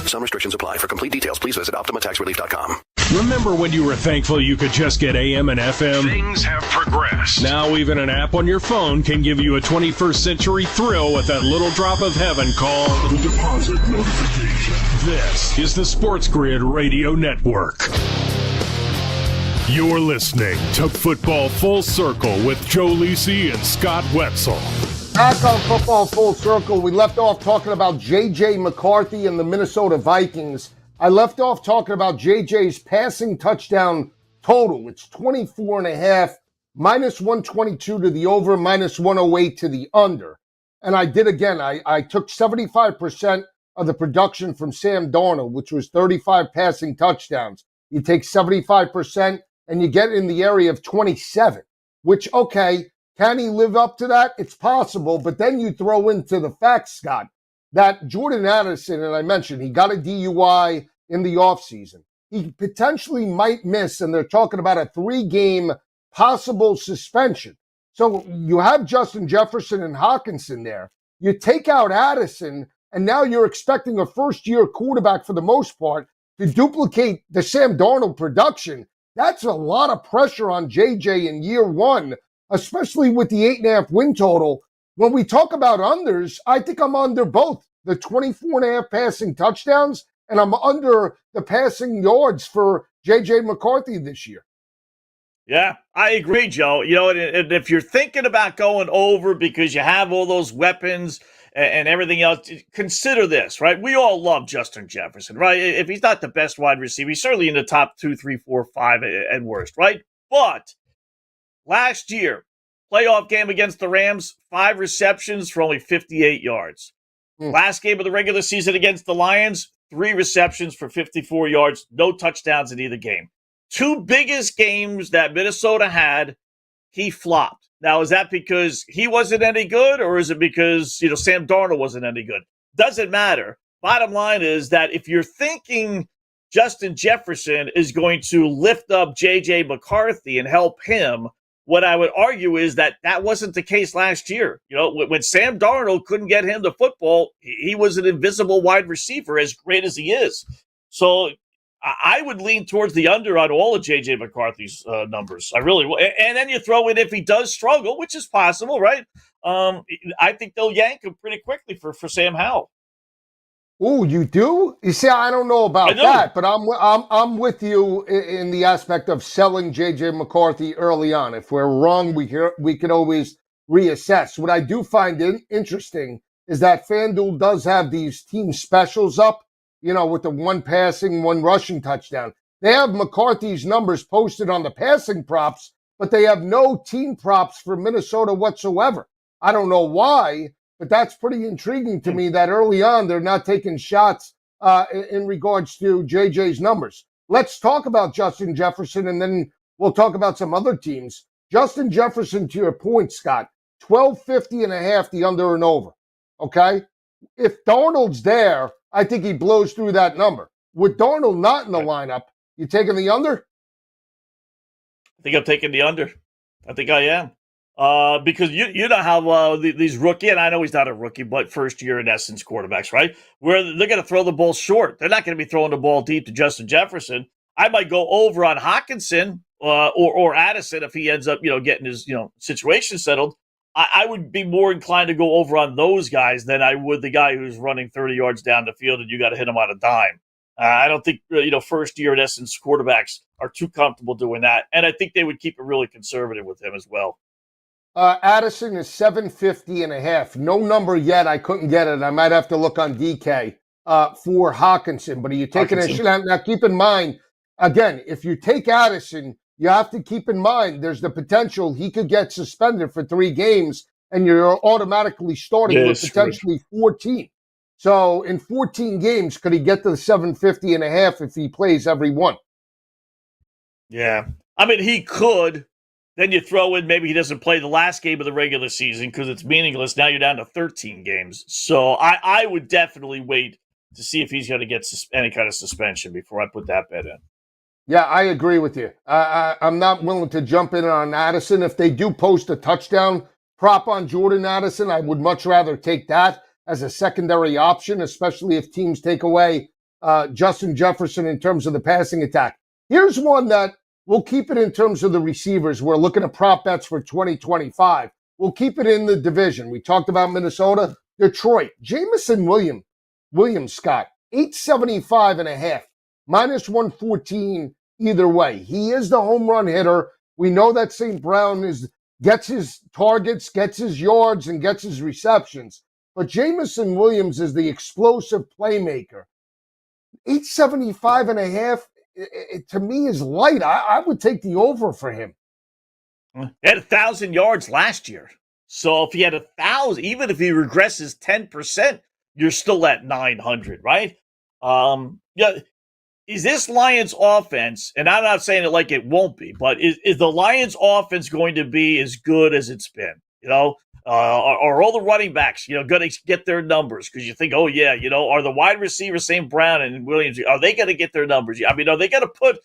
Some restrictions apply. For complete details, please visit OptimaTaxRelief.com. Remember when you were thankful you could just get AM and FM? Things have progressed. Now even an app on your phone can give you a 21st century thrill with that little drop of heaven called the deposit notification. This is the SportsGrid Radio Network. You're listening to Football Full Circle with Joe Lisi and Scott Wetzel. Back on Football Full Circle, we left off talking about J.J. McCarthy and the Minnesota Vikings. I left off talking about J.J.'s passing touchdown total. It's 24.5, minus 122 to the over, minus 108 to the under. And I did again. I took 75% of the production from Sam Darnold, which was 35 passing touchdowns. You take 75% and you get in the area of 27, which, okay, can he live up to that? It's possible. But then you throw into the facts, Scott, that Jordan Addison, and I mentioned he got a DUI in the offseason. He potentially might miss, and they're talking about a 3-game possible suspension. So you have Justin Jefferson and Hawkinson there. You take out Addison, and now you're expecting a first-year quarterback for the most part to duplicate the Sam Darnold production. That's a lot of pressure on JJ in year one, especially with the 8.5 win total. When we talk about unders, I think I'm under both the 24.5 passing touchdowns, and I'm under the passing yards for JJ McCarthy this year. Yeah, I agree, Joe. You know, and if you're thinking about going over because you have all those weapons and everything else, consider this, right? We all love Justin Jefferson, right? If he's not the best wide receiver, he's certainly in the top 2, 3, 4, 5 at worst, right? But last year, playoff game against the Rams, 5 receptions for only 58 yards. Last game of the regular season against the Lions, 3 receptions for 54 yards, no touchdowns in either game. 2 biggest games that Minnesota had, he flopped. Now, is that because he wasn't any good, or is it because, Sam Darnold wasn't any good? Doesn't matter. Bottom line is that if you're thinking Justin Jefferson is going to lift up J.J. McCarthy and help him, what I would argue is that wasn't the case last year. When Sam Darnold couldn't get him the football, he was an invisible wide receiver, as great as he is. So I would lean towards the under on all of J.J. McCarthy's numbers. I really will. And then you throw in if he does struggle, which is possible, right? I think they'll yank him pretty quickly for Sam Howell. Oh, you do? You see, I don't know about that, but I'm with you in the aspect of selling J.J. McCarthy early on. If we're wrong, we can always reassess. What I do find interesting is that FanDuel does have these team specials up, with the 1 passing, 1 rushing touchdown. They have McCarthy's numbers posted on the passing props, but they have no team props for Minnesota whatsoever. I don't know why, but that's pretty intriguing to me that early on they're not taking shots in regards to JJ's numbers. Let's talk about Justin Jefferson, and then we'll talk about some other teams. Justin Jefferson, to your point, Scott, 1250.5, the under and over. Okay? If Darnold's there, I think he blows through that number. With Darnold not in the lineup, you taking the under? I think I'm taking the under. I think I am. Because you know how these rookie, and I know he's not a rookie, but first year in essence quarterbacks, right? Where they're going to throw the ball short. They're not going to be throwing the ball deep to Justin Jefferson. I might go over on Hawkinson or Addison if he ends up, getting his, situation settled. I would be more inclined to go over on those guys than I would the guy who's running 30 yards down the field and you got to hit him on a dime. I don't think, first year in essence quarterbacks are too comfortable doing that. And I think they would keep it really conservative with him as well. Addison is 750.5. No number yet. I couldn't get it. I might have to look on DK for Hawkinson. But are you taking a shot? Now, keep in mind, again, if you take Addison, you have to keep in mind there's the potential he could get suspended for 3 games, and you're automatically starting with potentially 14. So in 14 games, could he get to the 750.5 if he plays every one? Yeah. I mean, he could. Then you throw in maybe he doesn't play the last game of the regular season because it's meaningless. Now you're down to 13 games. So I would definitely wait to see if he's going to get any kind of suspension before I put that bet in. Yeah, I agree with you. I'm not willing to jump in on Addison. If they do post a touchdown prop on Jordan Addison, I would much rather take that as a secondary option, especially if teams take away Justin Jefferson in terms of the passing attack. Here's one that we'll keep it in terms of the receivers. We're looking at prop bets for 2025. We'll keep it in the division. We talked about Minnesota, Detroit. Jamison Williams, Scott, 875.5, minus 114 either way. He is the home run hitter. We know that St. Brown gets his targets, gets his yards, and gets his receptions. But Jamison Williams is the explosive playmaker. 875.5. to me is light. I would take the over for him. He had 1,000 yards last year. So if he had 1,000, even if he regresses 10%, you're still at 900, right? Yeah. Is this Lions offense, and I'm not saying it like it won't be, but is the Lions offense going to be as good as it's been? Are all the running backs, going to get their numbers? Because you think, oh, yeah, are the wide receivers, St. Brown and Williams, are they going to get their numbers? I mean, are they going to put,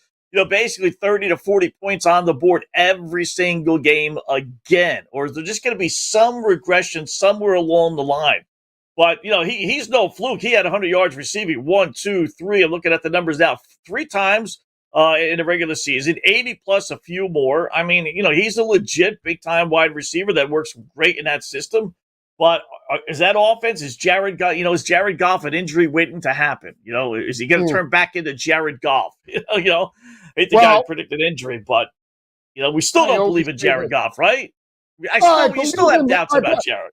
basically 30 to 40 points on the board every single game again? Or is there just going to be some regression somewhere along the line? But, he's no fluke. He had 100 yards receiving, 1, 2, 3. I'm looking at the numbers now. 3 times in the regular season, 80 plus a few more. I mean, he's a legit big-time wide receiver that works great in that system. But is that offense? Is Jared Goff an injury waiting to happen? Is he going to turn back into Jared Goff? I hate the guy predicted injury, but, we still don't believe in Jared Goff, right? We still have doubts about Jared.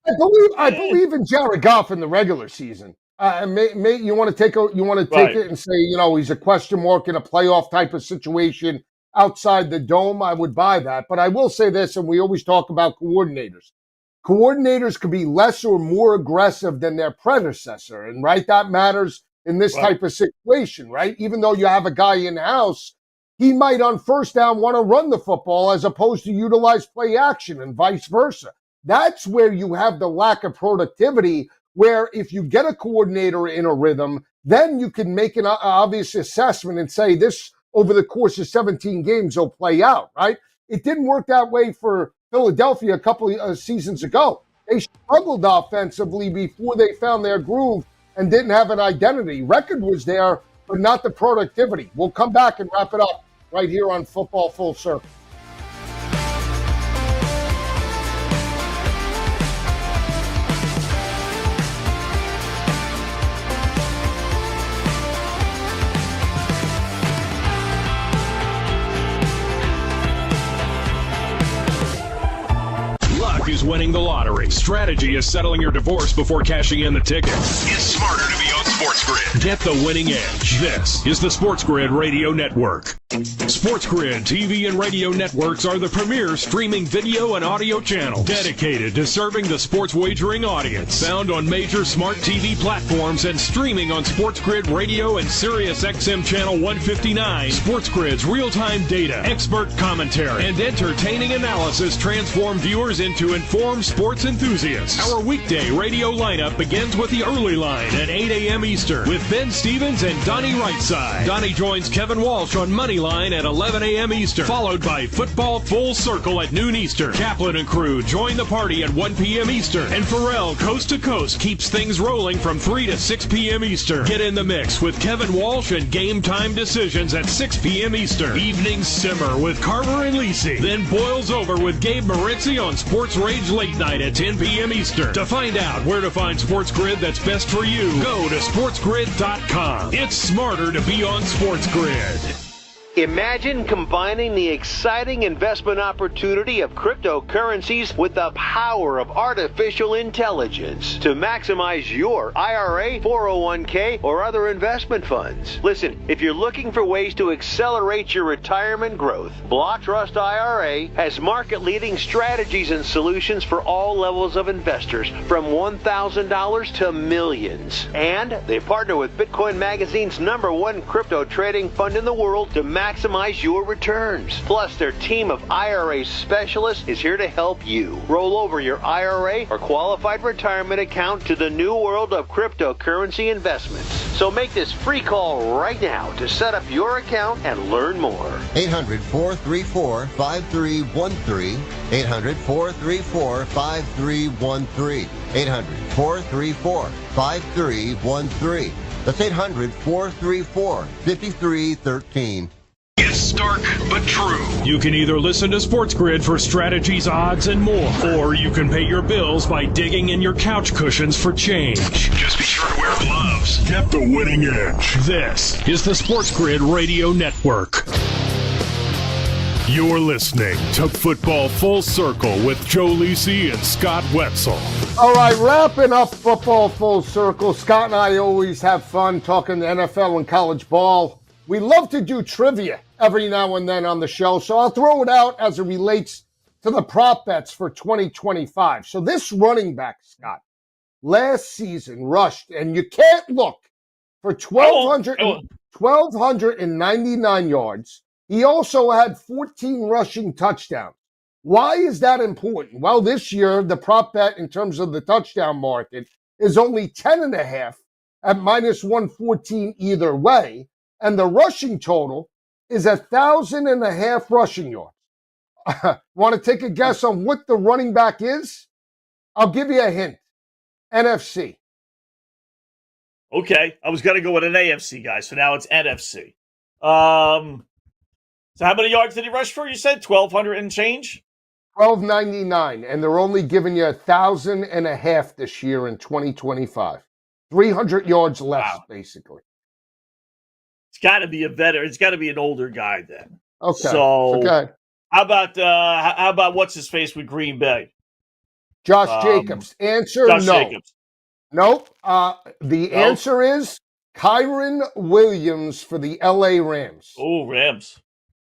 I believe in Jared Goff in the regular season. You want to take it and say, he's a question mark in a playoff type of situation outside the dome. I would buy that. But I will say this, and we always talk about coordinators. Coordinators could be less or more aggressive than their predecessor. And that matters in this type of situation, right? Even though you have a guy in-house, he might on first down want to run the football as opposed to utilize play action and vice versa. That's where you have the lack of productivity, where if you get a coordinator in a rhythm, then you can make an obvious assessment and say this over the course of 17 games will play out, right? It didn't work that way for Philadelphia a couple of seasons ago. They struggled offensively before they found their groove and didn't have an identity. Record was there, but not the productivity. We'll come back and wrap it up right here on Football Full Circle. Luck is winning the lottery. Strategy is settling your divorce before cashing in the ticket. It's smarter to be on SportsGrid. Get the winning edge. This is the SportsGrid Radio Network. SportsGrid TV and radio networks are the premier streaming video and audio channel dedicated to serving the sports wagering audience. Found on major smart TV platforms and streaming on SportsGrid Radio and SiriusXM Channel 159. SportsGrid's real-time data, expert commentary, and entertaining analysis transform viewers into informed sports enthusiasts. Our weekday radio lineup begins with the early line at 8 a.m. Eastern with Ben Stevens and Donnie Rightside. Donnie joins Kevin Walsh on Moneyline at 11 a.m. Eastern, followed by Football Full Circle at noon Eastern. Kaplan and crew join the party at 1 p.m. Eastern, and Pharrell Coast to Coast keeps things rolling from 3 to 6 p.m. Eastern. Get in the mix with Kevin Walsh and Game Time Decisions at 6 p.m. Eastern. Evenings simmer with Carver and Lisi, then boils over with Gabe Moritzi on Sports Rage Late Night at 10 p.m. Eastern. To find out where to find SportsGrid that's best for you, go to SportsGrid.com. It's smarter to be on SportsGrid. Imagine combining the exciting investment opportunity of cryptocurrencies with the power of artificial intelligence to maximize your IRA, 401k, or other investment funds. Listen, if you're looking for ways to accelerate your retirement growth, Block Trust IRA has market-leading strategies and solutions for all levels of investors, from $1,000 to millions. And they partner with Bitcoin Magazine's #1 crypto trading fund in the world to maximize your returns. Plus, their team of IRA specialists is here to help you roll over your IRA or qualified retirement account to the new world of cryptocurrency investments. So make this free call right now to set up your account and learn more. 800-434-5313. 800-434-5313. 800-434-5313. That's 800-434-5313. It's stark but true. You can either listen to SportsGrid for strategies, odds, and more, or you can pay your bills by digging in your couch cushions for change. Just be sure to wear gloves. Get the winning edge. This is the SportsGrid Radio Network. You're listening to Football Full Circle with Joe Lisi and Scott Wetzel. All right, wrapping up Football Full Circle. Scott and I always have fun talking the NFL and college ball. we love to do trivia every now and then on the show, so I'll throw it out as it relates to the prop bets for 2025. So this running back, Scott, last season rushed, and you can't look, for 1,299 yards. He also had 14 rushing touchdowns. Why is that important? Well, this year, the prop bet in terms of the touchdown market is only 10.5 at -114 either way. And the rushing total is 1,500 rushing yards. Want to take a guess on what the running back is? I'll give you a hint. NFC. Okay, I was going to go with an AFC guy, so now it's NFC. So how many yards did he rush for? You said 1,200 and change? 1,299, and they're only giving you 1,500 this year in 2025. 300 yards less, basically. It's got to be a veteran. It's got to be an older guy then. Okay. So okay. How about what's his face with Green Bay? Josh Jacobs. Answer Josh no. Jacobs. Nope. The answer is Kyren Williams for the LA Rams. Oh, Rams.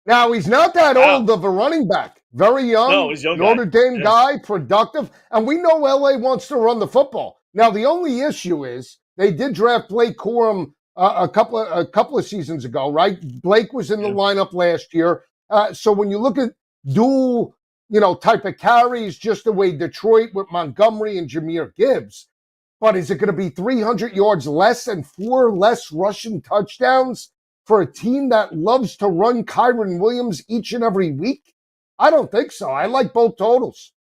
Now, he's not that old of a running back. Very young. No, he's young Notre Dame guy, productive. And we know LA wants to run the football. Now, the only issue is they did draft Blake Corum a couple of seasons ago, right? Blake was in the lineup last year. So when you look at dual, type of carries, just the way Detroit with Montgomery and Jahmyr Gibbs, but is it going to be 300 yards less and 4 less rushing touchdowns for a team that loves to run Kyren Williams each and every week? I don't think so. I like both totals.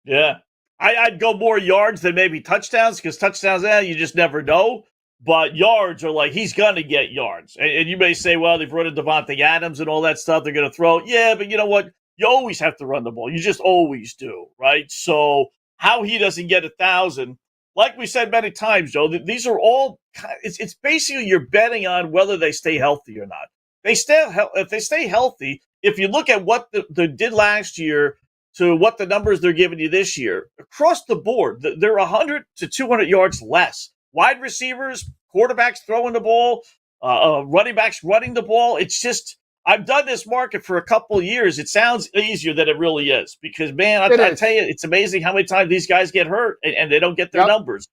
Yeah. I'd go more yards than maybe touchdowns, because touchdowns, you just never know. But yards are like, he's going to get yards. And you may say, well, they've run a Devontae Adams and all that stuff. They're going to throw. Yeah, but you know what? You always have to run the ball. You just always do, right? So how he doesn't get 1,000, like we said many times, Joe, these are all, it's basically you're betting on whether they stay healthy or not. If they stay healthy, if you look at what they did last year to what the numbers they're giving you this year, across the board, they're 100 to 200 yards less. Wide receivers, quarterbacks throwing the ball, running backs running the ball. It's just, I've done this market for a couple of years. It sounds easier than it really is, because, man, I tell you, it's amazing how many times these guys get hurt and they don't get their numbers.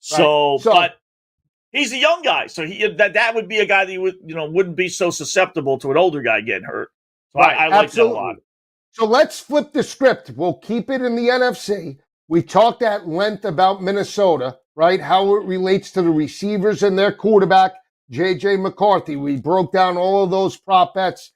So, but he's a young guy, so that would be a guy that wouldn't be so susceptible to an older guy getting hurt. So I like that a lot. So let's flip the script. We'll keep it in the NFC. We talked at length about Minnesota, right? How it relates to the receivers and their quarterback, J.J. McCarthy. We broke down all of those prop bets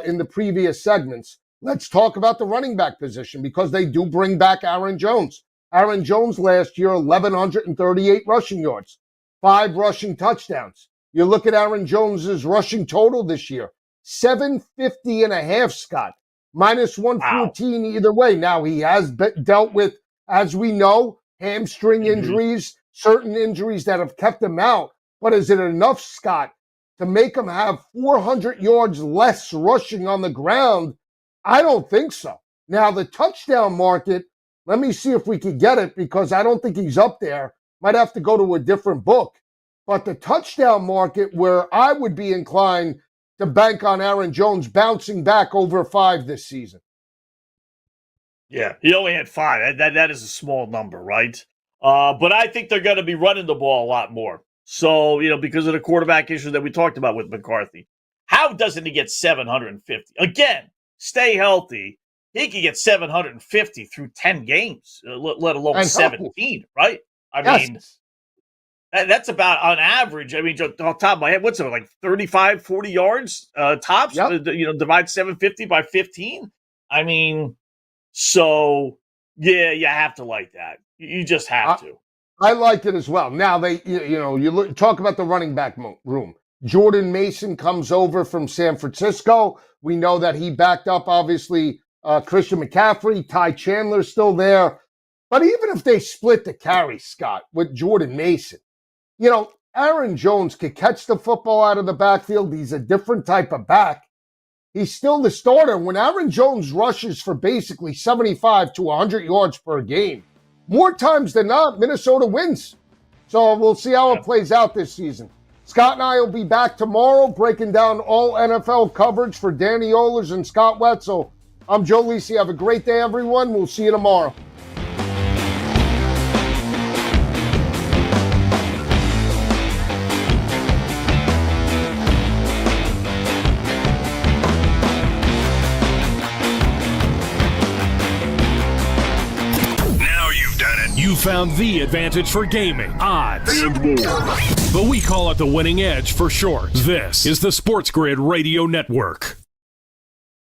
in the previous segments. Let's talk about the running back position, because they do bring back Aaron Jones. Aaron Jones last year, 1,138 rushing yards, 5 rushing touchdowns. You look at Aaron Jones's rushing total this year, 750.5, Scott, -114 either way. Now, he has dealt with, as we know, hamstring injuries, certain injuries that have kept him out. But is it enough, Scott, to make him have 400 yards less rushing on the ground? I don't think so. Now, the touchdown market, let me see if we could get it, because I don't think he's up there. Might have to go to a different book. But the touchdown market, where I would be inclined to bank on Aaron Jones bouncing back over 5 this season. Yeah, he only had 5. That is a small number, right? But I think they're going to be running the ball a lot more. So, because of the quarterback issue that we talked about with McCarthy. How doesn't he get 750? Again, stay healthy. He could get 750 through 10 games, let alone 17, right? I mean, that's about on average. I mean, off the top of my head, what's it, like 35, 40 yards tops? Yep. Divide 750 by 15. I mean, so, yeah, you have to like that. You just have to. I like it as well. Now, you talk about the running back room. Jordan Mason comes over from San Francisco. We know that he backed up, obviously, Christian McCaffrey. Ty Chandler's still there. But even if they split the carry, Scott, with Jordan Mason, Aaron Jones could catch the football out of the backfield. He's a different type of back. He's still the starter. When Aaron Jones rushes for basically 75 to 100 yards per game, more times than not, Minnesota wins. So we'll see how it plays out this season. Scott and I will be back tomorrow breaking down all NFL coverage for Danny Ohlers and Scott Wetzel. I'm Joe Lisi. Have a great day, everyone. We'll see you tomorrow. You found the advantage for gaming, odds, and more. But we call it the winning edge for short. This is the SportsGrid Radio Network.